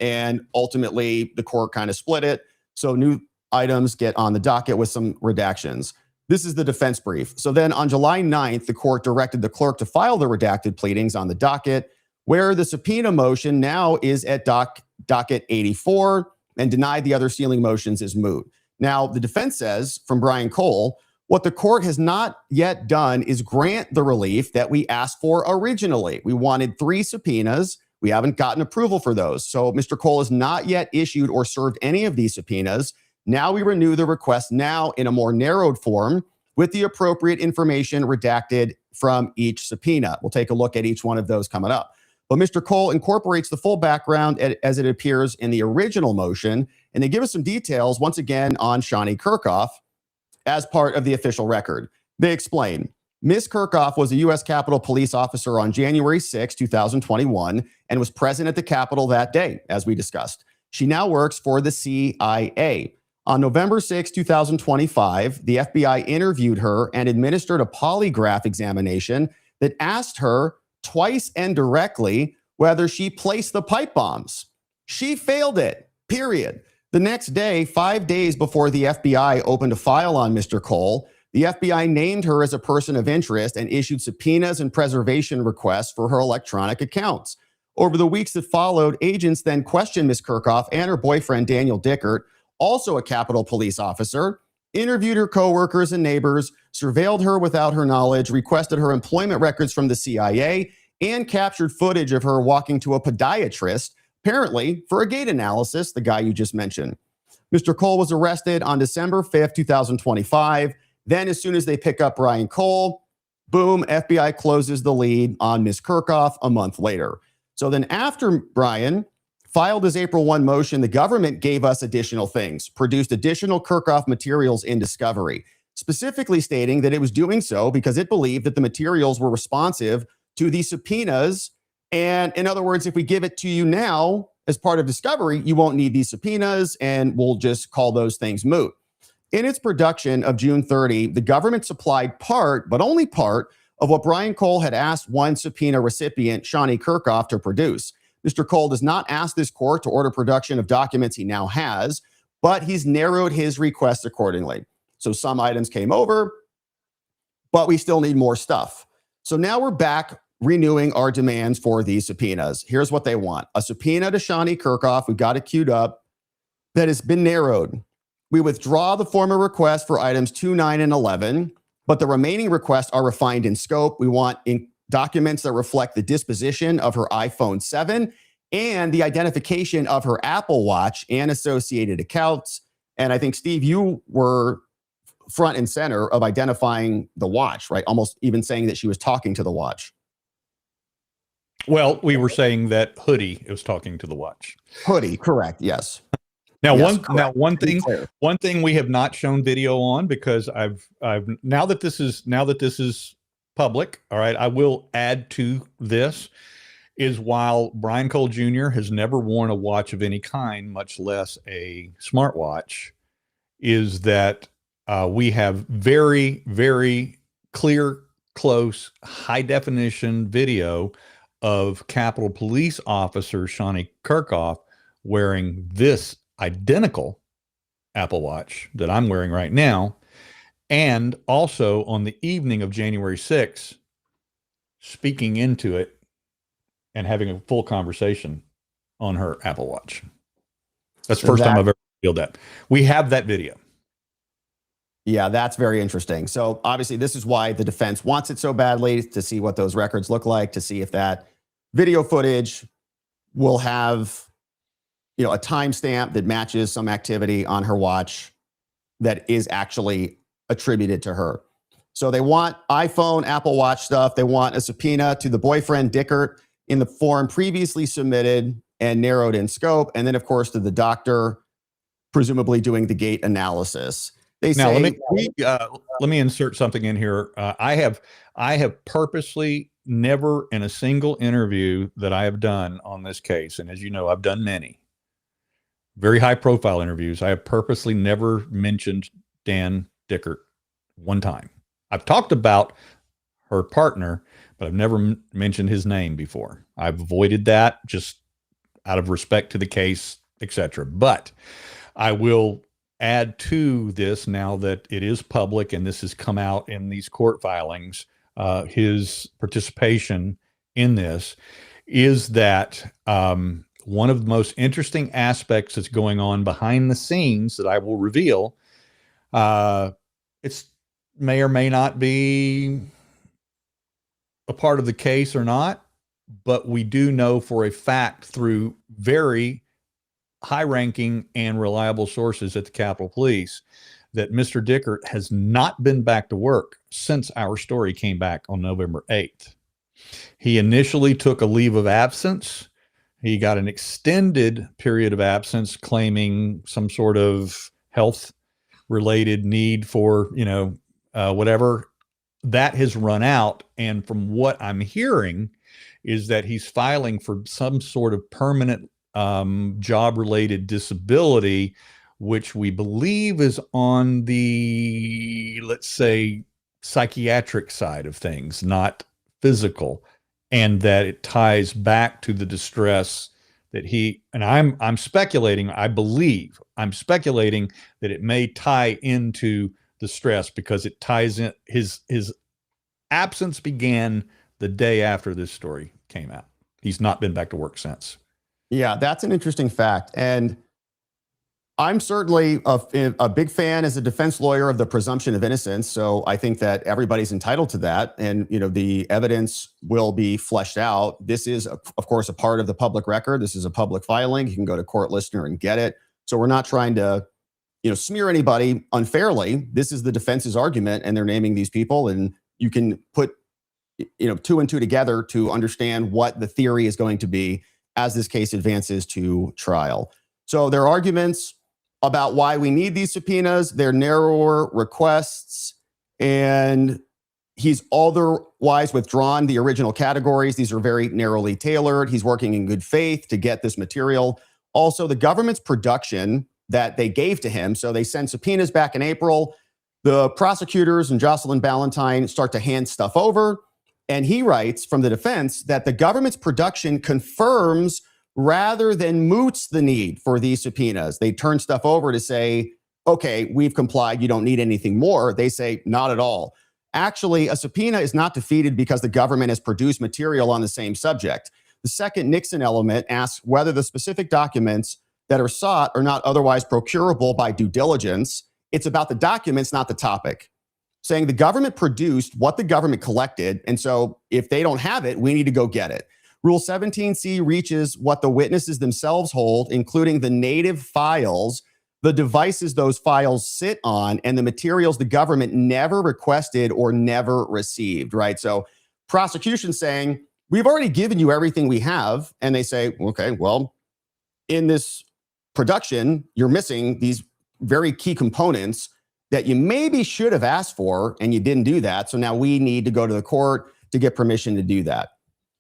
Speaker 1: And ultimately, the court kind of split it. So new items get on the docket with some redactions. This is the defense brief. So then on July 9th, the court directed the clerk to file the redacted pleadings on the docket, where the subpoena motion now is at docket 84 and denied the other sealing motions is moot. Now, the defense says from Brian Cole, what the court has not yet done is grant the relief that we asked for originally. We wanted 3 subpoenas. We haven't gotten approval for those. So Mr. Cole has not yet issued or served any of these subpoenas. Now we renew the request now in a more narrowed form with the appropriate information redacted from each subpoena. We'll take a look at each one of those coming up. But Mr. Cole incorporates the full background as it appears in the original motion, and they give us some details once again on Shawnee Kirkhoff as part of the official record. They explain, Ms. Kirkhoff was a U.S. Capitol Police officer on January 6, 2021, and was present at the Capitol that day, as we discussed. She now works for the CIA. On November 6, 2025, the FBI interviewed her and administered a polygraph examination that asked her twice and directly whether she placed the pipe bombs. She failed it, period. The next day, 5 days before the FBI opened a file on Mr. Cole, the FBI named her as a person of interest and issued subpoenas and preservation requests for her electronic accounts. Over the weeks that followed, agents then questioned Ms. Kirkhoff and her boyfriend, Daniel Dickert, also a Capitol Police officer, interviewed her coworkers and neighbors, surveilled her without her knowledge, requested her employment records from the CIA, and captured footage of her walking to a podiatrist, apparently for a gait analysis, the guy you just mentioned. Mr. Cole was arrested on December 5th, 2025. Then as soon as they pick up Brian Cole, boom, FBI closes the lead on Ms. Kirkhoff a month later. So then after Brian filed his April 1 motion, the government gave us additional things, produced additional Kirkhoff materials in discovery, specifically stating that it was doing so because it believed that the materials were responsive to the subpoenas. And in other words, if we give it to you now as part of discovery, you won't need these subpoenas and we'll just call those things moot. In its production of June 30, the government supplied part, but only part, of what Brian Cole had asked one subpoena recipient, Shawnee Kirkhoff, to produce. Mr. Cole does not ask this court to order production of documents he now has, but he's narrowed his request accordingly. So some items came over, but we still need more stuff. So now we're back renewing our demands for these subpoenas. Here's what they want. A subpoena to Shawnee Kirkhoff, we've got it queued up, that has been narrowed. We withdraw the former request for items 2, 9, and 11, but the remaining requests are refined in scope. We want documents that reflect the disposition of her iPhone 7 and the identification of her Apple Watch and associated accounts. And I think, Steve, you were front and center of identifying the watch, right? Almost even saying that she was talking to the watch.
Speaker 2: Well, we were saying that Hoodie was talking to the watch.
Speaker 1: Hoodie, correct, yes.
Speaker 2: Now,
Speaker 1: yes,
Speaker 2: one thing we have not shown video on, because I've now that this is public, all right, I will add to this, is while Brian Cole Jr. has never worn a watch of any kind, much less a smartwatch, is that we have very, very clear, close, high definition video of Capitol Police Officer Shawnee Kirkhoff wearing this identical Apple Watch that I'm wearing right now, and also on the evening of January 6th, speaking into it and having a full conversation on her Apple Watch. That's the first time I've ever revealed that. We have that video.
Speaker 1: Yeah, that's very interesting. So obviously this is why the defense wants it so badly, to see what those records look like, to see if that video footage will have, you know, a timestamp that matches some activity on her watch that is actually attributed to her. So they want iPhone, Apple Watch stuff. They want a subpoena to the boyfriend, Dickert, in the form previously submitted and narrowed in scope. And then, of course, to the doctor, presumably doing the gait analysis. They say,
Speaker 2: now, let me insert something in here. I have purposely never, in a single interview that I have done on this case, and as you know, I've done many very high profile interviews, I have purposely never mentioned Dan Dickert one time. I've talked about her partner, but I've never mentioned his name before. I've avoided that just out of respect to the case, etc. But I will add to this now that it is public and this has come out in these court filings. His participation in this is that one of the most interesting aspects that's going on behind the scenes that I will reveal. It's may or may not be a part of the case or not, but we do know for a fact through very high-ranking and reliable sources at the Capitol Police that Mr. Dickert has not been back to work since our story came back on November 8th. He initially took a leave of absence. He got an extended period of absence claiming some sort of health-related need for, whatever. That has run out. And from what I'm hearing is that he's filing for some sort of permanent job-related disability, which we believe is on the, let's say, psychiatric side of things, not physical, and that it ties back to the distress that he, and I'm speculating, I'm speculating that it may tie into the stress because it ties in, his absence began the day after this story came out. He's not been back to work since.
Speaker 1: Yeah, that's an interesting fact. And I'm certainly a big fan as a defense lawyer of the presumption of innocence. So I think that everybody's entitled to that. And, the evidence will be fleshed out. This is, of course, a part of the public record. This is a public filing. You can go to Court Listener and get it. So we're not trying to, smear anybody unfairly. This is the defense's argument, and they're naming these people. And you can put, two and two together to understand what the theory is going to be as this case advances to trial. So their arguments about why we need these subpoenas, their narrower requests, and he's otherwise withdrawn the original categories. These are very narrowly tailored. He's working in good faith to get this material. Also, the government's production that they gave to him. So they sent subpoenas back in April. The prosecutors and Jocelyn Ballantyne start to hand stuff over. And he writes from the defense that the government's production confirms rather than moots the need for these subpoenas. They turn stuff over to say, okay, we've complied. You don't need anything more. They say, not at all. Actually, a subpoena is not defeated because the government has produced material on the same subject. The second Nixon element asks whether the specific documents that are sought are not otherwise procurable by due diligence. It's about the documents, not the topic. Saying the government produced what the government collected, and so if they don't have it, we need to go get it. Rule 17C reaches what the witnesses themselves hold, including the native files, the devices those files sit on, and the materials the government never requested or never received, right? So prosecution saying, we've already given you everything we have. And they say, okay, well, in this production, you're missing these very key components that you maybe should have asked for, and you didn't do that. So now we need to go to the court to get permission to do that.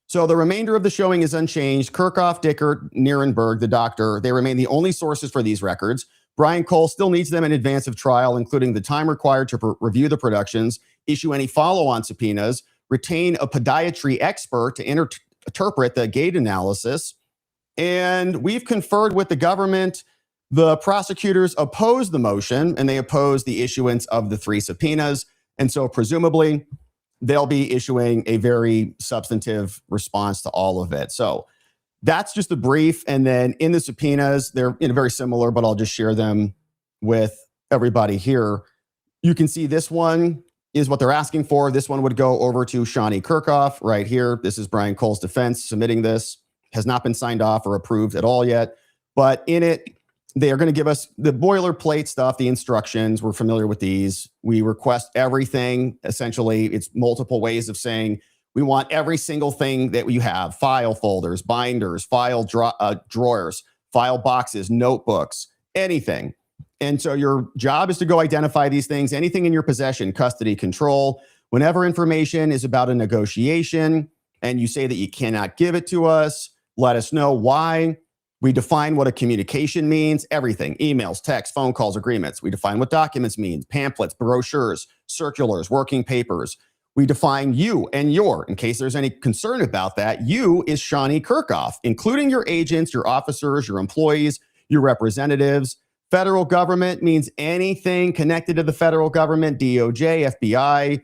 Speaker 1: So the remainder of the showing is unchanged. Kirchhoff, Dickert, Nierenberg, the doctor, they remain the only sources for these records. Brian Cole still needs them in advance of trial, including the time required to review the productions, issue any follow-on subpoenas, retain a podiatry expert to interpret the gait analysis. And we've conferred with the government. The prosecutors oppose the motion, and they oppose the issuance of the 3 subpoenas. And so presumably they'll be issuing a very substantive response to all of it. So that's just the brief. And then in the subpoenas, they're very similar, but I'll just share them with everybody here. You can see this one is what they're asking for. This one would go over to Shawnee Kirchhoff right here. This is Brian Cole's defense submitting this. Has not been signed off or approved at all yet. But in it, they are going to give us the boilerplate stuff, the instructions. We're familiar with these. We request everything. Essentially, it's multiple ways of saying we want every single thing that you have: file folders, binders, file drawers, file boxes, notebooks, anything. And so your job is to go identify these things, anything in your possession, custody, control. Whenever information is about a negotiation and you say that you cannot give it to us, let us know why. We define what a communication means, everything: emails, texts, phone calls, agreements. We define what documents mean: pamphlets, brochures, circulars, working papers. We define you and your, in case there's any concern about that. You is Shawnee Kirkhoff, including your agents, your officers, your employees, your representatives. Federal government means anything connected to the federal government, DOJ, FBI,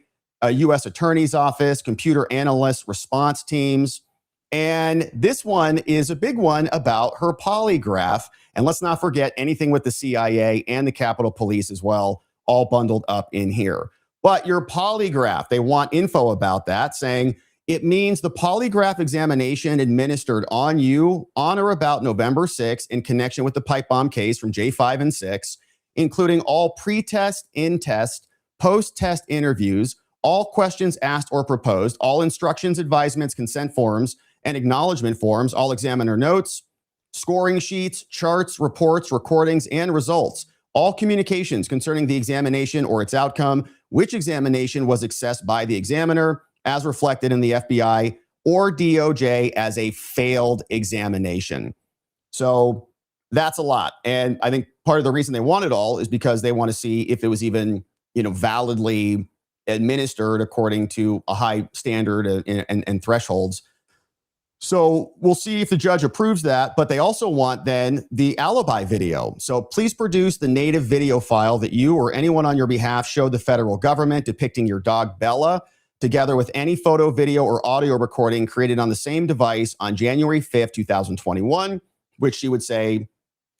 Speaker 1: U.S. Attorney's Office, computer analysts, response teams. And this one is a big one about her polygraph. And let's not forget anything with the CIA and the Capitol Police as well, all bundled up in here. But your polygraph, they want info about that, saying it means the polygraph examination administered on you on or about November 6th in connection with the pipe bomb case from J5 and 6, including all pre-test, in-test, post-test interviews, all questions asked or proposed, all instructions, advisements, consent forms, and acknowledgement forms, all examiner notes, scoring sheets, charts, reports, recordings, and results, all communications concerning the examination or its outcome, which examination was accessed by the examiner, as reflected in the FBI or DOJ as a failed examination. So that's a lot. And I think part of the reason they want it all is because they want to see if it was even, validly administered according to a high standard and thresholds. So we'll see if the judge approves that, but they also want then the alibi video. So please produce the native video file that you or anyone on your behalf showed the federal government depicting your dog Bella, together with any photo, video, or audio recording created on the same device on January 5th, 2021, which she would say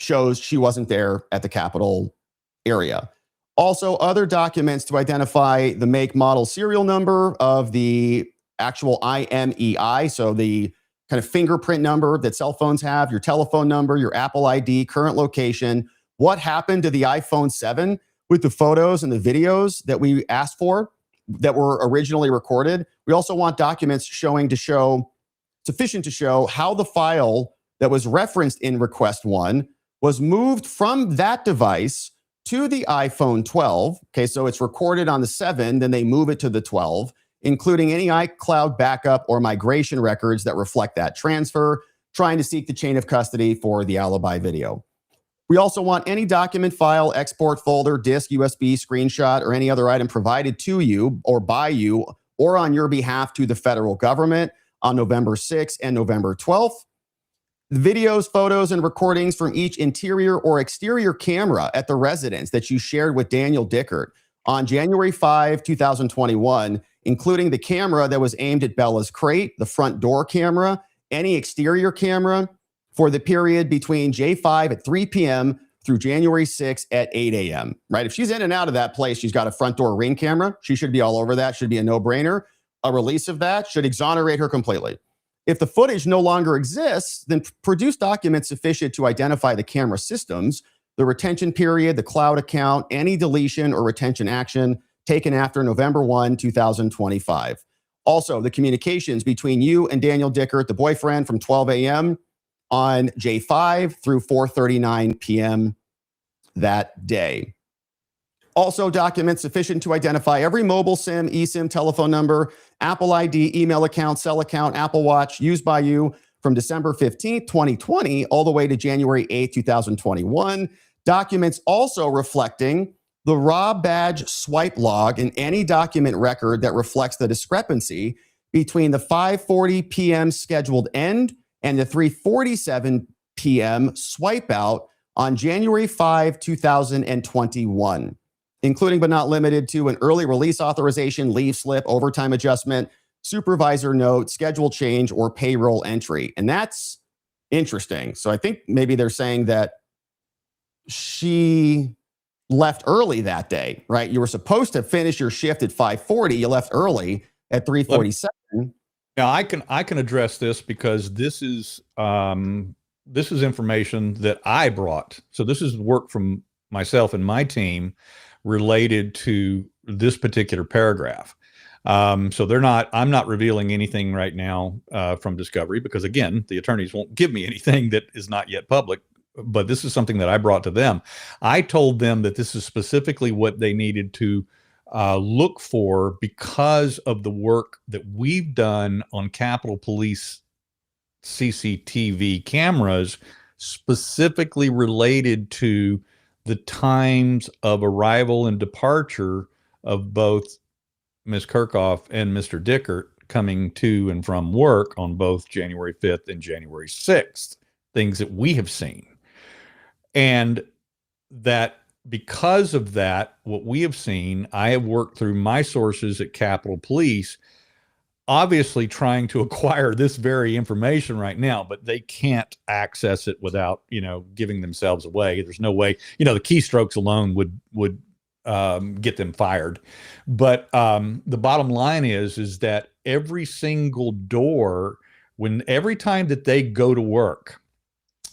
Speaker 1: shows she wasn't there at the Capitol area. Also, other documents to identify the make, model, serial number of the actual IMEI, so the kind of fingerprint number that cell phones have, your telephone number, your Apple ID, current location, what happened to the iPhone 7 with the photos and the videos that we asked for that were originally recorded. We also want documents sufficient to show how the file that was referenced in request 1 was moved from that device to the iPhone 12. Okay, so it's recorded on the 7, then they move it to the 12, including any iCloud backup or migration records that reflect that transfer, trying to seek the chain of custody for the alibi video. We also want any document, file, export, folder, disk, USB, screenshot, or any other item provided to you or by you or on your behalf to the federal government on November 6th and November 12th. Videos, photos, and recordings from each interior or exterior camera at the residence that you shared with Daniel Dickert on January 5, 2021, including the camera that was aimed at Bella's crate, the front door camera, any exterior camera for the period between J5 at 3 p.m. through January 6 at 8 a.m., right? If she's in and out of that place, she's got a front door ring camera. She should be all over that. Should be a no-brainer. A release of that should exonerate her completely. If the footage no longer exists, then produce documents sufficient to identify the camera systems, the retention period, the cloud account, any deletion or retention action taken after November 1, 2025. Also, the communications between you and Daniel Dickert, the boyfriend, from 12 a.m. on J5 through 4:39 p.m. that day. Also, documents sufficient to identify every mobile SIM, eSIM, telephone number, Apple ID, email account, cell account, Apple Watch used by you from December 15th, 2020, all the way to January 8th, 2021. Documents also reflecting the raw badge swipe log in any document record that reflects the discrepancy between the 5:40 p.m. scheduled end and the 3:47 p.m. swipe out on January 5, 2021. Including but not limited to an early release authorization, leave slip, overtime adjustment, supervisor note, schedule change, or payroll entry. And that's interesting. So I think maybe they're saying that she left early that day, right? You were supposed to finish your shift at 5:40. You left early at 3:47.
Speaker 2: Now I can address this because this is information that I brought. So this is work from myself and my team related to this particular paragraph. So I'm not revealing anything right now from discovery because, again, the attorneys won't give me anything that is not yet public, but this is something that I brought to them. I told them that this is specifically what they needed to look for because of the work that we've done on Capitol Police CCTV cameras, specifically related to the times of arrival and departure of both Ms. Kirchhoff and Mr. Dickert coming to and from work on both January 5th and January 6th, things that we have seen. And that because of that, what we have seen, I have worked through my sources at Capitol Police, obviously trying to acquire this very information right now, but they can't access it without, giving themselves away. There's no way, the keystrokes alone would get them fired. But the bottom line is that every single door, every time that they go to work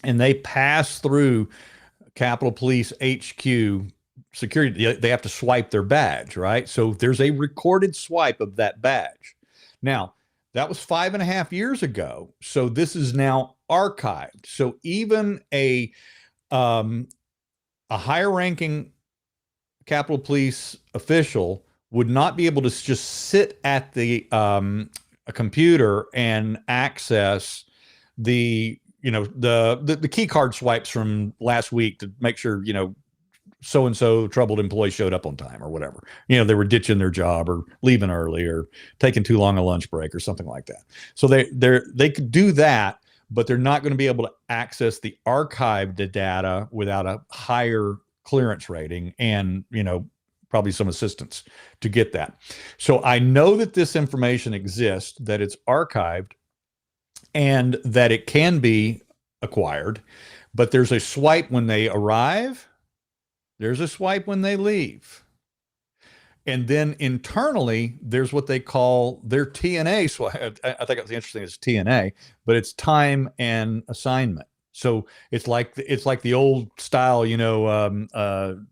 Speaker 2: and they pass through Capitol Police HQ security, they have to swipe their badge, right? So there's a recorded swipe of that badge. Now, that was 5.5 years ago. So this is now archived. So even a higher ranking Capitol Police official would not be able to just sit at a computer and access the key card swipes from last week to make sure, so-and-so troubled employee showed up on time or whatever. They were ditching their job or leaving early or taking too long a lunch break or something like that. So they could do that, but they're not going to be able to access the archived data without a higher clearance rating and, probably some assistance to get that. So I know that this information exists, that it's archived, and that it can be acquired, but there's a swipe when they arrive, there's a swipe when they leave. And then internally, there's what they call their TNA swipe. I think it's interesting, it's TNA, but it's time and assignment. So it's like the old style,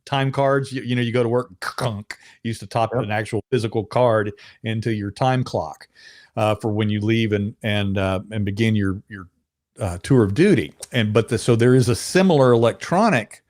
Speaker 2: time cards. You go to work, you used to top an actual physical card into your time clock for when you leave and begin your tour of duty. So there is a similar electronic.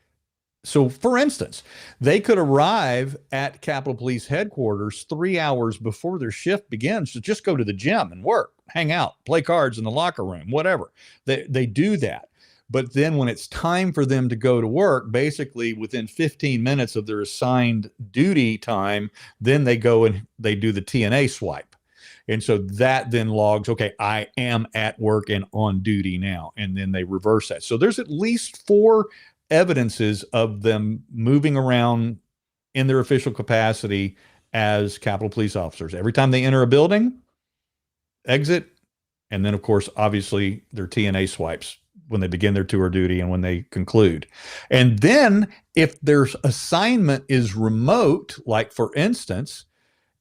Speaker 2: So for instance, they could arrive at Capitol Police headquarters 3 hours before their shift begins to just go to the gym and work, hang out, play cards in the locker room, whatever. They do that. But then when it's time for them to go to work, basically within 15 minutes of their assigned duty time, then they go and they do the TNA swipe. And so that then logs, okay, I am at work and on duty now. And then they reverse that. So there's at least 4 evidences of them moving around in their official capacity as Capitol Police officers. Every time they enter a building, exit, and then, of course, obviously their TNA swipes when they begin their tour of duty and when they conclude. And then if their assignment is remote, like for instance,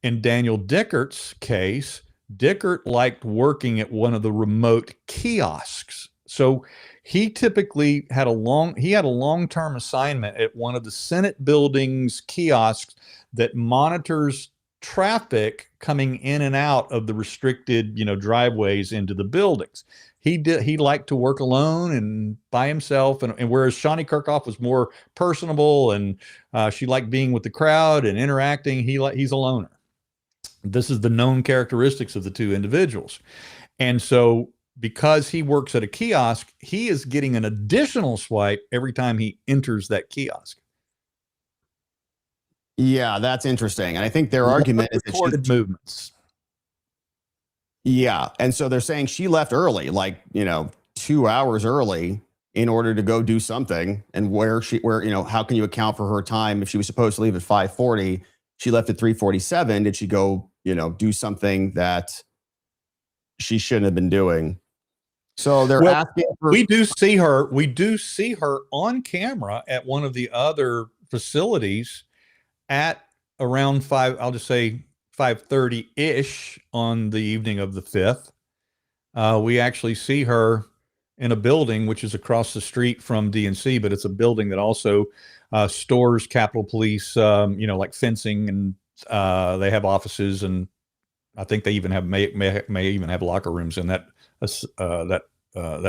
Speaker 2: in Daniel Dickert's case, Dickert liked working at one of the remote kiosks. So he typically had a long-term assignment at one of the Senate building's kiosks that monitors traffic coming in and out of the restricted, driveways into the buildings. He liked to work alone and by himself, and whereas Shawnee Kirchhoff was more personable and she liked being with the crowd and interacting, he's a loner. This is the known characteristics of the two individuals. And so because he works at a kiosk, he is getting an additional swipe every time he enters that kiosk.
Speaker 1: Yeah, that's interesting. And I think their argument is that
Speaker 2: recorded movements.
Speaker 1: Yeah. And so they're saying she left early, 2 hours early in order to go do something. And how can you account for her time if she was supposed to leave at 5:40? She left at 3:47. Did she go, do something that she shouldn't have been doing? So they're asking for.
Speaker 2: We do see her on camera at one of the other facilities at around 5:30-ish on the evening of the 5th. We actually see her in a building which is across the street from DNC, but it's a building that also stores Capitol Police, like fencing, and they have offices, and I think they even have may even have locker rooms in that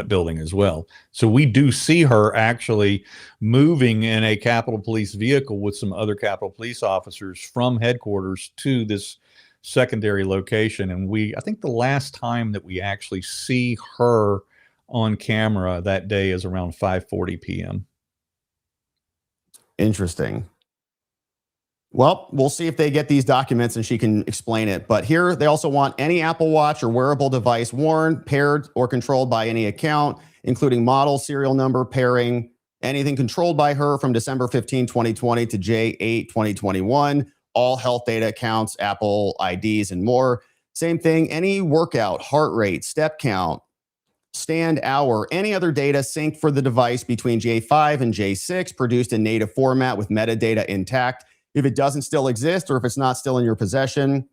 Speaker 2: building as well. So we do see her actually moving in a Capitol Police vehicle with some other Capitol Police officers from headquarters to this secondary location. And I think the last time that we actually see her on camera that day is around 5:40 p.m.
Speaker 1: Interesting. Well, we'll see if they get these documents and she can explain it. But here they also want any Apple Watch or wearable device worn, paired, or controlled by any account, including model, serial number, pairing, anything controlled by her from December 15, 2020 to J8, 2021, all health data accounts, Apple IDs, and more. Same thing, any workout, heart rate, step count, stand hour, any other data synced for the device between J5 and J6, produced in native format with metadata intact. If it doesn't still exist, or if it's not still in your possession,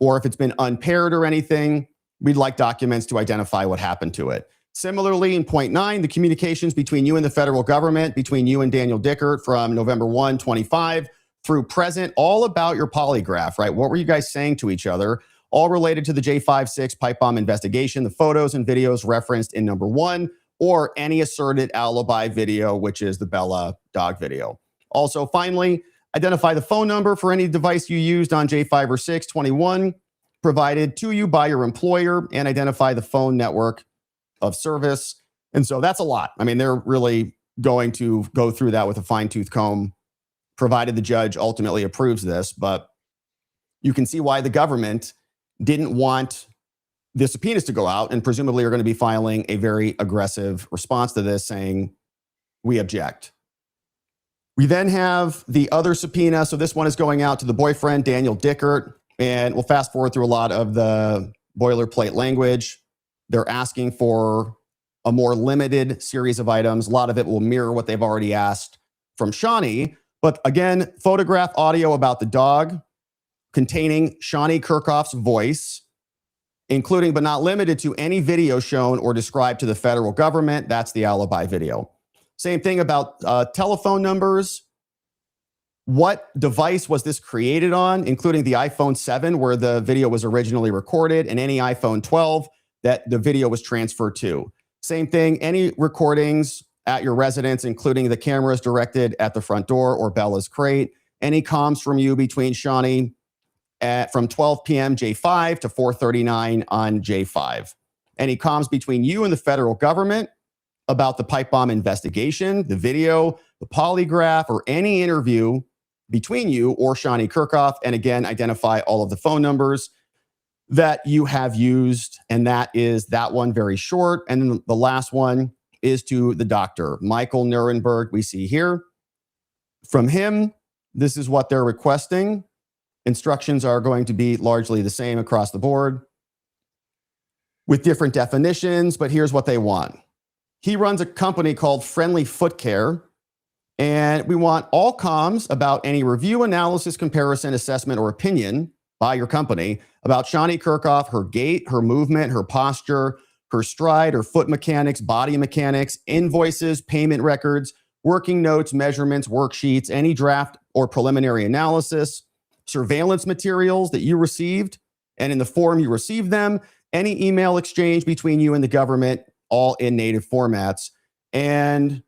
Speaker 1: or if it's been unpaired or anything, we'd like documents to identify what happened to it. Similarly, in point 9, the communications between you and the federal government, between you and Daniel Dickert from November 1, 25 through present, all about your polygraph, right? What were you guys saying to each other? All related to the J56 pipe bomb investigation, the photos and videos referenced in number 1, or any asserted alibi video, which is the Bella dog video. Also, finally, identify the phone number for any device you used on J5 or 6, 21, provided to you by your employer, and identify the phone network of service. And so that's a lot. I mean, they're really going to go through that with a fine-tooth comb, provided the judge ultimately approves this. But you can see why the government didn't want the subpoenas to go out, and presumably are going to be filing a very aggressive response to this, saying, we object. We then have the other subpoena. So this one is going out to the boyfriend, Daniel Dickert, and we'll fast forward through a lot of the boilerplate language. They're asking for a more limited series of items. A lot of it will mirror what they've already asked from Shawnee. But again, photograph audio about the dog containing Shawnee Kirchhoff's voice, including but not limited to any video shown or described to the federal government. That's the alibi video. Same thing about telephone numbers. What device was this created on, including the iPhone 7, where the video was originally recorded, and any iPhone 12 that the video was transferred to. Same thing, any recordings at your residence, including the cameras directed at the front door or Bella's crate, any comms from you between Shawnee from 12 p.m. J5 to 4:39 on J5. Any comms between you and the federal government about the pipe bomb investigation, the video, the polygraph, or any interview between you or Shawnee Kirchhoff. And again, identify all of the phone numbers that you have used. And that is that one, very short. And then the last one is to the doctor, Michael Nuremberg, we see here. From him, this is what they're requesting. Instructions are going to be largely the same across the board with different definitions, but here's what they want. He runs a company called Friendly Foot Care, and we want all comms about any review, analysis, comparison, assessment, or opinion by your company about Shawnee Kirchhoff, her gait, her movement, her posture, her stride, her foot mechanics, body mechanics, invoices, payment records, working notes, measurements, worksheets, any draft or preliminary analysis, surveillance materials that you received, and in the form you received them, any email exchange between you and the government, all in native formats. And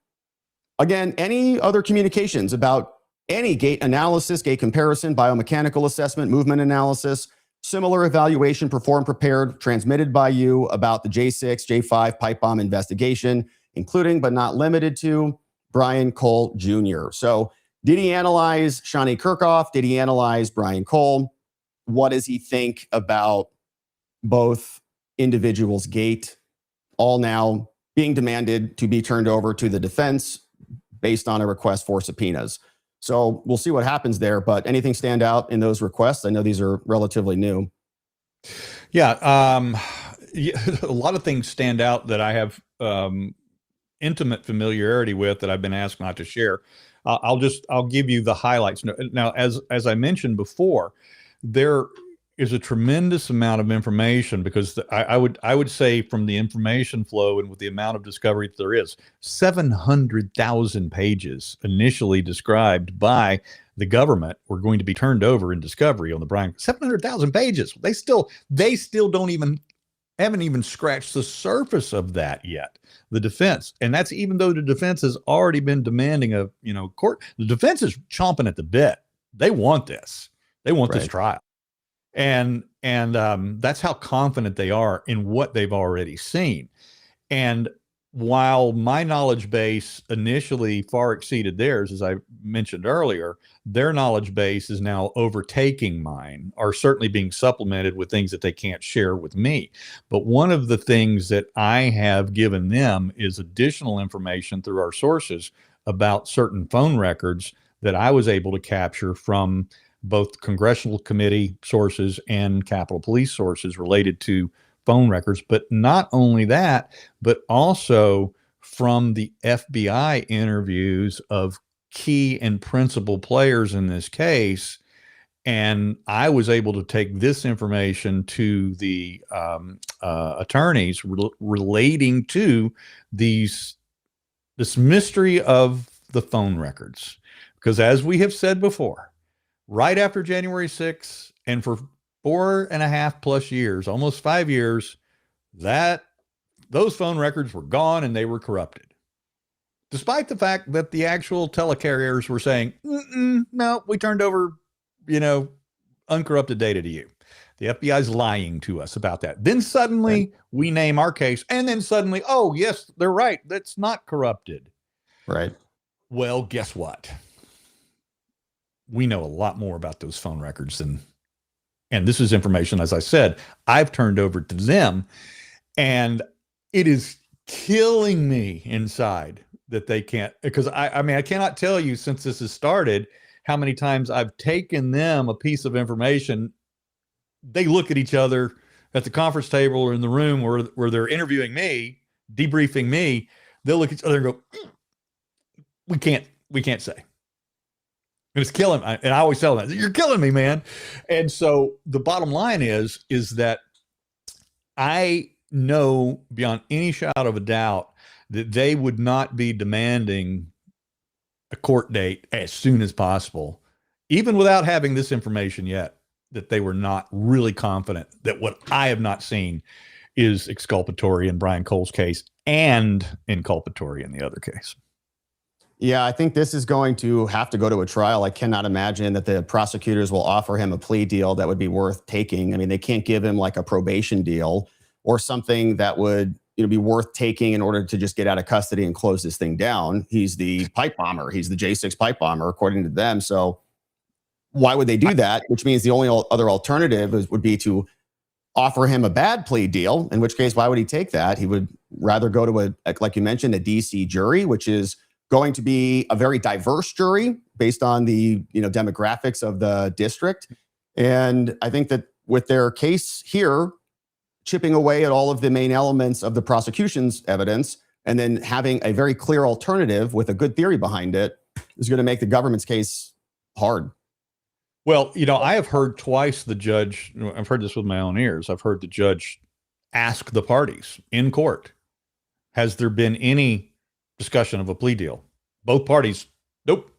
Speaker 1: again, any other communications about any gait analysis, gait comparison, biomechanical assessment, movement analysis, similar evaluation performed, prepared, transmitted by you about the J6, J5 pipe bomb investigation, including but not limited to Brian Cole Jr. So did he analyze Shawnee Kirchhoff? Did he analyze Brian Cole? What does he think about both individuals' gait? All now being demanded to be turned over to the defense based on a request for subpoenas. So we'll see what happens there, but anything stand out in those requests? I know these are relatively new.
Speaker 2: Yeah, a lot of things stand out that I have intimate familiarity with that I've been asked not to share. I'll give you the highlights. Now, as I mentioned before, there is a tremendous amount of information because I would say from the information flow and with the amount of discovery that there is, 700,000 pages initially described by the government were going to be turned over in discovery on the Brian. 700,000 pages. They still haven't even scratched the surface of that yet. The defense, and that's even though the defense has already been demanding a court. The defense is chomping at the bit. They want this. They want this trial. And that's how confident they are in what they've already seen. And while my knowledge base initially far exceeded theirs, as I mentioned earlier, their knowledge base is now overtaking mine, or certainly being supplemented with things that they can't share with me. But one of the things that I have given them is additional information through our sources about certain phone records that I was able to capture from both congressional committee sources and Capitol Police sources related to phone records. But not only that, but also from the FBI interviews of key and principal players in this case. And I was able to take this information to the attorneys relating to this mystery of the phone records. Because as we have said before, right after January 6th, and for 4.5+ years, almost 5 years, those phone records were gone and they were corrupted. Despite the fact that the actual telecarriers were saying, no, we turned over, uncorrupted data to you. The FBI's lying to us about that. Then suddenly we name our case, and then suddenly, oh, yes, they're right. That's not corrupted.
Speaker 1: Right.
Speaker 2: Well, guess what? We know a lot more about those phone records and this is information, as I said, I've turned over to them, and it is killing me inside that they can't, because I mean, I cannot tell you since this has started how many times I've taken them a piece of information. They look at each other at the conference table or in the room where they're interviewing me, debriefing me. They'll look at each other and go, we can't say. And it's killing me. And I always tell them, you're killing me, man. And so the bottom line is that I know beyond any shadow of a doubt that they would not be demanding a court date as soon as possible, even without having this information yet, that they were not really confident that what I have not seen is exculpatory in Brian Cole's case and inculpatory in the other case.
Speaker 1: Yeah, I think this is going to have to go to a trial. I cannot imagine that the prosecutors will offer him a plea deal that would be worth taking. I mean, they can't give him like a probation deal or something that would be worth taking in order to just get out of custody and close this thing down. He's the pipe bomber. He's the J6 pipe bomber, according to them. So why would they do that? Which means the only other alternative would be to offer him a bad plea deal, in which case, why would he take that? He would rather go to like you mentioned, a DC jury, which is going to be a very diverse jury based on the demographics of the district. And I think that with their case here, chipping away at all of the main elements of the prosecution's evidence, and then having a very clear alternative with a good theory behind it, is going to make the government's case hard.
Speaker 2: Well, I have heard twice the judge, I've heard this with my own ears, I've heard the judge ask the parties in court, has there been any discussion of a plea deal? Both parties, nope.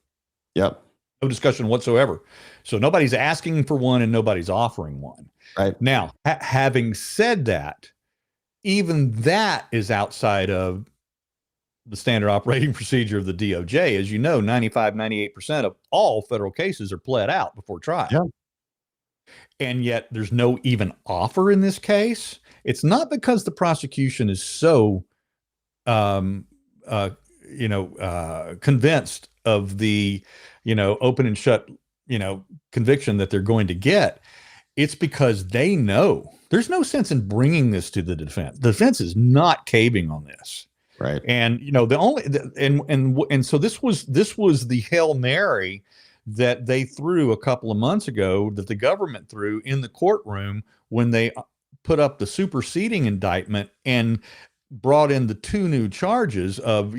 Speaker 1: Yep.
Speaker 2: No discussion whatsoever. So nobody's asking for one and nobody's offering one.
Speaker 1: Right.
Speaker 2: Now, having said that, even that is outside of the standard operating procedure of the DOJ. As you know, 98% of all federal cases are pled out before trial.
Speaker 1: Yeah.
Speaker 2: And yet there's no even offer in this case. It's not because the prosecution is so convinced of the, open and shut, conviction that they're going to get. It's because they know there's no sense in bringing this to the defense. The defense is not caving on this.
Speaker 1: Right.
Speaker 2: And, so this was the Hail Mary that they threw a couple of months ago, that the government threw in the courtroom when they put up the superseding indictment and brought in the two new charges of,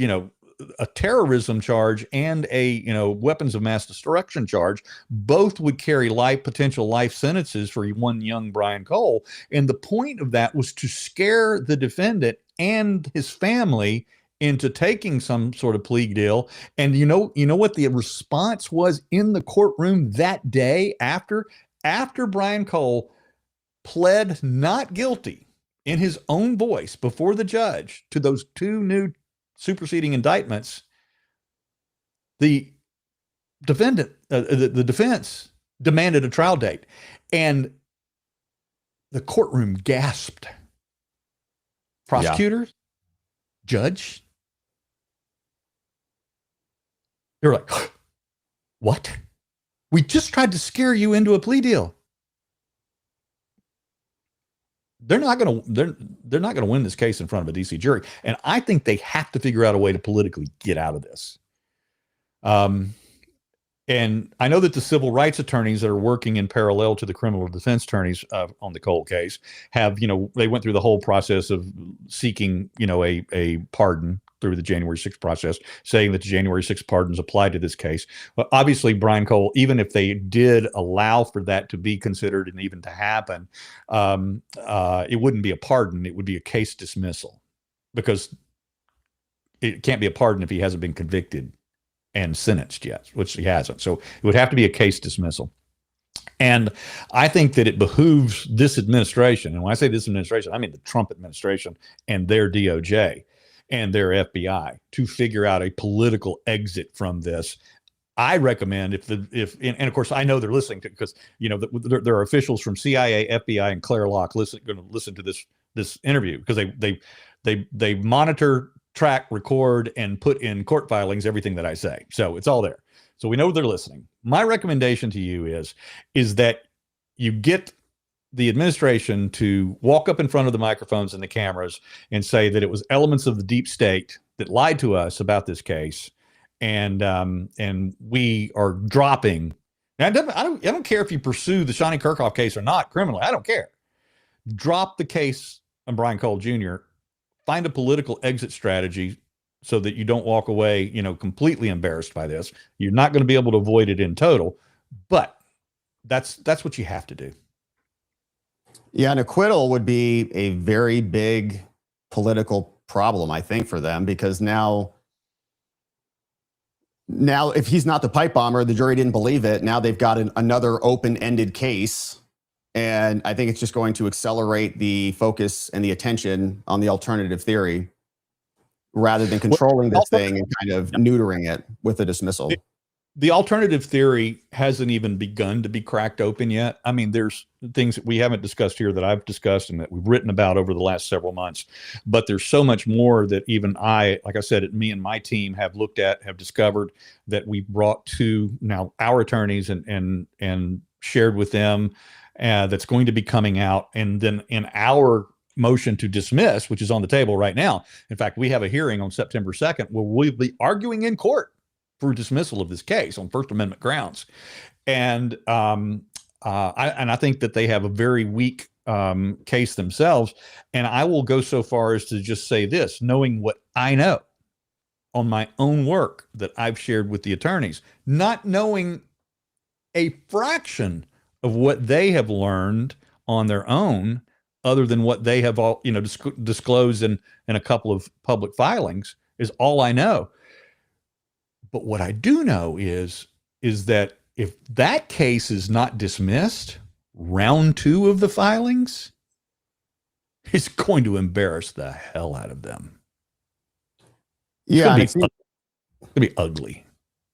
Speaker 2: a terrorism charge and a, weapons of mass destruction charge. Both would carry potential life sentences for one young Brian Cole. And the point of that was to scare the defendant and his family into taking some sort of plea deal. And you know what the response was in the courtroom that day after Brian Cole pled not guilty in his own voice before the judge to those two new superseding indictments. The defense demanded a trial date, and the courtroom gasped. Prosecutors, Judge? They're like, what? We just tried to scare you into a plea deal. They're not going to win this case in front of a DC jury. And I think they have to figure out a way to politically get out of this. And I know that the civil rights attorneys that are working in parallel to the criminal defense attorneys on the Cole case have, they went through the whole process of seeking, a pardon through the January 6th process, saying that the January 6th pardons apply to this case. But obviously, Brian Cole, even if they did allow for that to be considered and even to happen, it wouldn't be a pardon. It would be a case dismissal, because it can't be a pardon if he hasn't been convicted and sentenced yet, which he hasn't. So it would have to be a case dismissal. And I think that it behooves this administration, and when I say this administration, I mean the Trump administration and their DOJ and their FBI, to figure out a political exit from this. I recommend and of course I know they're listening to, because there are officials from CIA, FBI, and Claire Locke going to listen to this interview, because they monitor, track, record, and put in court filings everything that I say. So it's all there. So we know they're listening. My recommendation to you is that you get the administration to walk up in front of the microphones and the cameras and say that it was elements of the deep state that lied to us about this case, and we are dropping. Now, I don't care if you pursue the Shawnee Kirkhoff case or not criminally. I don't care. Drop the case on Brian Cole Jr. Find a political exit strategy so that you don't walk away, completely embarrassed by this. You're not going to be able to avoid it in total, but that's what you have to do.
Speaker 1: Yeah, an acquittal would be a very big political problem, I think, for them, because now if he's not the pipe bomber, the jury didn't believe it. Now they've got another open-ended case, and I think it's just going to accelerate the focus and the attention on the alternative theory, rather than controlling this thing and kind of neutering it with a dismissal.
Speaker 2: The alternative theory hasn't even begun to be cracked open yet. I mean, there's things that we haven't discussed here that I've discussed and that we've written about over the last several months. But there's so much more that even like I said, me and my team have looked at, have discovered, that we brought to now our attorneys and shared with them, that's going to be coming out. And then in our motion to dismiss, which is on the table right now. In fact, we have a hearing on September 2nd where we'll be arguing in court for dismissal of this case on First Amendment grounds. And I think that they have a very weak case themselves. And I will go so far as to just say this, knowing what I know on my own work that I've shared with the attorneys, not knowing a fraction of what they have learned on their own, other than what they have all disclosed in a couple of public filings, is all I know. But what I do know is that if that case is not dismissed, round 2 of the filings is going to embarrass the hell out of them. It's going to be ugly.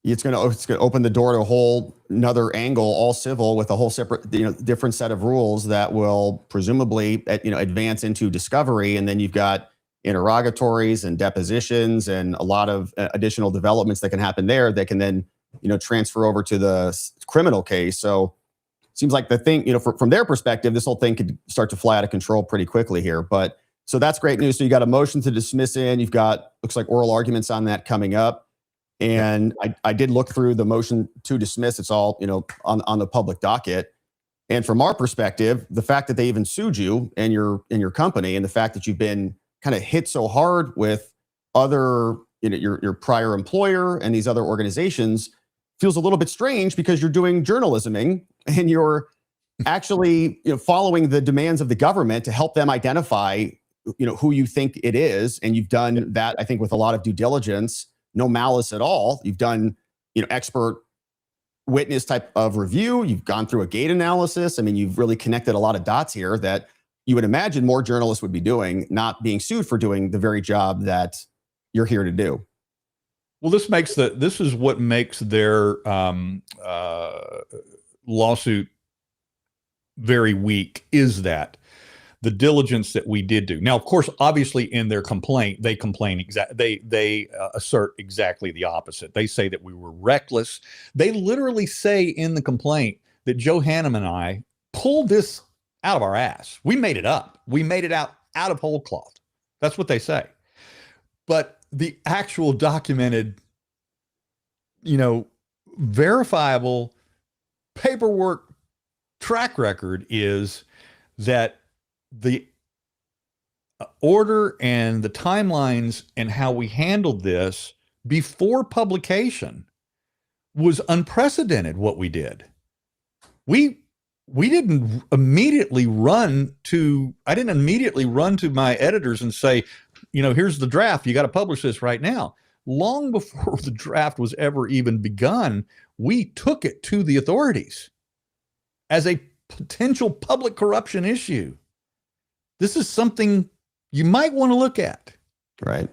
Speaker 1: It's going to open the door to a whole another angle, all civil, with a whole separate, different set of rules that will presumably, advance into discovery. And then you've got interrogatories and depositions and a lot of additional developments that can happen there that can then, transfer over to the criminal case. So it seems like the thing, from their perspective, this whole thing could start to fly out of control pretty quickly here. But so that's great news. So you got a motion to dismiss in, you've got, looks like oral arguments on that coming up. And I did look through the motion to dismiss. It's all, on the public docket. And from our perspective, the fact that they even sued you and your company, and the fact that you've been kind of hit so hard with other, your prior employer and these other organizations, feels a little bit strange, because you're doing journalisming and you're actually, following the demands of the government to help them identify, who you think it is. And you've done that, I think, with a lot of due diligence, no malice at all. You've done, expert witness type of review. You've gone through a gate analysis. I mean, you've really connected a lot of dots here that you would imagine more journalists would be doing, not being sued for doing the very job that you're here to do.
Speaker 2: Well, this is what makes their lawsuit very weak, is that the diligence that we did do. Now, of course, obviously in their complaint, they assert exactly the opposite. They say that we were reckless. They literally say in the complaint that Joe Hannum and I pulled this out of our ass. We made it up. We made it out of whole cloth. That's what they say. But the actual documented, verifiable paperwork track record is that the order and the timelines and how we handled this before publication was unprecedented. What we did, we didn't immediately run to, I didn't immediately run to my editors and say, here's the draft, you got to publish this right now. Long before the draft was ever even begun, we took it to the authorities as a potential public corruption issue. This is something you might want to look at.
Speaker 1: Right.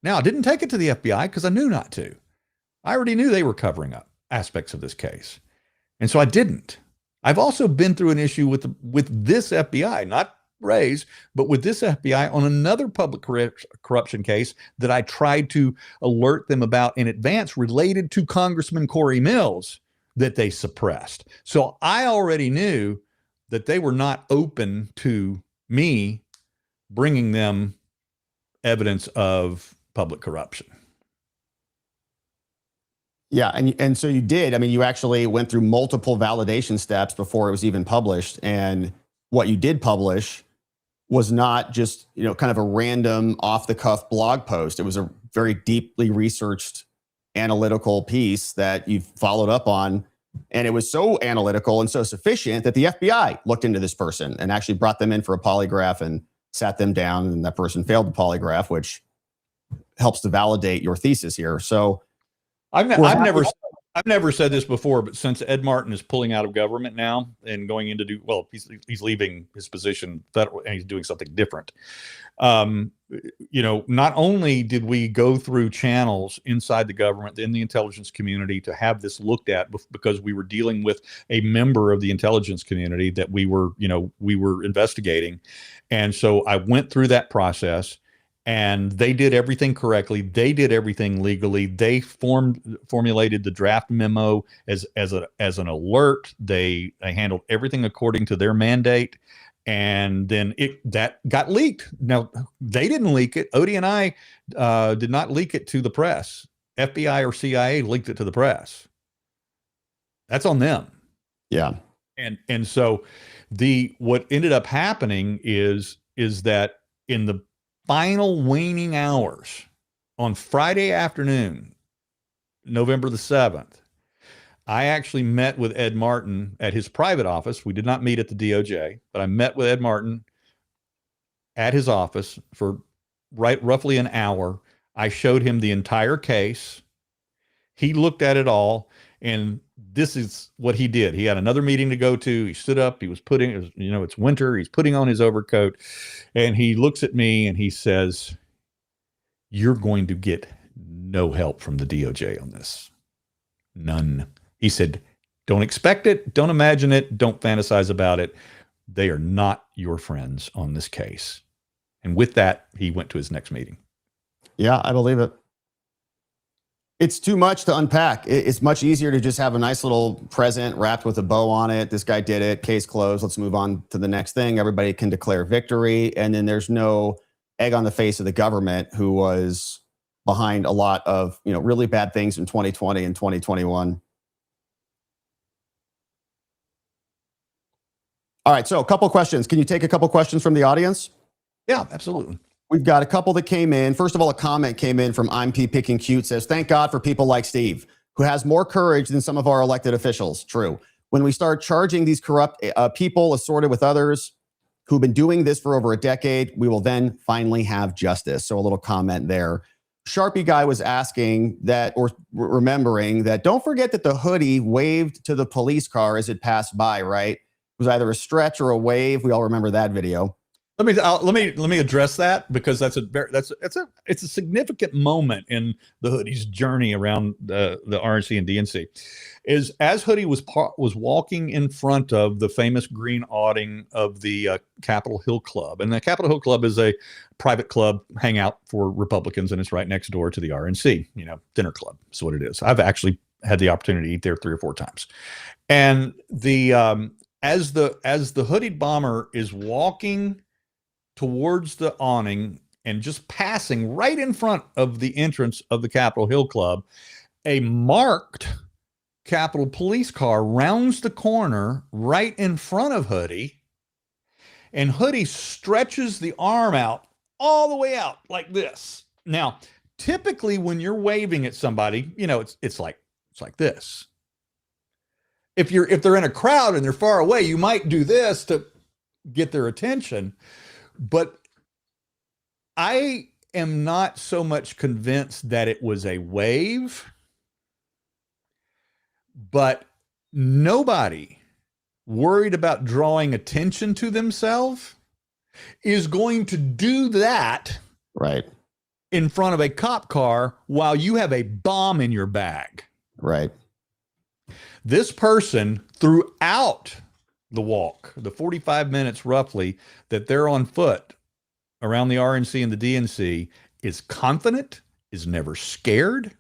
Speaker 2: Now, I didn't take it to the FBI because I knew not to. I already knew they were covering up aspects of this case. And so I didn't. I've also been through an issue with this FBI, not Ray's, but with this FBI on another public corruption case that I tried to alert them about in advance related to Congressman Corey Mills that they suppressed. So I already knew that they were not open to me bringing them evidence of public corruption.
Speaker 1: Yeah, and so you did. I mean, you actually went through multiple validation steps before it was even published. And what you did publish was not just, kind of a random off-the-cuff blog post. It was a very deeply researched analytical piece that you followed up on. And it was so analytical and so sufficient that the FBI looked into this person and actually brought them in for a polygraph and sat them down. And that person failed the polygraph, which helps to validate your thesis here. So
Speaker 2: I've never said this before, but since Ed Martin is pulling out of government now and going into he's leaving his position federal and he's doing something different. Not only did we go through channels inside the government, in the intelligence community, to have this looked at because we were dealing with a member of the intelligence community that we were investigating. And so I went through that process. And they did everything correctly. They did everything legally. They formulated the draft memo as an alert. They handled everything according to their mandate, and then that got leaked. Now they didn't leak it. Odie and I did not leak it to the press. FBI or CIA leaked it to the press. That's on them.
Speaker 1: Yeah.
Speaker 2: And so what ended up happening is that in the final waning hours on Friday afternoon, November the 7th, I actually met with Ed Martin at his private office. We did not meet at the DOJ, but I met with Ed Martin at his office for roughly an hour. I showed him the entire case. He looked at it all, and this is what he did. He had another meeting to go to. He stood up. He was it's winter. He's putting on his overcoat, and he looks at me and he says, "You're going to get no help from the DOJ on this. None." He said, "Don't expect it. Don't imagine it. Don't fantasize about it. They are not your friends on this case." And with that, he went to his next meeting.
Speaker 1: Yeah, I believe it. It's too much to unpack. It's much easier to just have a nice little present wrapped with a bow on it. This guy did it. Case closed. Let's move on to the next thing. Everybody can declare victory. And then there's no egg on the face of the government who was behind a lot of, really bad things in 2020 and 2021. All right. So a couple questions. Can you take a couple questions from the audience?
Speaker 2: Yeah, absolutely.
Speaker 1: We've got a couple that came in. First of all, a comment came in from I'm P Picking Cute, says, "Thank God for people like Steve, who has more courage than some of our elected officials." True. When we start charging these corrupt people assorted with others who've been doing this for over a decade, we will then finally have justice. So a little comment there. Sharpie guy was asking that, or remembering that, don't forget that the hoodie waved to the police car as it passed by, right? It was either a stretch or a wave. We all remember that video.
Speaker 2: Let me address that, because it's a significant moment in the Hoodie's journey around the RNC and DNC. Is as Hoodie was walking in front of the famous green awning of the Capitol Hill Club, and the Capitol Hill Club is a private club hangout for Republicans, and it's right next door to the RNC. Dinner club. That's what it is. I've actually had the opportunity to eat there 3 or 4 times, and as the hooded bomber is walking towards the awning and just passing right in front of the entrance of the Capitol Hill Club, a marked Capitol Police car rounds the corner right in front of Hoodie, and Hoodie stretches the arm out all the way out like this. Now, typically when you're waving at somebody, it's like this. If they're in a crowd and they're far away, you might do this to get their attention. But I am not so much convinced that it was a wave, but nobody worried about drawing attention to themselves is going to do that
Speaker 1: right
Speaker 2: in front of a cop car while you have a bomb in your bag.
Speaker 1: Right.
Speaker 2: This person, throughout the walk, the 45 minutes roughly that they're on foot around the RNC and the DNC, is confident, is never scared,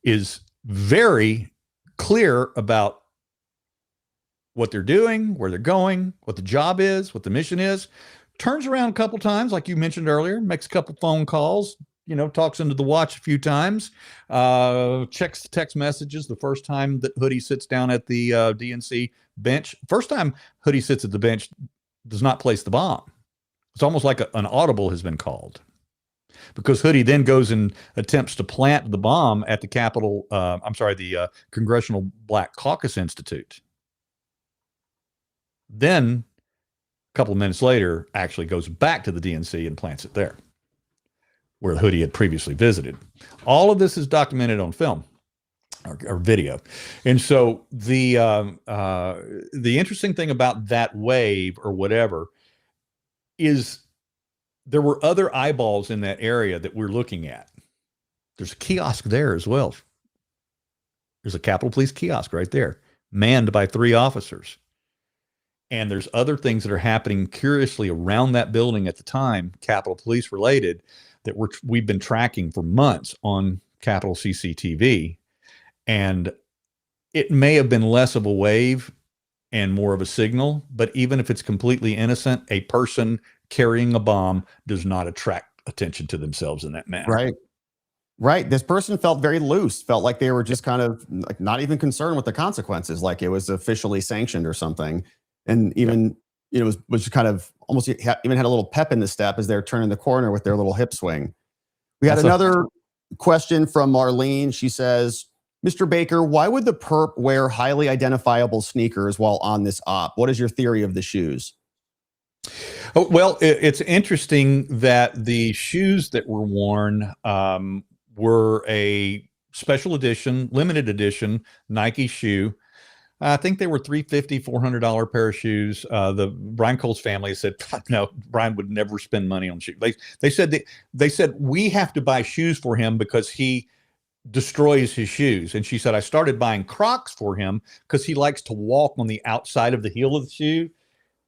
Speaker 2: is very clear about what they're doing, where they're going, what the job is, what the mission is. Turns around a couple times, like you mentioned earlier, makes a couple phone calls, talks into the watch a few times, checks the text messages the first time that Hoodie sits down at the DNC bench. First time Hoodie sits at the bench, does not place the bomb. It's almost like an audible has been called, because Hoodie then goes and attempts to plant the bomb at the the Congressional Black Caucus Institute. Then a couple of minutes later, actually goes back to the DNC and plants it there, where Hoodie had previously visited. All of this is documented on film or video. And so the interesting thing about that wave or whatever is there were other eyeballs in that area that we're looking at. There's a kiosk there as well. There's a Capitol Police kiosk right there, manned by 3 officers. And there's other things that are happening curiously around that building at the time, Capitol Police related, that we've been tracking for months on Capitol CCTV. And it may have been less of a wave and more of a signal, but even if it's completely innocent, a person carrying a bomb does not attract attention to themselves in that manner.
Speaker 1: Right. This person felt very loose, felt like they were just kind of like not even concerned with the consequences, like it was officially sanctioned or something. And even, was kind of almost even had a little pep in the step as they're turning the corner with their little hip swing. We had another question from Marlene. She says, Mr. Baker, why would the perp wear highly identifiable sneakers while on this op? What is your theory of the shoes?
Speaker 2: Oh, well, it's interesting that the shoes that were worn were a special edition, limited edition Nike shoe. I think they were $350, $400 pair of shoes. The Brian Cole's family said, no, Brian would never spend money on shoes. They said we have to buy shoes for him because he destroys his shoes. And she said, I started buying Crocs for him because he likes to walk on the outside of the heel of the shoe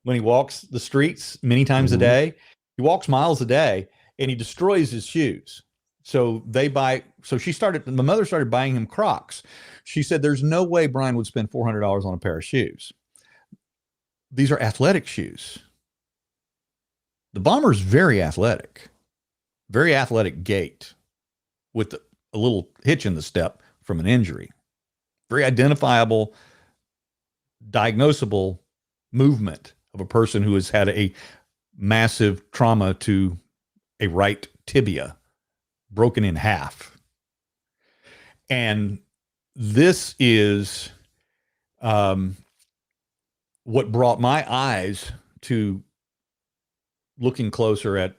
Speaker 2: when he walks the streets many times a day. He walks miles a day and he destroys his shoes. So my mother started buying him Crocs. She said, there's no way Brian would spend $400 on a pair of shoes. These are athletic shoes. The bomber's very athletic gait with a little hitch in the step from an injury. Very identifiable, diagnosable movement of a person who has had a massive trauma to a right tibia, broken in half. And this is what brought my eyes to looking closer at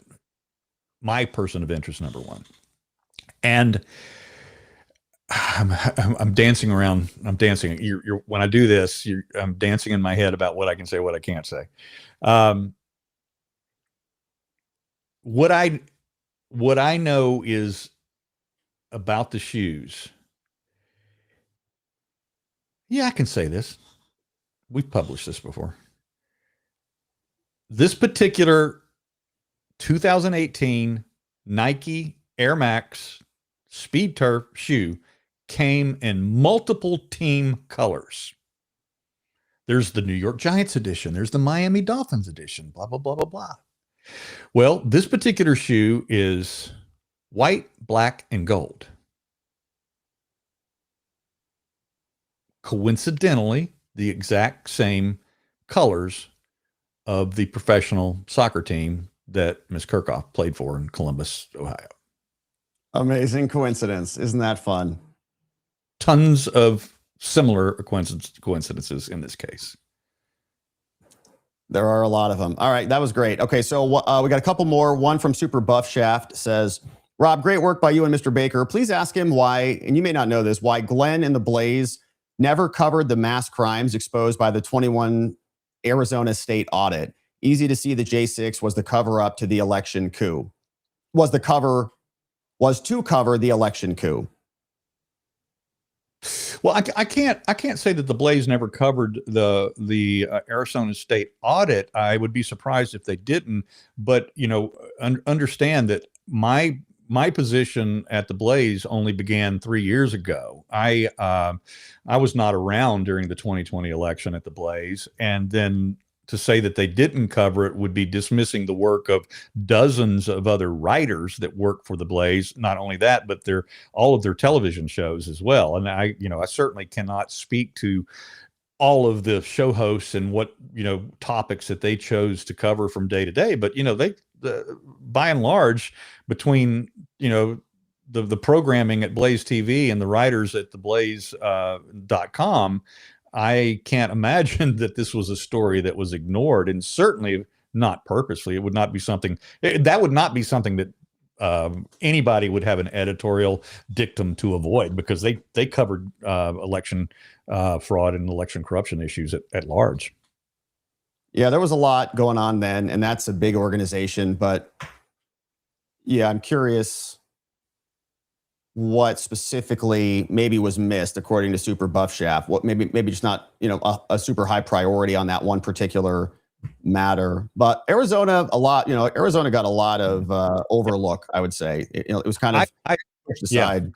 Speaker 2: my person of interest, number one. And I'm dancing around. I'm dancing. When I do this, I'm dancing in my head about what I can say, what I can't say. what I know is about the shoes. Yeah, I can say this. We've published this before. This particular 2018 Nike Air Max Speed Turf shoe came in multiple team colors. There's the New York Giants edition. There's the Miami Dolphins edition, blah, blah, blah, blah, blah. Well, this particular shoe is white, black, and gold. Coincidentally, the exact same colors of the professional soccer team that Ms. Kirchhoff played for in Columbus, Ohio.
Speaker 1: Amazing coincidence. Isn't that fun?
Speaker 2: Tons of similar coincidences in this case.
Speaker 1: There are a lot of them. All right, that was great. Okay, so we got a couple more. One from Super Buff Shaft says, Rob, great work by you and Mr. Baker. Please ask him why, and you may not know this, why Glenn and the Blaze never covered the mass crimes exposed by the 21 Arizona state audit. Easy to see the J6 was the cover-up to the election coup. Was to cover the election coup.
Speaker 2: Well, I can't say that the Blaze never covered the Arizona State audit. I would be surprised if they didn't. But understand that my position at the Blaze only began 3 years ago. I was not around during the 2020 election at the Blaze, and then to say that they didn't cover it would be dismissing the work of dozens of other writers that work for the Blaze. Not only that, but all of their television shows as well. And I certainly cannot speak to all of the show hosts and what topics that they chose to cover from day to day. But by and large, between the programming at Blaze TV and the writers at theblaze.com, I can't imagine that this was a story that was ignored, and certainly not purposely. It would not be something that anybody would have an editorial dictum to avoid, because they covered election fraud and election corruption issues at large.
Speaker 1: Yeah, there was a lot going on then, and that's a big organization. But yeah, I'm curious what specifically maybe was missed, according to Super Buff Shaft. What maybe just not a super high priority on that one particular matter. But Arizona Arizona got a lot of overlook, I would say. It was kind of pushed aside.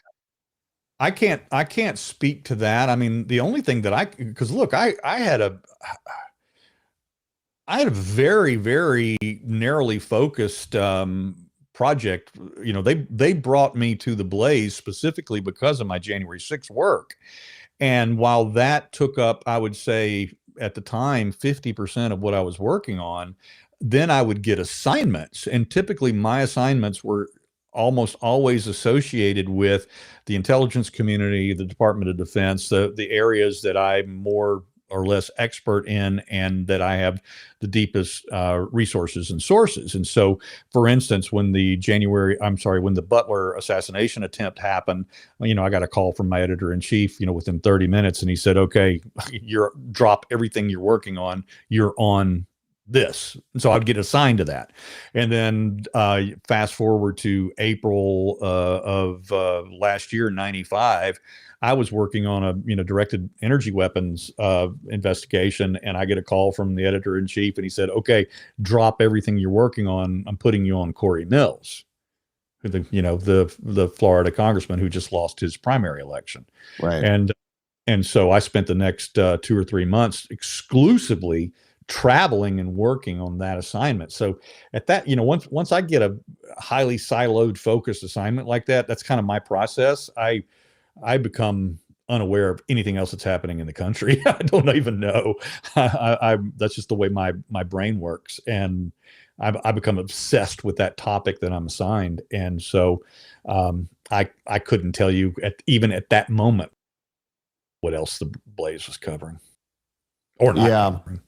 Speaker 2: I can't speak to that. I mean, the only thing that because look, I had a very, very narrowly focused project. They brought me to the Blaze specifically because of my January 6th work. And while that took up, I would say at the time, 50% of what I was working on, then I would get assignments. And typically my assignments were almost always associated with the intelligence community, the Department of Defense, the areas that I'm more or less expert in, and that I have the deepest resources and sources. And so, for instance, when the Butler assassination attempt happened, I got a call from my editor-in-chief, within 30 minutes, and he said, okay, drop everything you're working on, you're on this. And so I'd get assigned to that. And then fast forward to April of last year, 95, I was working on a directed energy weapons investigation, and I get a call from the editor-in-chief, and he said, okay, drop everything you're working on. I'm putting you on Corey Mills, the Florida congressman who just lost his primary election.
Speaker 1: Right.
Speaker 2: And so I spent the next 2 or 3 months exclusively traveling and working on that assignment. So at that, once I get a highly siloed focused assignment like that, that's kind of my process. I become unaware of anything else that's happening in the country. I don't even know. That's just the way my brain works. And I become obsessed with that topic that I'm assigned. And so I couldn't tell you even at that moment what else the Blaze was covering or not covering.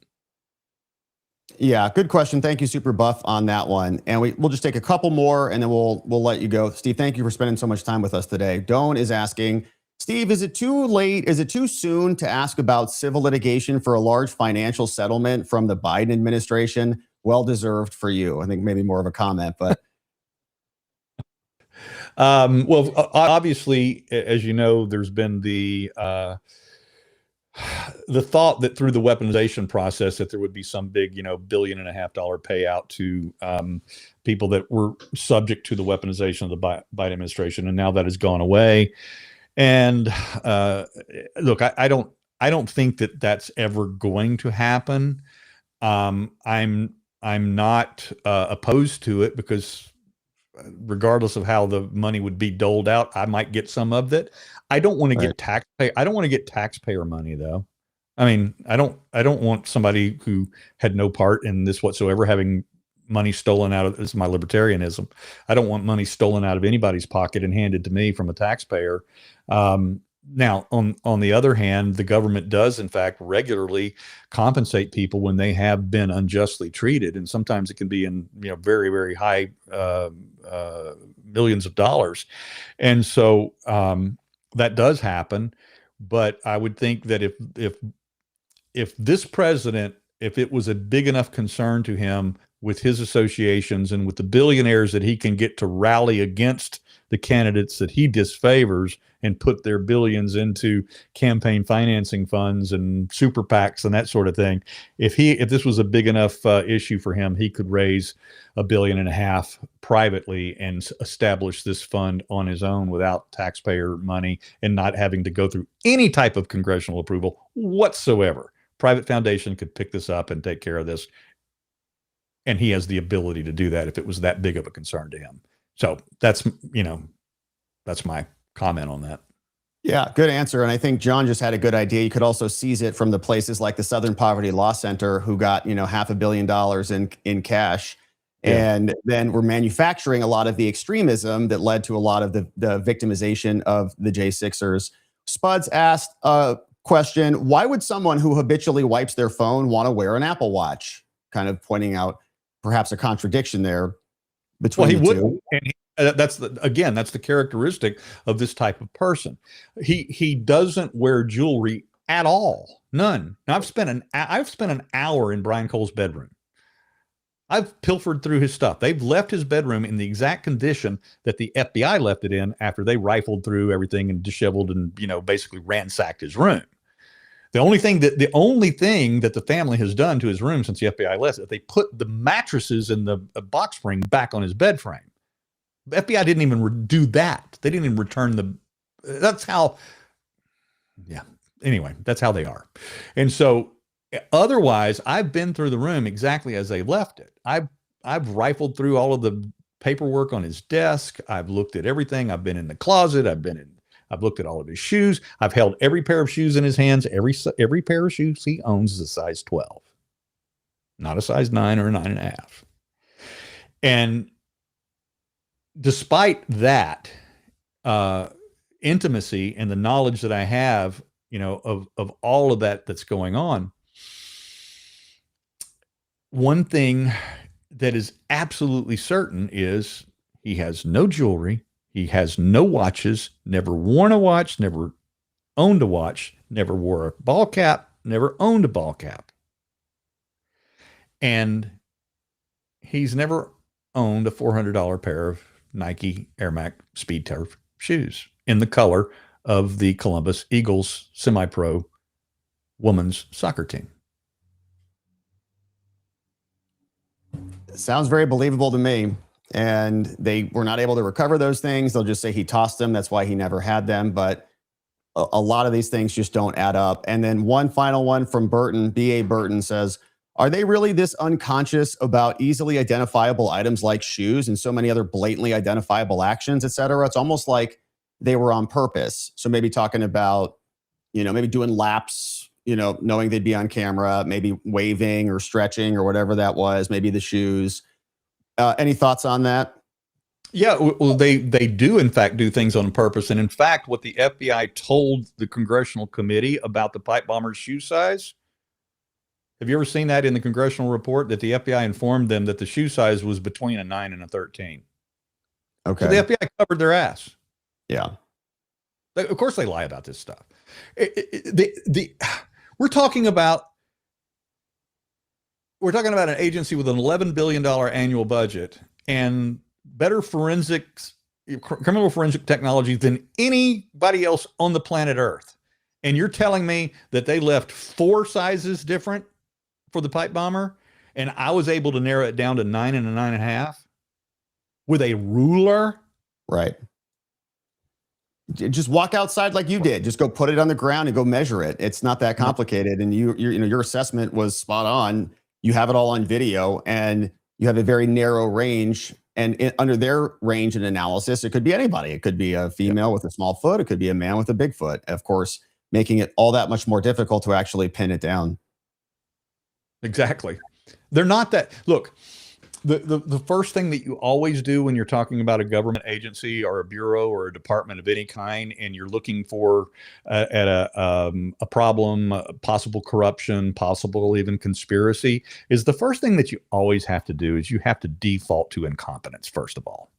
Speaker 1: Yeah, good question. Thank you, Super Buff, on that one. And we'll just take a couple more, and then we'll let you go. Steve, thank you for spending so much time with us today. Doan is asking, Steve, is it too late? Is it too soon to ask about civil litigation for a large financial settlement from the Biden administration? Well deserved for you. I think maybe more of a comment, but
Speaker 2: Well, obviously, as you know, there's been the thought that through the weaponization process that there would be some big, $1.5 billion payout to people that were subject to the weaponization of the Biden administration, and now that has gone away. And look, I don't think that that's ever going to happen. I'm not opposed to it, because regardless of how the money would be doled out, I might get some of it. I don't want to get I don't want to get taxpayer money, though. I mean, I don't want somebody who had no part in this whatsoever having money stolen out of, this is my libertarianism. I don't want money stolen out of anybody's pocket and handed to me from a taxpayer. Now, on the other hand, the government does, in fact, regularly compensate people when they have been unjustly treated, and sometimes it can be in very, very high millions of dollars, and so that does happen. But I would think that if this president, if it was a big enough concern to him with his associations and with the billionaires that he can get to rally against the candidates that he disfavors and put their billions into campaign financing funds and super PACs and that sort of thing, if this was a big enough issue for him, he could raise $1.5 billion privately and establish this fund on his own without taxpayer money and not having to go through any type of congressional approval whatsoever. Private foundation could pick this up and take care of this. And he has the ability to do that if it was that big of a concern to him. So that's my comment on that.
Speaker 1: Yeah, good answer. And I think John just had a good idea. You could also seize it from the places like the Southern Poverty Law Center, who got, $500 million in cash. Yeah. And then we're manufacturing a lot of the extremism that led to a lot of the victimization of the J6ers. Spuds asked a question: why would someone who habitually wipes their phone want to wear an Apple Watch? Kind of pointing out perhaps a contradiction there between the two.
Speaker 2: And that's the characteristic of this type of person. He doesn't wear jewelry at all, none. Now, I've spent an hour in Brian Cole's bedroom. I've pilfered through his stuff. They've left his bedroom in the exact condition that the FBI left it in after they rifled through everything and disheveled and basically ransacked his room. The only thing that the family has done to his room since the FBI left it, they put the mattresses and the box spring back on his bed frame. The FBI didn't even do that. They didn't even return that's how, yeah. Anyway, that's how they are. And so otherwise, I've been through the room exactly as they left it. I've rifled through all of the paperwork on his desk. I've looked at everything. I've been in the closet. I've looked at all of his shoes. I've held every pair of shoes in his hands. Every pair of shoes he owns is a size 12, not a size 9 or a 9.5. And despite that intimacy and the knowledge that I have, of all of that's going on, one thing that is absolutely certain is he has no jewelry. He has no watches, never worn a watch, never owned a watch, never wore a ball cap, never owned a ball cap. And he's never owned a $400 pair of Nike Air Max Speed Turf shoes in the color of the Columbus Eagles semi-pro women's soccer team.
Speaker 1: Sounds very believable to me. And they were not able to recover those things. They'll just say he tossed them. That's why he never had them. But a lot of these things just don't add up. And then one final one from Burton, B.A. Burton says, are they really this unconscious about easily identifiable items like shoes and so many other blatantly identifiable actions, et cetera? It's almost like they were on purpose. So maybe talking about, maybe doing laps, knowing they'd be on camera, maybe waving or stretching or whatever that was, maybe the shoes. Any thoughts on that?
Speaker 2: Yeah, well, they do, in fact, do things on purpose. And in fact, what the FBI told the congressional committee about the pipe bomber's shoe size, have you ever seen that in the congressional report, that the FBI informed them that the shoe size was between a 9 and a 13? Okay. So the FBI covered their ass.
Speaker 1: Yeah.
Speaker 2: Of course they lie about this stuff. We're talking about an agency with an $11 billion annual budget, and better forensics criminal forensic technology than anybody else on the planet Earth. And you're telling me that they left 4 sizes different for the pipe bomber, and I was able to narrow it down to 9 and a 9.5 with a ruler?
Speaker 1: Right. Just walk outside like you did. Just go put it on the ground and go measure it. It's not that complicated. And your assessment was spot on. You have it all on video, and you have a very narrow range. And under their range and analysis, it could be anybody. It could be a female with a small foot. It could be a man with a big foot. Of course, making it all that much more difficult to actually pin it down.
Speaker 2: Exactly. They're not that. Look, the first thing that you always do when you're talking about a government agency or a bureau or a department of any kind, and you're looking for a problem, possible corruption, possible even conspiracy, is the first thing that you always have to do is you have to default to incompetence, first of all.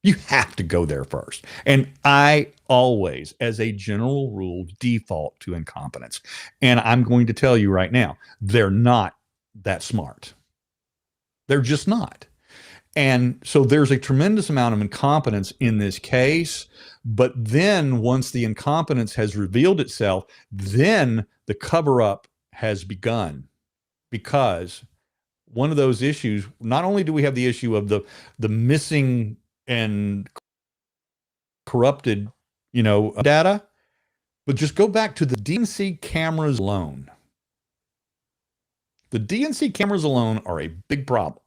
Speaker 2: You have to go there first. And I always, as a general rule, default to incompetence. And I'm going to tell you right now, they're not that smart. They're just not. And so there's a tremendous amount of incompetence in this case. But then once the incompetence has revealed itself, then the cover-up has begun. Because one of those issues, not only do we have the issue of the missing and corrupted, data, but just go back to the DNC cameras alone. The DNC cameras alone are a big problem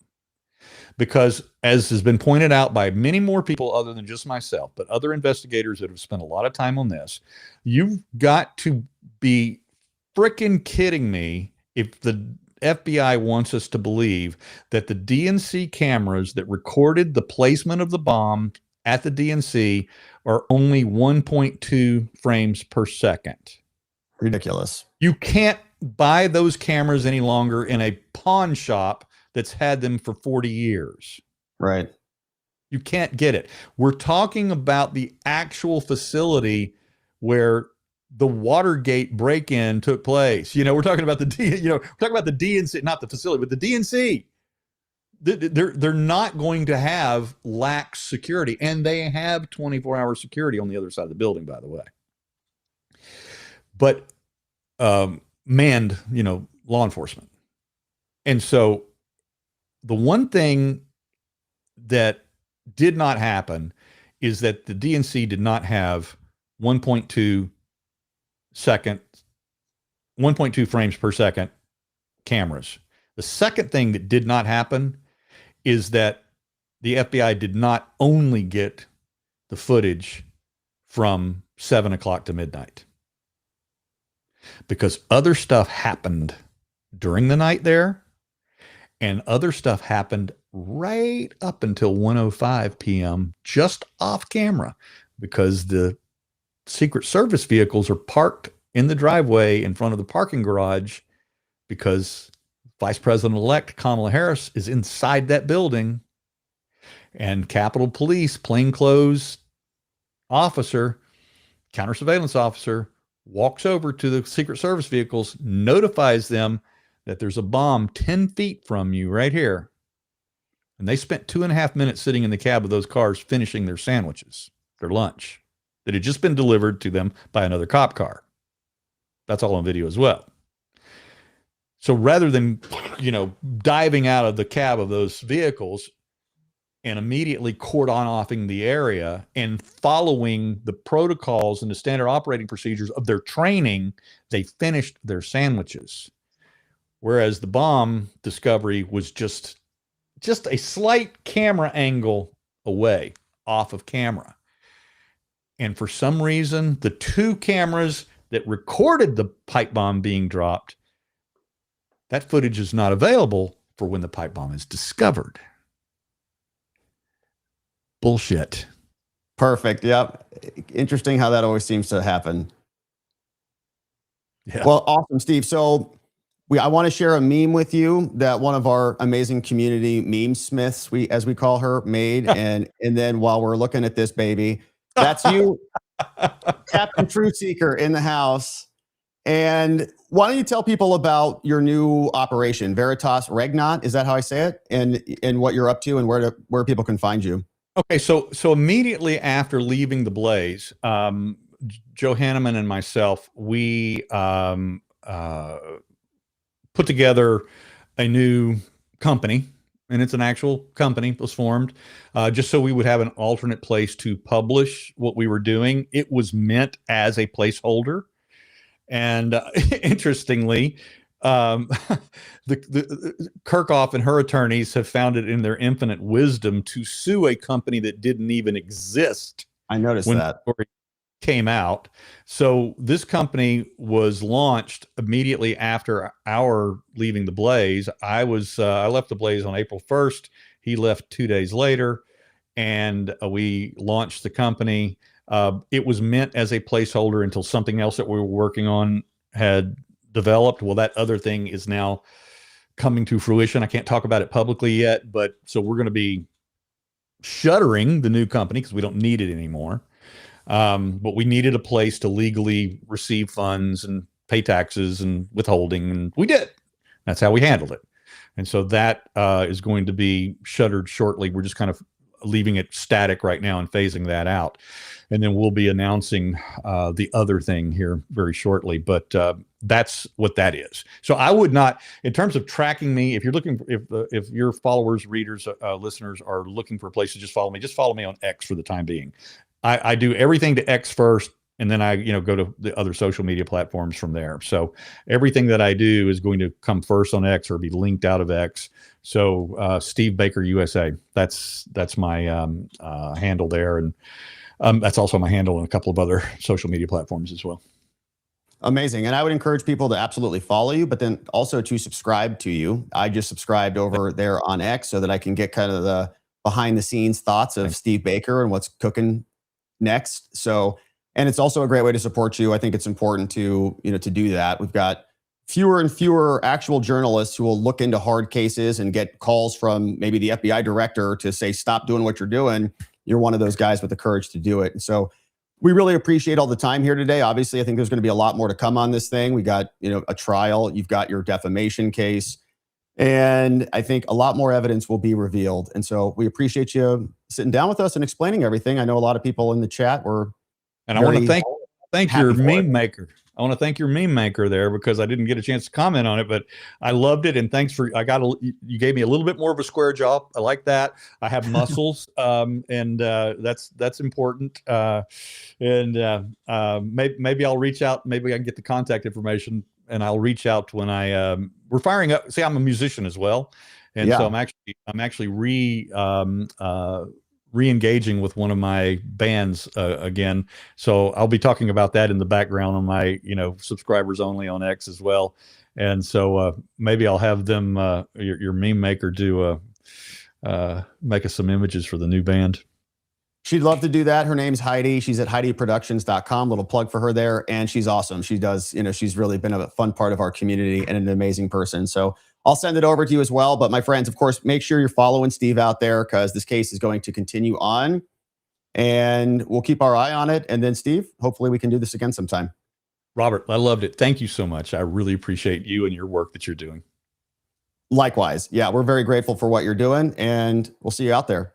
Speaker 2: because, as has been pointed out by many more people other than just myself, but other investigators that have spent a lot of time on this, you've got to be freaking kidding me if the FBI wants us to believe that the DNC cameras that recorded the placement of the bomb at the DNC are only 1.2 frames per second.
Speaker 1: Ridiculous.
Speaker 2: You can't buy those cameras any longer in a pawn shop that's had them for 40 years.
Speaker 1: Right.
Speaker 2: You can't get it. We're talking about the actual facility where the Watergate break-in took place. We're talking about the DNC, not the facility, but the DNC. They're not going to have lax security, and they have 24-hour security on the other side of the building, by the way. But manned, law enforcement. And so the one thing that did not happen is that the DNC did not have 1.2 frames per second cameras. The second thing that did not happen is that the FBI did not only get the footage from 7 o'clock to midnight, because other stuff happened during the night there, and other stuff happened right up until 1:05 p.m. just off camera, because the Secret Service vehicles are parked in the driveway in front of the parking garage because Vice President-elect Kamala Harris is inside that building, and Capitol Police plainclothes officer, counter surveillance officer, walks over to the Secret Service vehicles, notifies them that there's a bomb 10 feet from you right here. And they spent 2.5 minutes sitting in the cab of those cars finishing their sandwiches, their lunch, that had just been delivered to them by another cop car. That's all on video as well. So rather than, diving out of the cab of those vehicles and immediately cordon-offing the area and following the protocols and the standard operating procedures of their training, they finished their sandwiches. Whereas the bomb discovery was just a slight camera angle away, off of camera. And for some reason, the 2 cameras that recorded the pipe bomb being dropped, that footage is not available for when the pipe bomb is discovered. Bullshit.
Speaker 1: Perfect. Yep. Interesting how that always seems to happen.
Speaker 2: Yeah.
Speaker 1: Well, awesome, Steve. So I want to share a meme with you that one of our amazing community meme smiths, as we call her, made. and then while we're looking at this baby, that's you, Captain Truth Seeker, in the house. And why don't you tell people about your new operation, Veritas Regnat? Is that how I say it? And what you're up to and where people can find you?
Speaker 2: Okay, so immediately after leaving the Blaze, Joe Hanneman and myself, we put together a new company, and it's an actual company that was formed, just so we would have an alternate place to publish what we were doing. It was meant as a placeholder. And interestingly, um, the Kirchhoff and her attorneys have found it in their infinite wisdom to sue a company that didn't even exist
Speaker 1: I noticed
Speaker 2: when
Speaker 1: that.
Speaker 2: the story came out. So this company was launched immediately after our leaving the Blaze. I left the Blaze on April 1st. He left 2 days later, and we launched the company. It was meant as a placeholder until something else that we were working on had developed. Well, that other thing is now coming to fruition. I can't talk about it publicly yet, but so we're going to be shuttering the new company because we don't need it anymore. But we needed a place to legally receive funds and pay taxes and withholding, and we did. That's how we handled it. And so that is going to be shuttered shortly. We're just kind of leaving it static right now and phasing that out. And then we'll be announcing the other thing here very shortly. But that's what that is. So I would not, in terms of tracking me, if you're looking, if your followers, readers, listeners are looking for a place to just follow me on X for the time being. I do everything to X first, and then I, go to the other social media platforms from there. So everything that I do is going to come first on X or be linked out of X. So Steve Baker USA, that's my handle there, and that's also my handle on a couple of other social media platforms as well.
Speaker 1: Amazing. And I would encourage people to absolutely follow you, but then also to subscribe to you. I just subscribed over there on X so that I can get kind of the behind the scenes thoughts of Steve Baker and what's cooking next. So, and it's also a great way to support you. I think it's important to, to do that. We've got fewer and fewer actual journalists who will look into hard cases and get calls from maybe the FBI director to say, stop doing what you're doing. You're one of those guys with the courage to do it. And so we really appreciate all the time here today. Obviously, I think there's going to be a lot more to come on this thing. We got, a trial. You've got your defamation case. And I think a lot more evidence will be revealed. And so we appreciate you sitting down with us and explaining everything. I know a lot of people in the chat were.
Speaker 2: And I want to thank your meme maker. I want to thank your meme maker there, because I didn't get a chance to comment on it, but I loved it. And thanks for, you gave me a little bit more of a square jaw. I like that. I have muscles, and that's important. Maybe I'll reach out. Maybe I can get the contact information, and I'll reach out when we're firing up. See, I'm a musician as well. And so I'm actually re-engaging with one of my bands again. So I'll be talking about that in the background on my, subscribers only on X as well. And so maybe I'll have them, your meme maker, do make us some images for the new band.
Speaker 1: She'd love to do that. Her name's Heidi. She's at HeidiProductions.com. Little plug for her there. And she's awesome. She does, she's really been a fun part of our community and an amazing person. So I'll send it over to you as well. But my friends, of course, make sure you're following Steve out there, because this case is going to continue on, and we'll keep our eye on it. And then Steve, hopefully we can do this again sometime.
Speaker 2: Robert, I loved it. Thank you so much. I really appreciate you and your work that you're doing.
Speaker 1: Likewise. Yeah, we're very grateful for what you're doing, and we'll see you out there.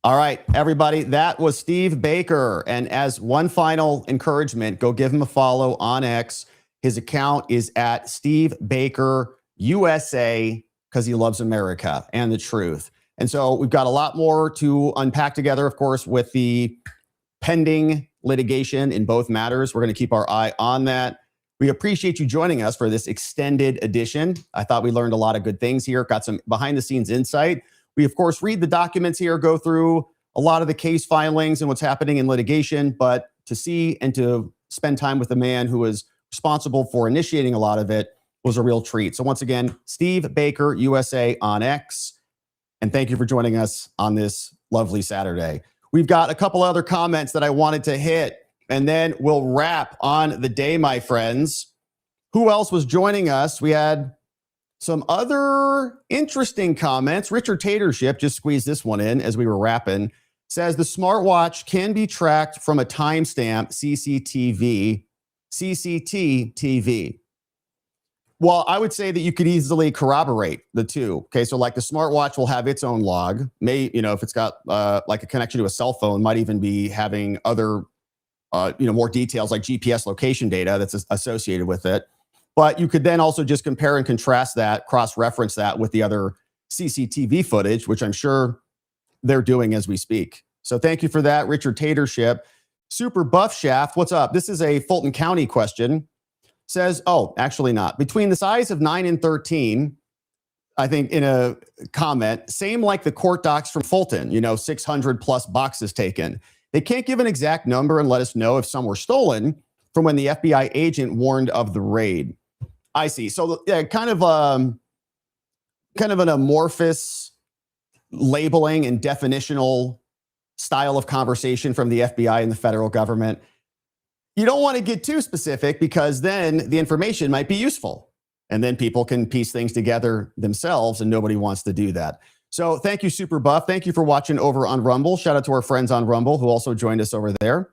Speaker 1: All right, everybody, that was Steve Baker. And as one final encouragement, go give him a follow on X. His account is at Steve Baker USA, because he loves America and the truth. And so we've got a lot more to unpack together, of course, with the pending litigation in both matters. We're going to keep our eye on that. We appreciate you joining us for this extended edition. I thought we learned a lot of good things here, got some behind the scenes insight. We, of course, read the documents here, go through a lot of the case filings and what's happening in litigation, but to see and to spend time with the man who is responsible for initiating a lot of it was a real treat. So once again, Steve Baker USA on X, and thank you for joining us on this lovely Saturday. We've got a couple other comments that I wanted to hit, and then we'll wrap on the day, my friends. Who else was joining us? We had some other interesting comments. Richard Tatership just squeezed this one in as we were wrapping. Says the smartwatch can be tracked from a timestamp, CCTV. Well, I would say that you could easily corroborate the two. Okay, so like the smartwatch will have its own log. If it's got like a connection to a cell phone, might even be having other, more details like GPS location data that's associated with it. But you could then also just compare and contrast that, cross-reference that with the other CCTV footage, which I'm sure they're doing as we speak. So thank you for that, Richard Tatership. Super Buff Shaft, what's up? This is a Fulton County question. Says, oh, actually not. Between the size of 9 and 13, I think in a comment, same like the court docs from Fulton, 600 plus boxes taken. They can't give an exact number and let us know if some were stolen from when the FBI agent warned of the raid. I see. So yeah, kind of an amorphous labeling and definitional style of conversation from the FBI and the federal government. You don't want to get too specific because then the information might be useful and then people can piece things together themselves and nobody wants to do that. So thank you, Super Buff. Thank you for watching over on Rumble. Shout out to our friends on Rumble who also joined us over there.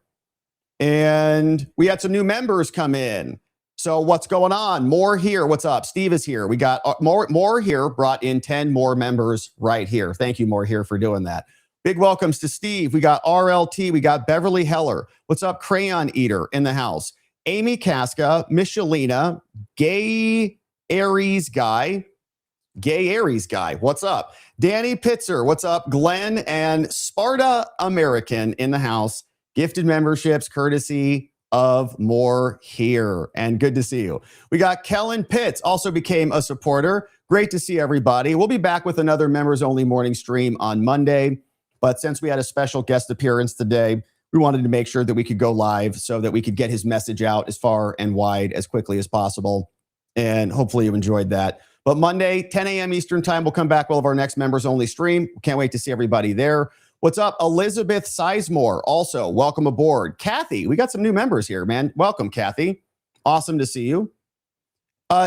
Speaker 1: And we had some new members come in. So what's going on? More here. What's up? Steve is here. We got more here, brought in 10 more members right here. Thank you, more here, for doing that. Big welcomes to Steve. We got RLT. We got Beverly Heller. What's up? Crayon Eater in the house. Amy Casca, Michelina, Gay Aries Guy. What's up? Danny Pitzer. What's up? Glenn and Sparta American in the house. Gifted memberships courtesy of more here. And good to see you. We got Kellen Pitts, also became a supporter. Great to see everybody. We'll be back with another members only morning stream on Monday. But since we had a special guest appearance today, we wanted to make sure that we could go live so that we could get his message out as far and wide as quickly as possible. And hopefully you enjoyed that. But Monday, 10 a.m. Eastern time, we'll come back with our next members only stream. Can't wait to see everybody there. What's up? Elizabeth Sizemore, also welcome aboard. Kathy, we got some new members here, man. Welcome, Kathy. Awesome to see you.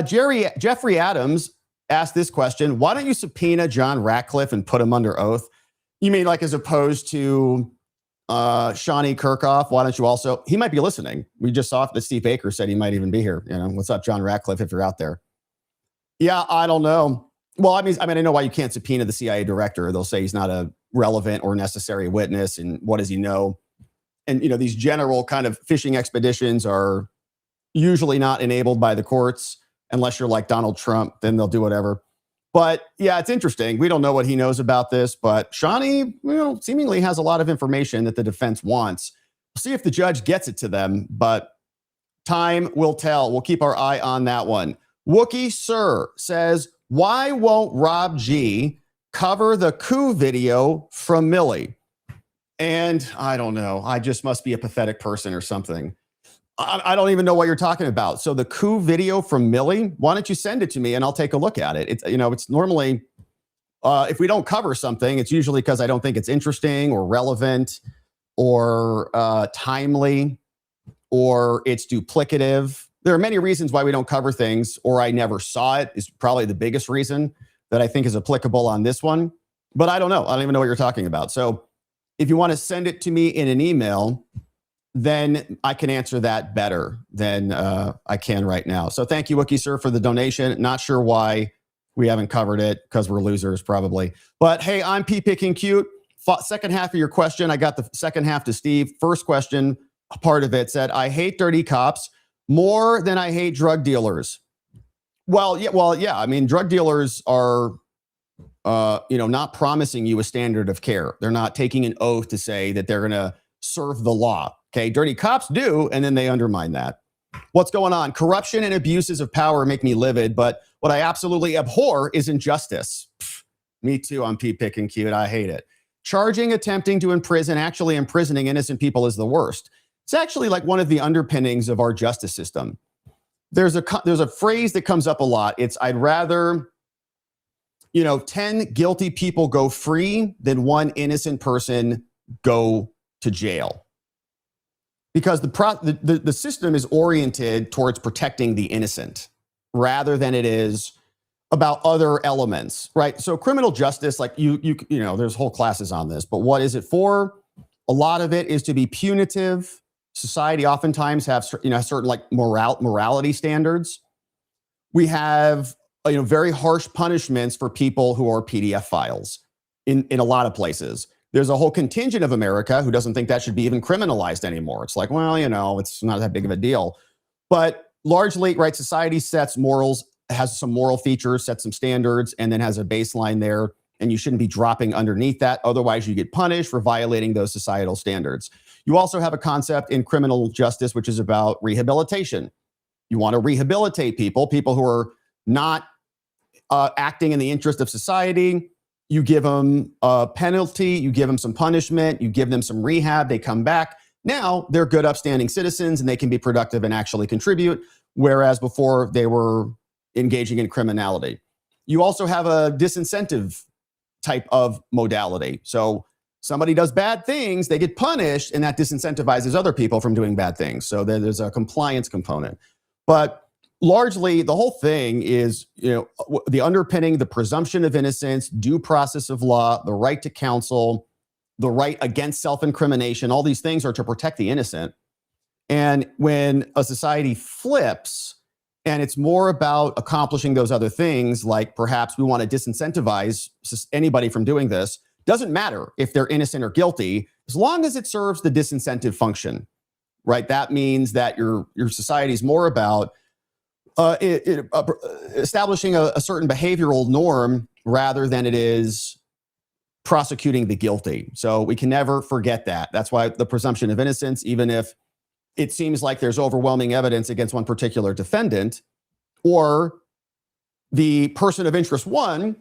Speaker 1: Jeffrey Adams asked this question. Why don't you subpoena John Ratcliffe and put him under oath? You mean like as opposed to Shawnee Kirkhoff? Why don't you also? He might be listening. We just saw that Steve Baker said he might even be here. What's up, John Ratcliffe, if you're out there? Yeah, I don't know. Well, I mean, I know why you can't subpoena the CIA director. They'll say he's not a relevant or necessary witness. And what does he know? And, these general kind of fishing expeditions are usually not enabled by the courts unless you're like Donald Trump, then they'll do whatever. But yeah, it's interesting. We don't know what he knows about this, but Shawnee, seemingly has a lot of information that the defense wants. We'll see if the judge gets it to them, but time will tell. We'll keep our eye on that one. Wookie Sir says, why won't Rob G cover the coup video from Milley? And I don't know. I just must be a pathetic person or something. I don't even know what you're talking about. So the coup video from Milley, why don't you send it to me and I'll take a look at it? It's normally, if we don't cover something, it's usually because I don't think it's interesting or relevant or timely or it's duplicative. There are many reasons why we don't cover things, or I never saw it is probably the biggest reason that I think is applicable on this one. But I don't know. I don't even know what you're talking about. So if you want to send it to me in an email, then I can answer that better than I can right now. So thank you, Wookie Sir, for the donation. Not sure why we haven't covered it, because we're losers probably. But hey, I'm P Picking Cute. Second half of your question, I got the second half to Steve. First question, a part of it said, I hate dirty cops more than I hate drug dealers. Well, yeah. I mean, drug dealers are, not promising you a standard of care. They're not taking an oath to say that they're going to serve the law. Okay, dirty cops do, and then they undermine that. What's going on? Corruption and abuses of power make me livid, but what I absolutely abhor is injustice. Pfft, me too, I'm P Picking Cute. I hate it. Charging, attempting to imprison, actually imprisoning innocent people is the worst. It's actually like one of the underpinnings of our justice system. There's a phrase that comes up a lot. It's, I'd rather, 10 guilty people go free than one innocent person go to jail. Because the system is oriented towards protecting the innocent rather than it is about other elements, right? So criminal justice, like there's whole classes on this, but what is it for? A lot of it is to be punitive. Society oftentimes have certain like morality standards. We have very harsh punishments for people who are PDF files in a lot of places. There's a whole contingent of America who doesn't think that should be even criminalized anymore. It's like, well, it's not that big of a deal. But largely, right, society sets morals, has some moral features, sets some standards, and then has a baseline there. And you shouldn't be dropping underneath that. Otherwise, you get punished for violating those societal standards. You also have a concept in criminal justice, which is about rehabilitation. You want to rehabilitate people who are not acting in the interest of society. You give them a penalty, you give them some punishment, you give them some rehab, they come back. Now they're good, upstanding citizens and they can be productive and actually contribute, whereas before they were engaging in criminality. You also have a disincentive type of modality. So somebody does bad things, they get punished, and that disincentivizes other people from doing bad things. So there's a compliance component. But largely, the whole thing is, the underpinning, the presumption of innocence, due process of law, the right to counsel, the right against self-incrimination. All these things are to protect the innocent. And when a society flips, and it's more about accomplishing those other things, like perhaps we want to disincentivize anybody from doing this, doesn't matter if they're innocent or guilty, as long as it serves the disincentive function, right? That means that your society is more about establishing a certain behavioral norm rather than it is prosecuting the guilty. So we can never forget that. That's why the presumption of innocence, even if it seems like there's overwhelming evidence against one particular defendant or the person of interest one,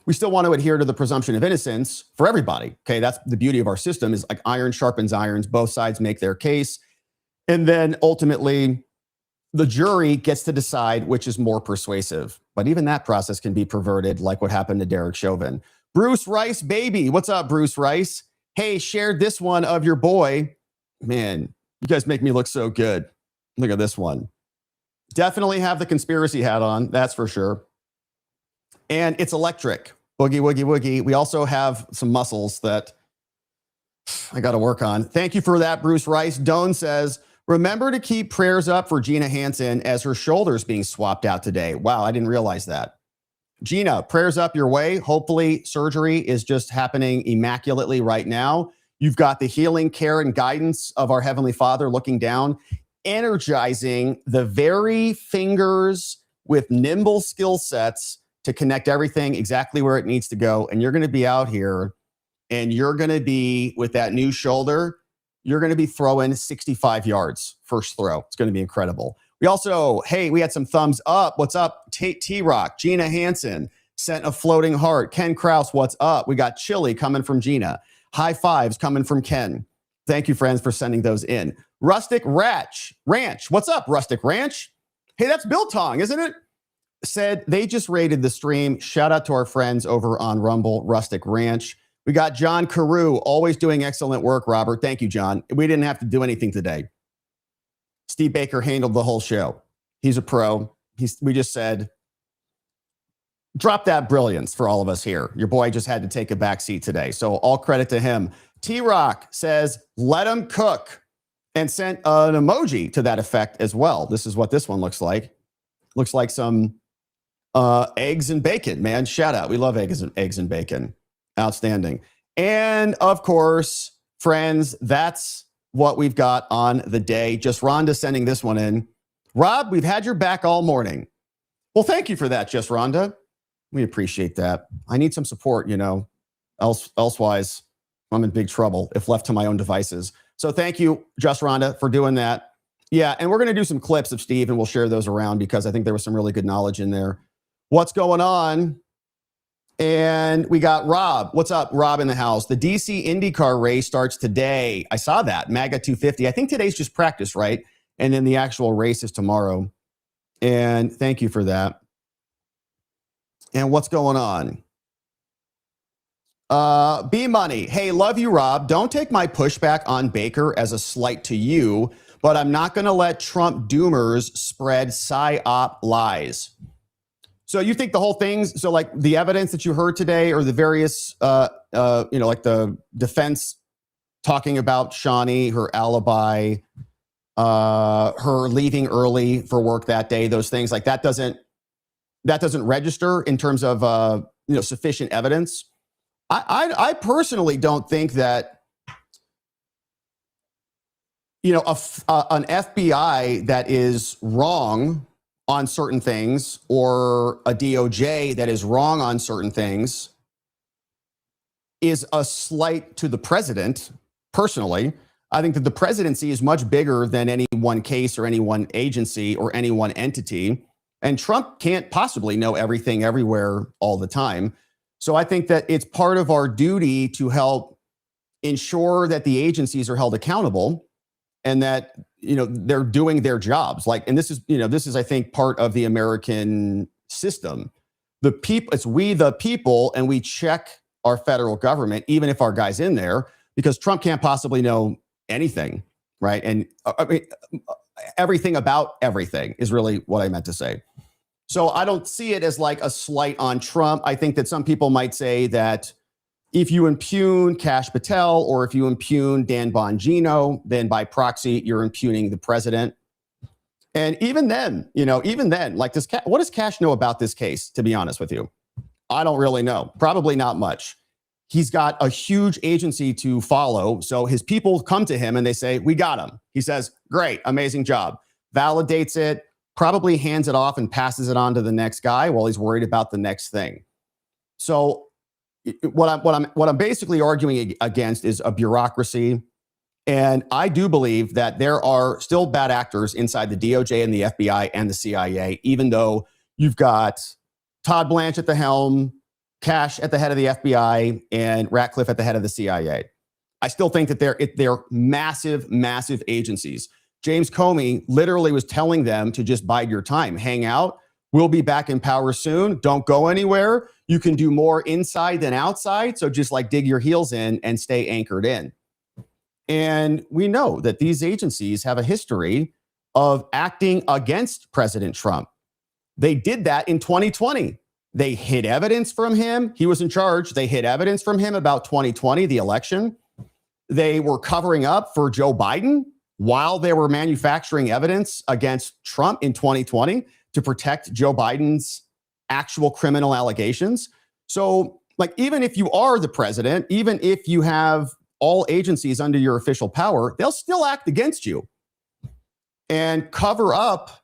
Speaker 1: we still want to adhere to the presumption of innocence for everybody. Okay, that's the beauty of our system, is like iron sharpens irons. Both sides make their case. And then ultimately, the jury gets to decide which is more persuasive. But even that process can be perverted, like what happened to Derek Chauvin. Bruce Rice, baby. What's up, Bruce Rice? Hey, shared this one of your boy. Man, you guys make me look so good. Look at this one. Definitely have the conspiracy hat on, that's for sure. And it's electric. Boogie, woogie, woogie. We also have some muscles that I got to work on. Thank you for that, Bruce Rice. Doan says, remember to keep prayers up for Gina Hansen as her shoulder's being swapped out today. Wow, I didn't realize that. Gina, prayers up your way. Hopefully surgery is just happening immaculately right now. You've got the healing care and guidance of our Heavenly Father looking down, energizing the very fingers with nimble skill sets to connect everything exactly where it needs to go. And you're going to be out here and you're going to be, with that new shoulder, you're going to be throwing 65 yards first throw. It's going to be incredible. We also, hey, we had some thumbs up. What's up? T-Rock, Gina Hansen sent a floating heart. Ken Krause, what's up? We got chili coming from Gina. High fives coming from Ken. Thank you, friends, for sending those in. Rustic Ranch, what's up, Rustic Ranch? Hey, that's Bill Tong, isn't it? Said they just rated the stream. Shout out to our friends over on Rumble, Rustic Ranch. We got John Carew, always doing excellent work, Robert. Thank you, John. We didn't have to do anything today. Steve Baker handled the whole show. He's a pro. We just said, drop that brilliance for all of us here. Your boy just had to take a back seat today. So all credit to him. T-Rock says, let him cook, and sent an emoji to that effect as well. This is what this one looks like. Looks like some eggs and bacon, man. Shout out. We love eggs and bacon. Outstanding. And of course, friends, that's what we've got on the day. Just Rhonda sending this one in. Rob, we've had your back all morning. Well, thank you for that, Just Rhonda. We appreciate that. I need some support, elsewise I'm in big trouble if left to my own devices. So thank you, Just Rhonda, for doing that. Yeah, and we're going to do some clips of Steve, and we'll share those around because I think there was some really good knowledge in there. What's going on? And we got Rob. What's up, Rob, in the house? The DC IndyCar race starts today. I saw that. MAGA 250. I think today's just practice, right? And then the actual race is tomorrow. And thank you for that. And what's going on? B-Money. Hey, love you, Rob. Don't take my pushback on Baker as a slight to you, but I'm not going to let Trump doomers spread psyop lies. So you think the whole thing's, so like the evidence that you heard today or the various, like the defense talking about Shawnee, her alibi, her leaving early for work that day, those things like that doesn't that doesn't register in terms of sufficient evidence. I personally don't think that an FBI that is wrong on certain things, or a DOJ that is wrong on certain things, is a slight to the president. Personally, I think that the presidency is much bigger than any one case or any one agency or any one entity. And Trump can't possibly know everything everywhere all the time. So I think that it's part of our duty to help ensure that the agencies are held accountable and that they're doing their jobs. And this is I think part of the American system. The people, it's we the people, and we check our federal government, even if our guy's in there, because Trump can't possibly know anything, right? And everything about everything is really what I meant to say. So I don't see it as like a slight on Trump. I think that some people might say that if you impugn Kash Patel or if you impugn Dan Bongino, then by proxy, you're impugning the president. And even then, like what does Kash know about this case, to be honest with you? I don't really know. Probably not much. He's got a huge agency to follow. So his people come to him and they say, we got him. He says, great, amazing job. Validates it, probably hands it off and passes it on to the next guy while he's worried about the next thing. So what I'm basically arguing against is a bureaucracy. And I do believe that there are still bad actors inside the DOJ and the FBI and the CIA, even though you've got Todd Blanche at the helm, Kash at the head of the FBI, and Ratcliffe at the head of the CIA. I still think that they're massive, massive agencies. James Comey literally was telling them to just bide your time, hang out. We'll be back in power soon. Don't go anywhere. You can do more inside than outside. So just dig your heels in and stay anchored in. And we know that these agencies have a history of acting against President Trump. They did that in 2020. They hid evidence from him. He was in charge. They hid evidence from him about 2020, the election. They were covering up for Joe Biden while they were manufacturing evidence against Trump in 2020 to protect Joe Biden's actual criminal allegations. So, even if you are the president, even if you have all agencies under your official power, they'll still act against you and cover up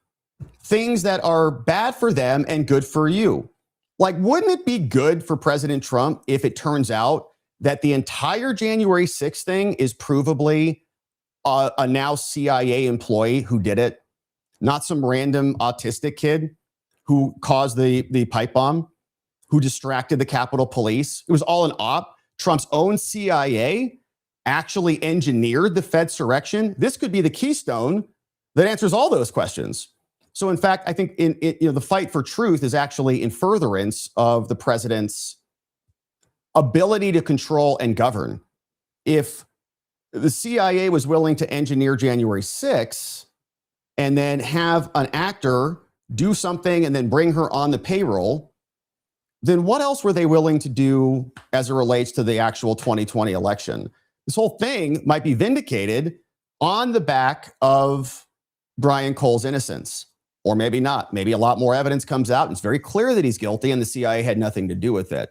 Speaker 1: things that are bad for them and good for you. Wouldn't it be good for President Trump if it turns out that the entire January 6th thing is provably a now CIA employee who did it, not some random autistic kid who caused the pipe bomb, who distracted the Capitol Police? It was all an op. Trump's own CIA actually engineered the Fedsurrection. This could be the keystone that answers all those questions. So in fact, I think the fight for truth is actually in furtherance of the president's ability to control and govern. If the CIA was willing to engineer January 6th and then have an actor do something and then bring her on the payroll, then what else were they willing to do as it relates to the actual 2020 election? This whole thing might be vindicated on the back of Brian Cole's innocence. Or maybe not. Maybe a lot more evidence comes out and it's very clear that he's guilty and the CIA had nothing to do with it.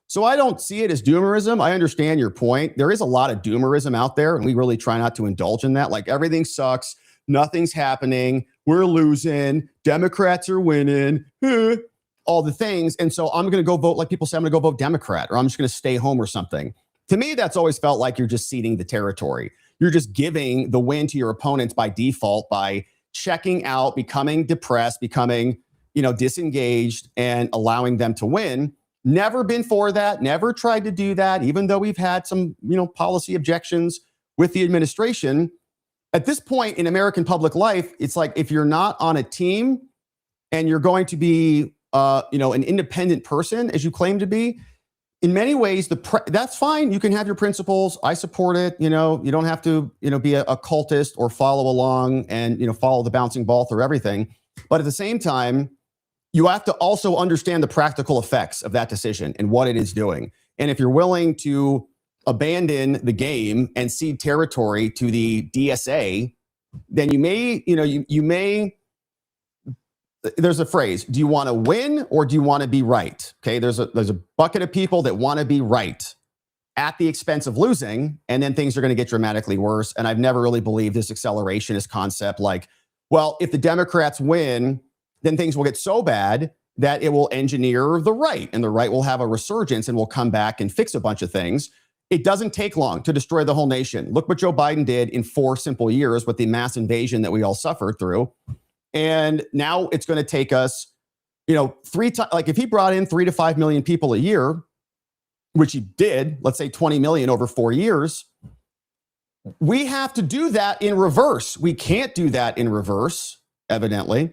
Speaker 1: So I don't see it as doomerism. I understand your point. There is a lot of doomerism out there, and we really try not to indulge in that. Everything sucks. Nothing's happening. We're losing. Democrats are winning. All the things. And so I'm going to go vote, like people say, I'm going to go vote Democrat, or I'm just going to stay home or something. To me, that's always felt like you're just ceding the territory. You're just giving the win to your opponents by default by checking out, becoming depressed, becoming, disengaged, and allowing them to win. Never been for that, never tried to do that, even though we've had some, policy objections with the administration. At this point in American public life, it's like if you're not on a team and you're going to be, an independent person, as you claim to be, in many ways, that's fine. You can have your principles. I support it. You don't have to, be a cultist or follow along and, follow the bouncing ball through everything. But at the same time, you have to also understand the practical effects of that decision and what it is doing. And if you're willing to abandon the game and cede territory to the DSA, then you may there's a phrase, do you want to win or do you want to be right? Okay, there's a bucket of people that want to be right at the expense of losing, and then things are going to get dramatically worse. And I've never really believed this accelerationist concept like, well, if the Democrats win, then things will get so bad that it will engineer the right, and the right will have a resurgence and will come back and fix a bunch of things. It doesn't take long to destroy the whole nation. Look what Joe Biden did in 4 simple years with the mass invasion that we all suffered through. And now it's going to take us, 3 times. Like if he brought in 3 to 5 million people a year, which he did, let's say 20 million over 4 years, we have to do that in reverse. We can't do that in reverse, evidently.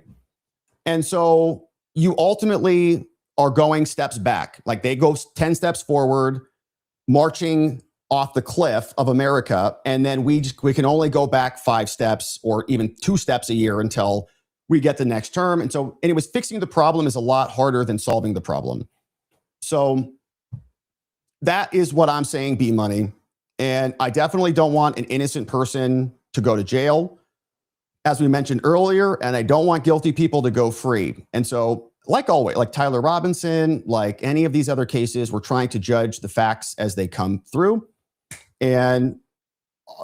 Speaker 1: And so you ultimately are going steps back. Like they go 10 steps forward, marching off the cliff of America. And then we can only go back 5 steps or even 2 steps a year until we get the next term. And so, anyways, fixing the problem is a lot harder than solving the problem. So that is what I'm saying, B Money. And I definitely don't want an innocent person to go to jail, as we mentioned earlier, and I don't want guilty people to go free. And so, like always, like Tyler Robinson, like any of these other cases, we're trying to judge the facts as they come through. And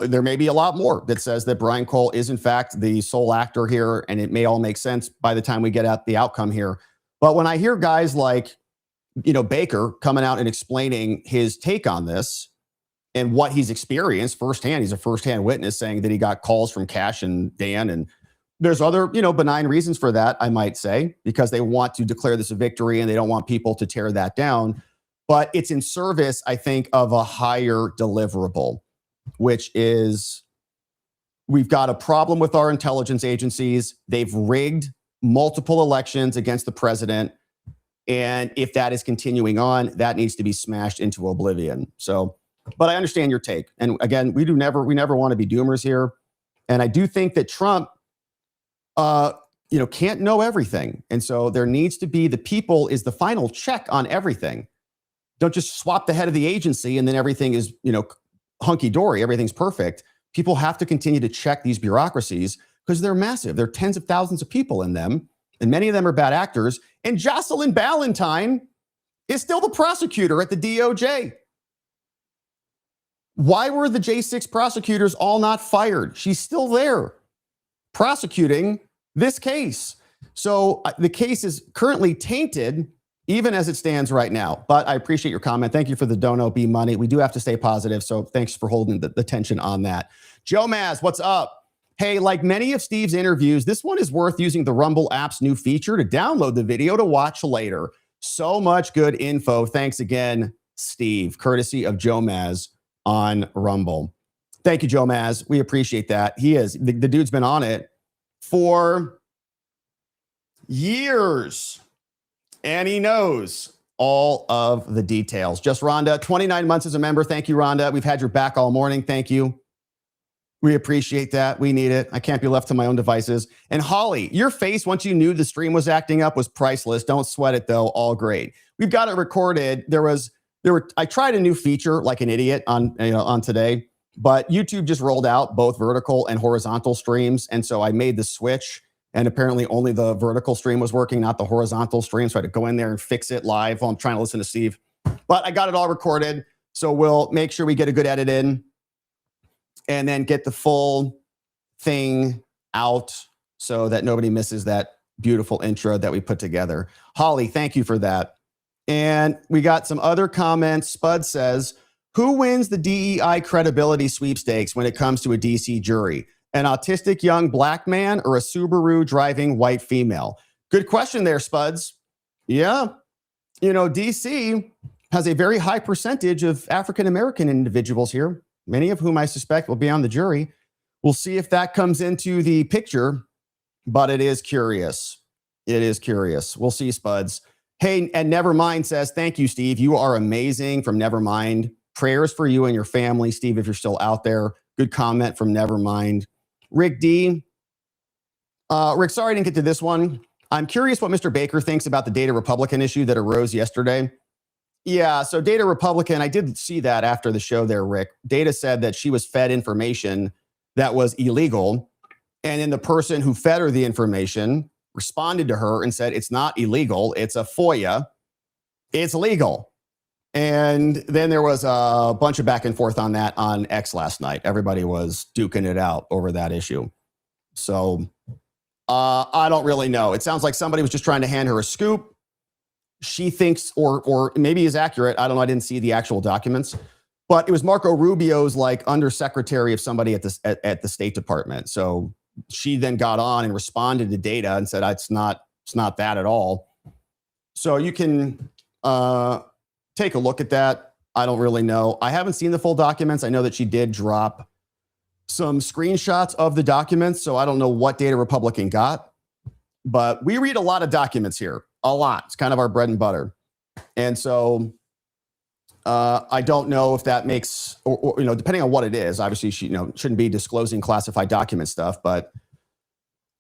Speaker 1: there may be a lot more that says that Brian Cole is, in fact, the sole actor here, and it may all make sense by the time we get at the outcome here. But when I hear guys like, Baker coming out and explaining his take on this and what he's experienced firsthand, he's a firsthand witness saying that he got calls from Cash and Dan, and there's other, benign reasons for that, I might say, because they want to declare this a victory and they don't want people to tear that down. But it's in service, I think, of a higher deliverable, which is we've got a problem with our intelligence agencies. They've rigged multiple elections against the president. And if that is continuing on, that needs to be smashed into oblivion. So, but I understand your take. And again, we never want to be doomers here. And I do think that Trump, can't know everything. And so there needs to be, the people is the final check on everything. Don't just swap the head of the agency and then everything is, hunky-dory, everything's perfect. People have to continue to check these bureaucracies because they're massive. There are tens of thousands of people in them, and many of them are bad actors. And Jocelyn Ballantyne is still the prosecutor at the DOJ. Why were the J6 prosecutors all not fired? She's still there prosecuting this case. So the case is currently tainted even as it stands right now. But I appreciate your comment. Thank you for the dono, B Money. We do have to stay positive. So thanks for holding the tension on that. Joe Maz, what's up? Hey, like many of Steve's interviews, this one is worth using the Rumble app's new feature to download the video to watch later. So much good info. Thanks again, Steve, courtesy of Joe Maz on Rumble. Thank you, Joe Maz. We appreciate that. He is, the dude's been on it for years, and he knows all of the details. Just Rhonda, 29 months as a member. Thank you, Rhonda. We've had your back all morning. Thank you. We appreciate that. We need it. I can't be left to my own devices. And Holly, your face once you knew the stream was acting up was priceless. Don't sweat it though. All great. We've got it recorded. I tried a new feature like an idiot on today, but YouTube just rolled out both vertical and horizontal streams. And so I made the switch, and apparently only the vertical stream was working, not the horizontal stream. So I had to go in there and fix it live while I'm trying to listen to Steve. But I got it all recorded. So we'll make sure we get a good edit in and then get the full thing out so that nobody misses that beautiful intro that we put together. Holly, thank you for that. And we got some other comments. Spud says, who wins the DEI credibility sweepstakes when it comes to a DC jury? An autistic young black man or a Subaru driving white female? Good question there, Spuds. Yeah. DC has a very high percentage of African-American individuals here, many of whom I suspect will be on the jury. We'll see if that comes into the picture, but it is curious. It is curious. We'll see, Spuds. Hey, and Nevermind says, thank you, Steve. You are amazing from Nevermind. Prayers for you and your family, Steve, if you're still out there. Good comment from Nevermind. Rick D. Rick, sorry I didn't get to this one. I'm curious what Mr. Baker thinks about the Data Republican issue that arose yesterday. Yeah, so Data Republican, I did see that after the show there, Rick. Data said that she was fed information that was illegal, and then the person who fed her the information responded to her and said, it's not illegal. It's a FOIA. It's legal. And then there was a bunch of back and forth on that on X last night. Everybody was duking it out over that issue. So I don't really know. It sounds like somebody was just trying to hand her a scoop. She thinks, or maybe is accurate. I don't know. I didn't see the actual documents, but it was Marco Rubio's like undersecretary of somebody at the State Department. So she then got on and responded to data and said, it's not that at all. So you can take a look at that. I don't really know. I haven't seen the full documents. I know that she did drop some screenshots of the documents, so I don't know what data Republican got. But we read a lot of documents here, a lot. It's kind of our bread and butter. And so I don't know if that makes, or depending on what it is, obviously she shouldn't be disclosing classified document stuff, but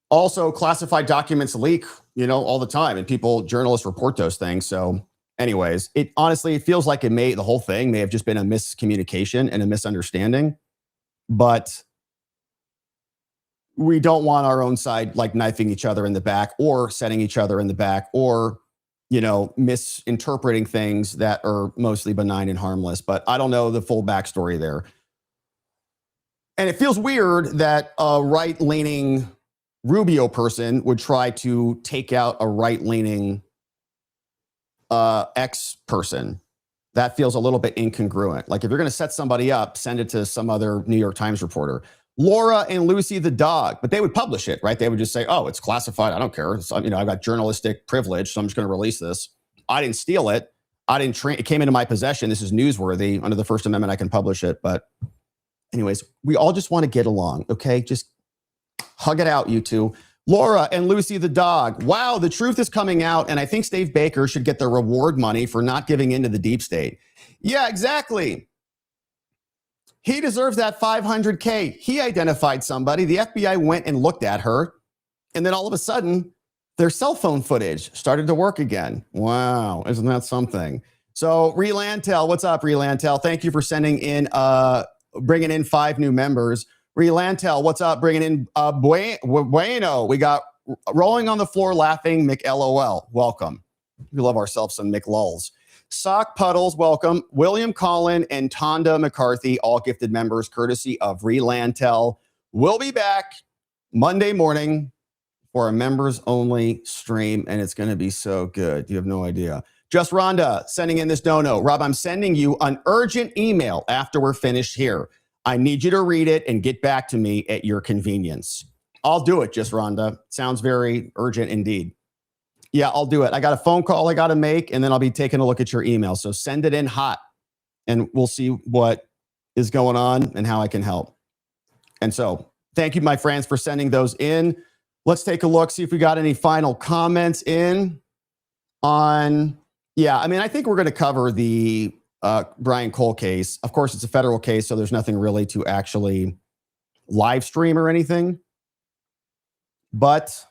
Speaker 1: also classified documents leak, all the time, and journalists report those things. So anyways, it feels like the whole thing may have just been a miscommunication and a misunderstanding, but we don't want our own side like knifing each other in the back or setting each other in the back or, misinterpreting things that are mostly benign and harmless. But I don't know the full backstory there. And it feels weird that a right-leaning Rubio person would try to take out a right-leaning X person. That feels a little bit incongruent. Like if you're going to set somebody up, send it to some other New York Times reporter. Laura and Lucy the dog, but they would publish it, right? They would just say, oh, it's classified. I don't care. I've got journalistic privilege, so I'm just going to release this. I didn't steal it. It came into my possession. This is newsworthy. Under the First Amendment, I can publish it. But anyways, we all just want to get along, okay? Just hug it out, you two. Laura and Lucy the dog. Wow, the truth is coming out, and I think Steve Baker should get the reward money for not giving in to the deep state. Yeah, exactly. He deserves that $500K. He identified somebody. The FBI went and looked at her, and then all of a sudden, their cell phone footage started to work again. Wow, isn't that something? So, Relantel, what's up, Relantel? Thank you for sending in, bringing in 5 new members. Relantel, what's up? Bringing in Bueno. We got rolling on the floor laughing, McLOL. Welcome. We love ourselves some McLulls. Sock Puddles, welcome. William Collin and Tonda McCarthy, all gifted members courtesy of Relantel. We'll be back Monday morning for a members only stream, and it's going to be so good. You have no idea. Just Rhonda sending in this dono. Rob, I'm sending you an urgent email after we're finished here. I need you to read it and get back to me at your convenience. I'll do it, Just Rhonda. Sounds very urgent indeed. Yeah, I'll do it. I got a phone call I got to make, and then I'll be taking a look at your email. So send it in hot, and we'll see what is going on and how I can help. And so thank you, my friends, for sending those in. Let's take a look, see if we got any final comments in on, I think we're going to cover the Brian Cole case. Of course, it's a federal case, so there's nothing really to actually live stream or anything. But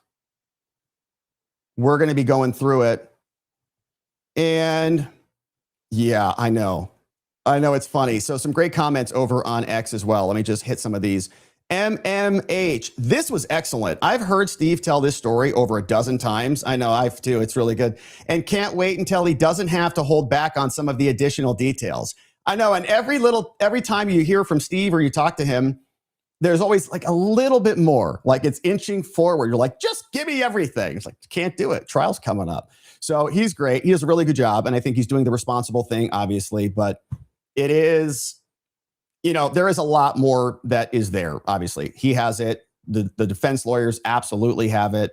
Speaker 1: we're going to be going through it. And I know it's funny. So some great comments over on X as well. Let me just hit some of these. MMH, this was excellent. I've heard Steve tell this story over a dozen times. I know I've too. It's really good. And can't wait until he doesn't have to hold back on some of the additional details. I know. And every time you hear from Steve or you talk to him, there's always like a little bit more, like it's inching forward. You're like, just give me everything. It's like, can't do it. Trial's coming up. So he's great. He does a really good job. And I think he's doing the responsible thing, obviously, but it is, there is a lot more that is there. Obviously he has it. The defense lawyers absolutely have it.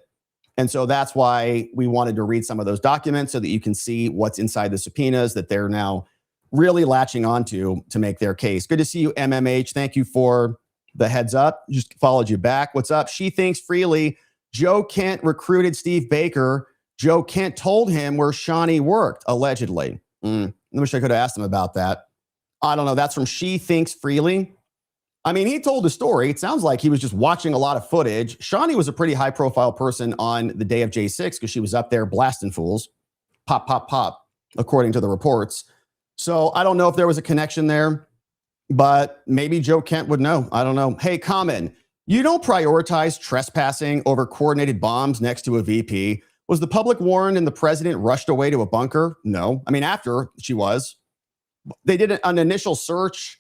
Speaker 1: And so that's why we wanted to read some of those documents so that you can see what's inside the subpoenas that they're now really latching onto to make their case. Good to see you, MMH. Thank you for the heads up. Just followed you back. What's up? She thinks freely. Joe Kent recruited Steve Baker. Joe Kent told him where Shawnee worked, allegedly. I wish I could have asked him about that. I don't know. That's from She Thinks Freely. I mean, he told the story. It sounds like he was just watching a lot of footage. Shawnee was a pretty high profile person on the day of J6 because she was up there blasting fools. Pop, pop, pop, according to the reports. So I don't know if there was a connection there. But maybe Joe Kent would know. I don't know. Hey, Common, You don't prioritize trespassing over coordinated bombs next to a VP. Was the public warned and the president rushed away to a bunker? No. I mean, after she was. They did an initial search,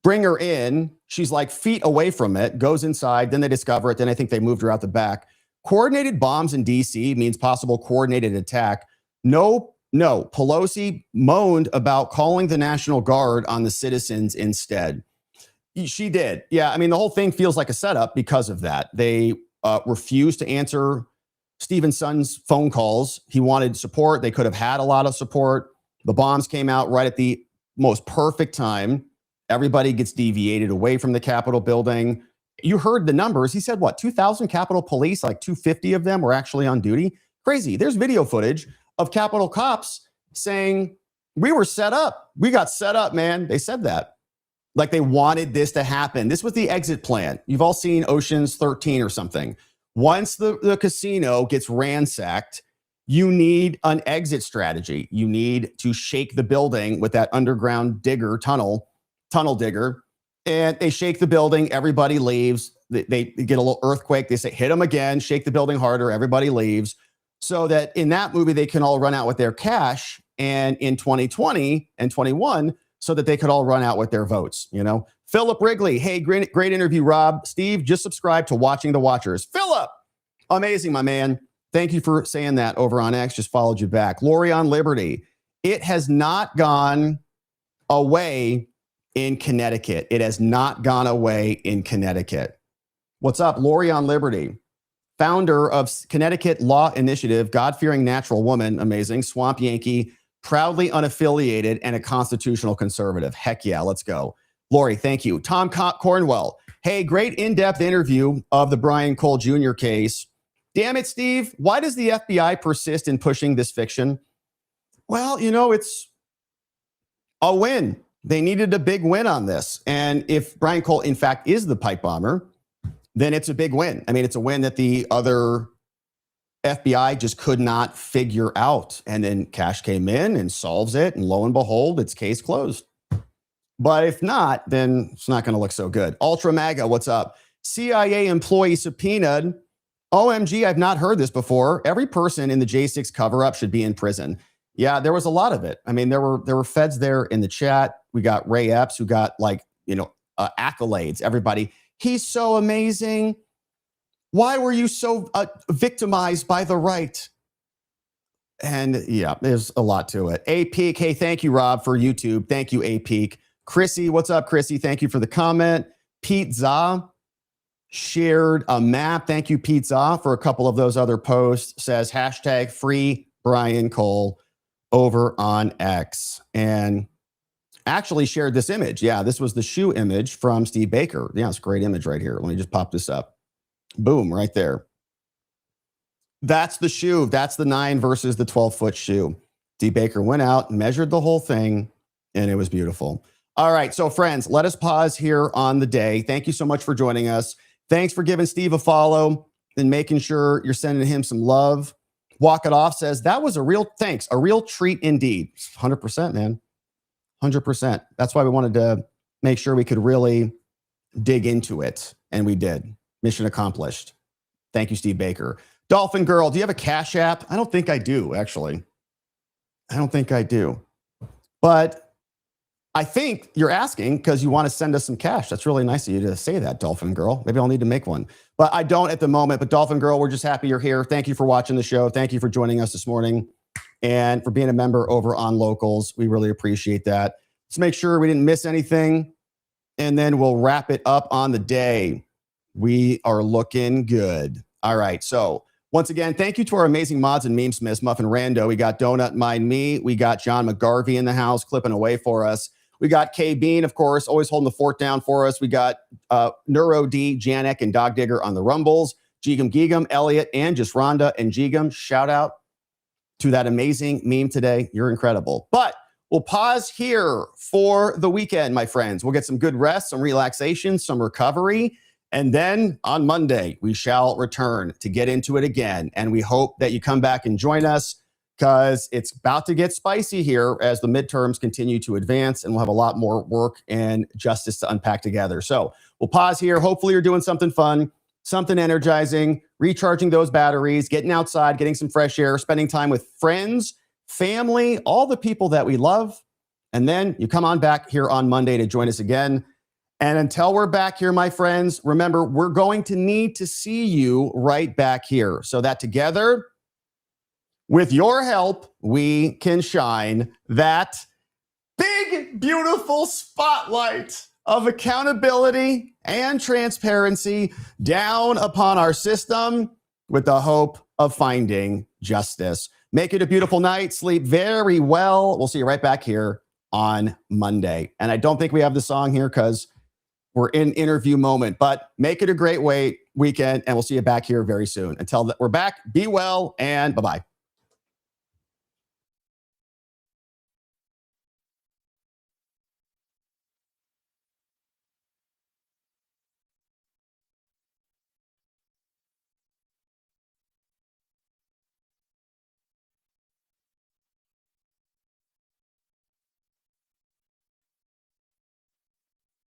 Speaker 1: bring her in. She's like feet away from it, goes inside. Then they discover it. Then I think they moved her out the back. Coordinated bombs in D.C. means possible coordinated attack. No. Pelosi moaned about calling the National Guard on the citizens instead. She did. Yeah. I mean, the whole thing feels like a setup because of that. They refused to answer Stevenson's phone calls. He wanted support. They could have had a lot of support. The bombs came out right at the most perfect time. Everybody gets deviated away from the Capitol building. You heard the numbers. He said, what, 2,000 Capitol police, like 250 of them were actually on duty? Crazy. There's video footage of Capitol cops saying, we were set up. We got set up, man. They said that. Like they wanted this to happen. This was the exit plan. You've all seen Ocean's 13 or something. Once the casino gets ransacked, you need an exit strategy. You need to shake the building with that underground tunnel digger. And they shake the building. Everybody leaves. They get a little earthquake. They say, hit them again, shake the building harder. Everybody leaves. So that in that movie, they can all run out with their cash. And in 2020 and 21, so that they could all run out with their votes, you know? Philip Wrigley, hey, great interview, Rob. Steve, just subscribe to Watching the Watchers. Philip, amazing, my man. Thank you for saying that over on X. Just followed you back. Lori on Liberty. It has not gone away in Connecticut. It has not gone away in Connecticut. What's up, Lori on Liberty? Founder of Connecticut Law Initiative, God-fearing natural woman, amazing, Swamp Yankee, proudly unaffiliated, and a constitutional conservative. Heck yeah, let's go. Lori, thank you. Tom Cornwell. Hey, great in-depth interview of the Brian Cole Jr. case. Damn it, Steve. Why does the FBI persist in pushing this fiction? Well, you know, it's a win. They needed a big win on this. And if Brian Cole, in fact, is the pipe bomber, then it's a big win. I mean, it's a win that the other FBI just could not figure out. And then Cash came in and solves it. And lo and behold, it's case closed. But if not, then it's not going to look so good. Ultra MAGA, what's up? CIA employee subpoenaed. OMG, I've not heard this before. Every person in the J6 cover-up should be in prison. Yeah, there was a lot of it. I mean, there were feds there in the chat. We got Ray Epps, who got accolades. Everybody, he's so amazing. Why were you so victimized by the right? And yeah, there's a lot to it. A-Peak, hey, thank you, Rob, for YouTube. Thank you, A-Peak. Chrissy, what's up, Chrissy? Thank you for the comment. Pete Za shared a map. Thank you, Pete Za, for a couple of those other posts. Says hashtag free Brian Cole over on X. And actually shared this image. Yeah, this was the shoe image from Steve Baker. Yeah, it's a great image right here. Let me just pop this up. Boom, right there. That's the shoe. That's the 9 versus the 12-foot shoe. Steve Baker went out, measured the whole thing, and it was beautiful. All right, so friends, let us pause here on the day. Thank you so much for joining us. Thanks for giving Steve a follow and making sure you're sending him some love. Walk It Off says, that was a real treat indeed. 100%, man. 100%. That's why we wanted to make sure we could really dig into it, and we did. Mission accomplished. Thank you, Steve Baker. Dolphin Girl, do you have a Cash App? I don't think I do, actually. I don't think I do. But I think you're asking because you want to send us some cash. That's really nice of you to say that, Dolphin Girl. Maybe I'll need to make one. But I don't at the moment. But Dolphin Girl, we're just happy you're here. Thank you for watching the show. Thank you for joining us this morning and for being a member over on Locals. We really appreciate that. Let's make sure we didn't miss anything. And then we'll wrap it up on the day. We are looking good. All right. So once again, thank you to our amazing mods and meme smiths, Muffin Rando. We got Donut Mind Me. We got John McGarvey in the house clipping away for us. We got K Bean, of course, always holding the fort down for us. We got Neuro D, Janek, and Dog Digger on the Rumbles. Jigum Geegum, Elliot, and just Rhonda and Jigum. Shout out to that amazing meme today. You're incredible. But we'll pause here for the weekend, my friends. We'll get some good rest, some relaxation, some recovery. And then on Monday, we shall return to get into it again. And we hope that you come back and join us because it's about to get spicy here as the midterms continue to advance, and we'll have a lot more work and justice to unpack together. So we'll pause here. Hopefully you're doing something fun, something energizing, recharging those batteries, getting outside, getting some fresh air, spending time with friends, family, all the people that we love. And then you come on back here on Monday to join us again. And until we're back here, my friends, remember, we're going to need to see you right back here so that together, with your help, we can shine that big, beautiful spotlight of accountability and transparency down upon our system with the hope of finding justice. Make it a beautiful night. Sleep very well. We'll see you right back here on Monday. And I don't think we have the song here because we're in interview moment, but make it a great weekend, and we'll see you back here very soon. Until we're back, be well and bye-bye.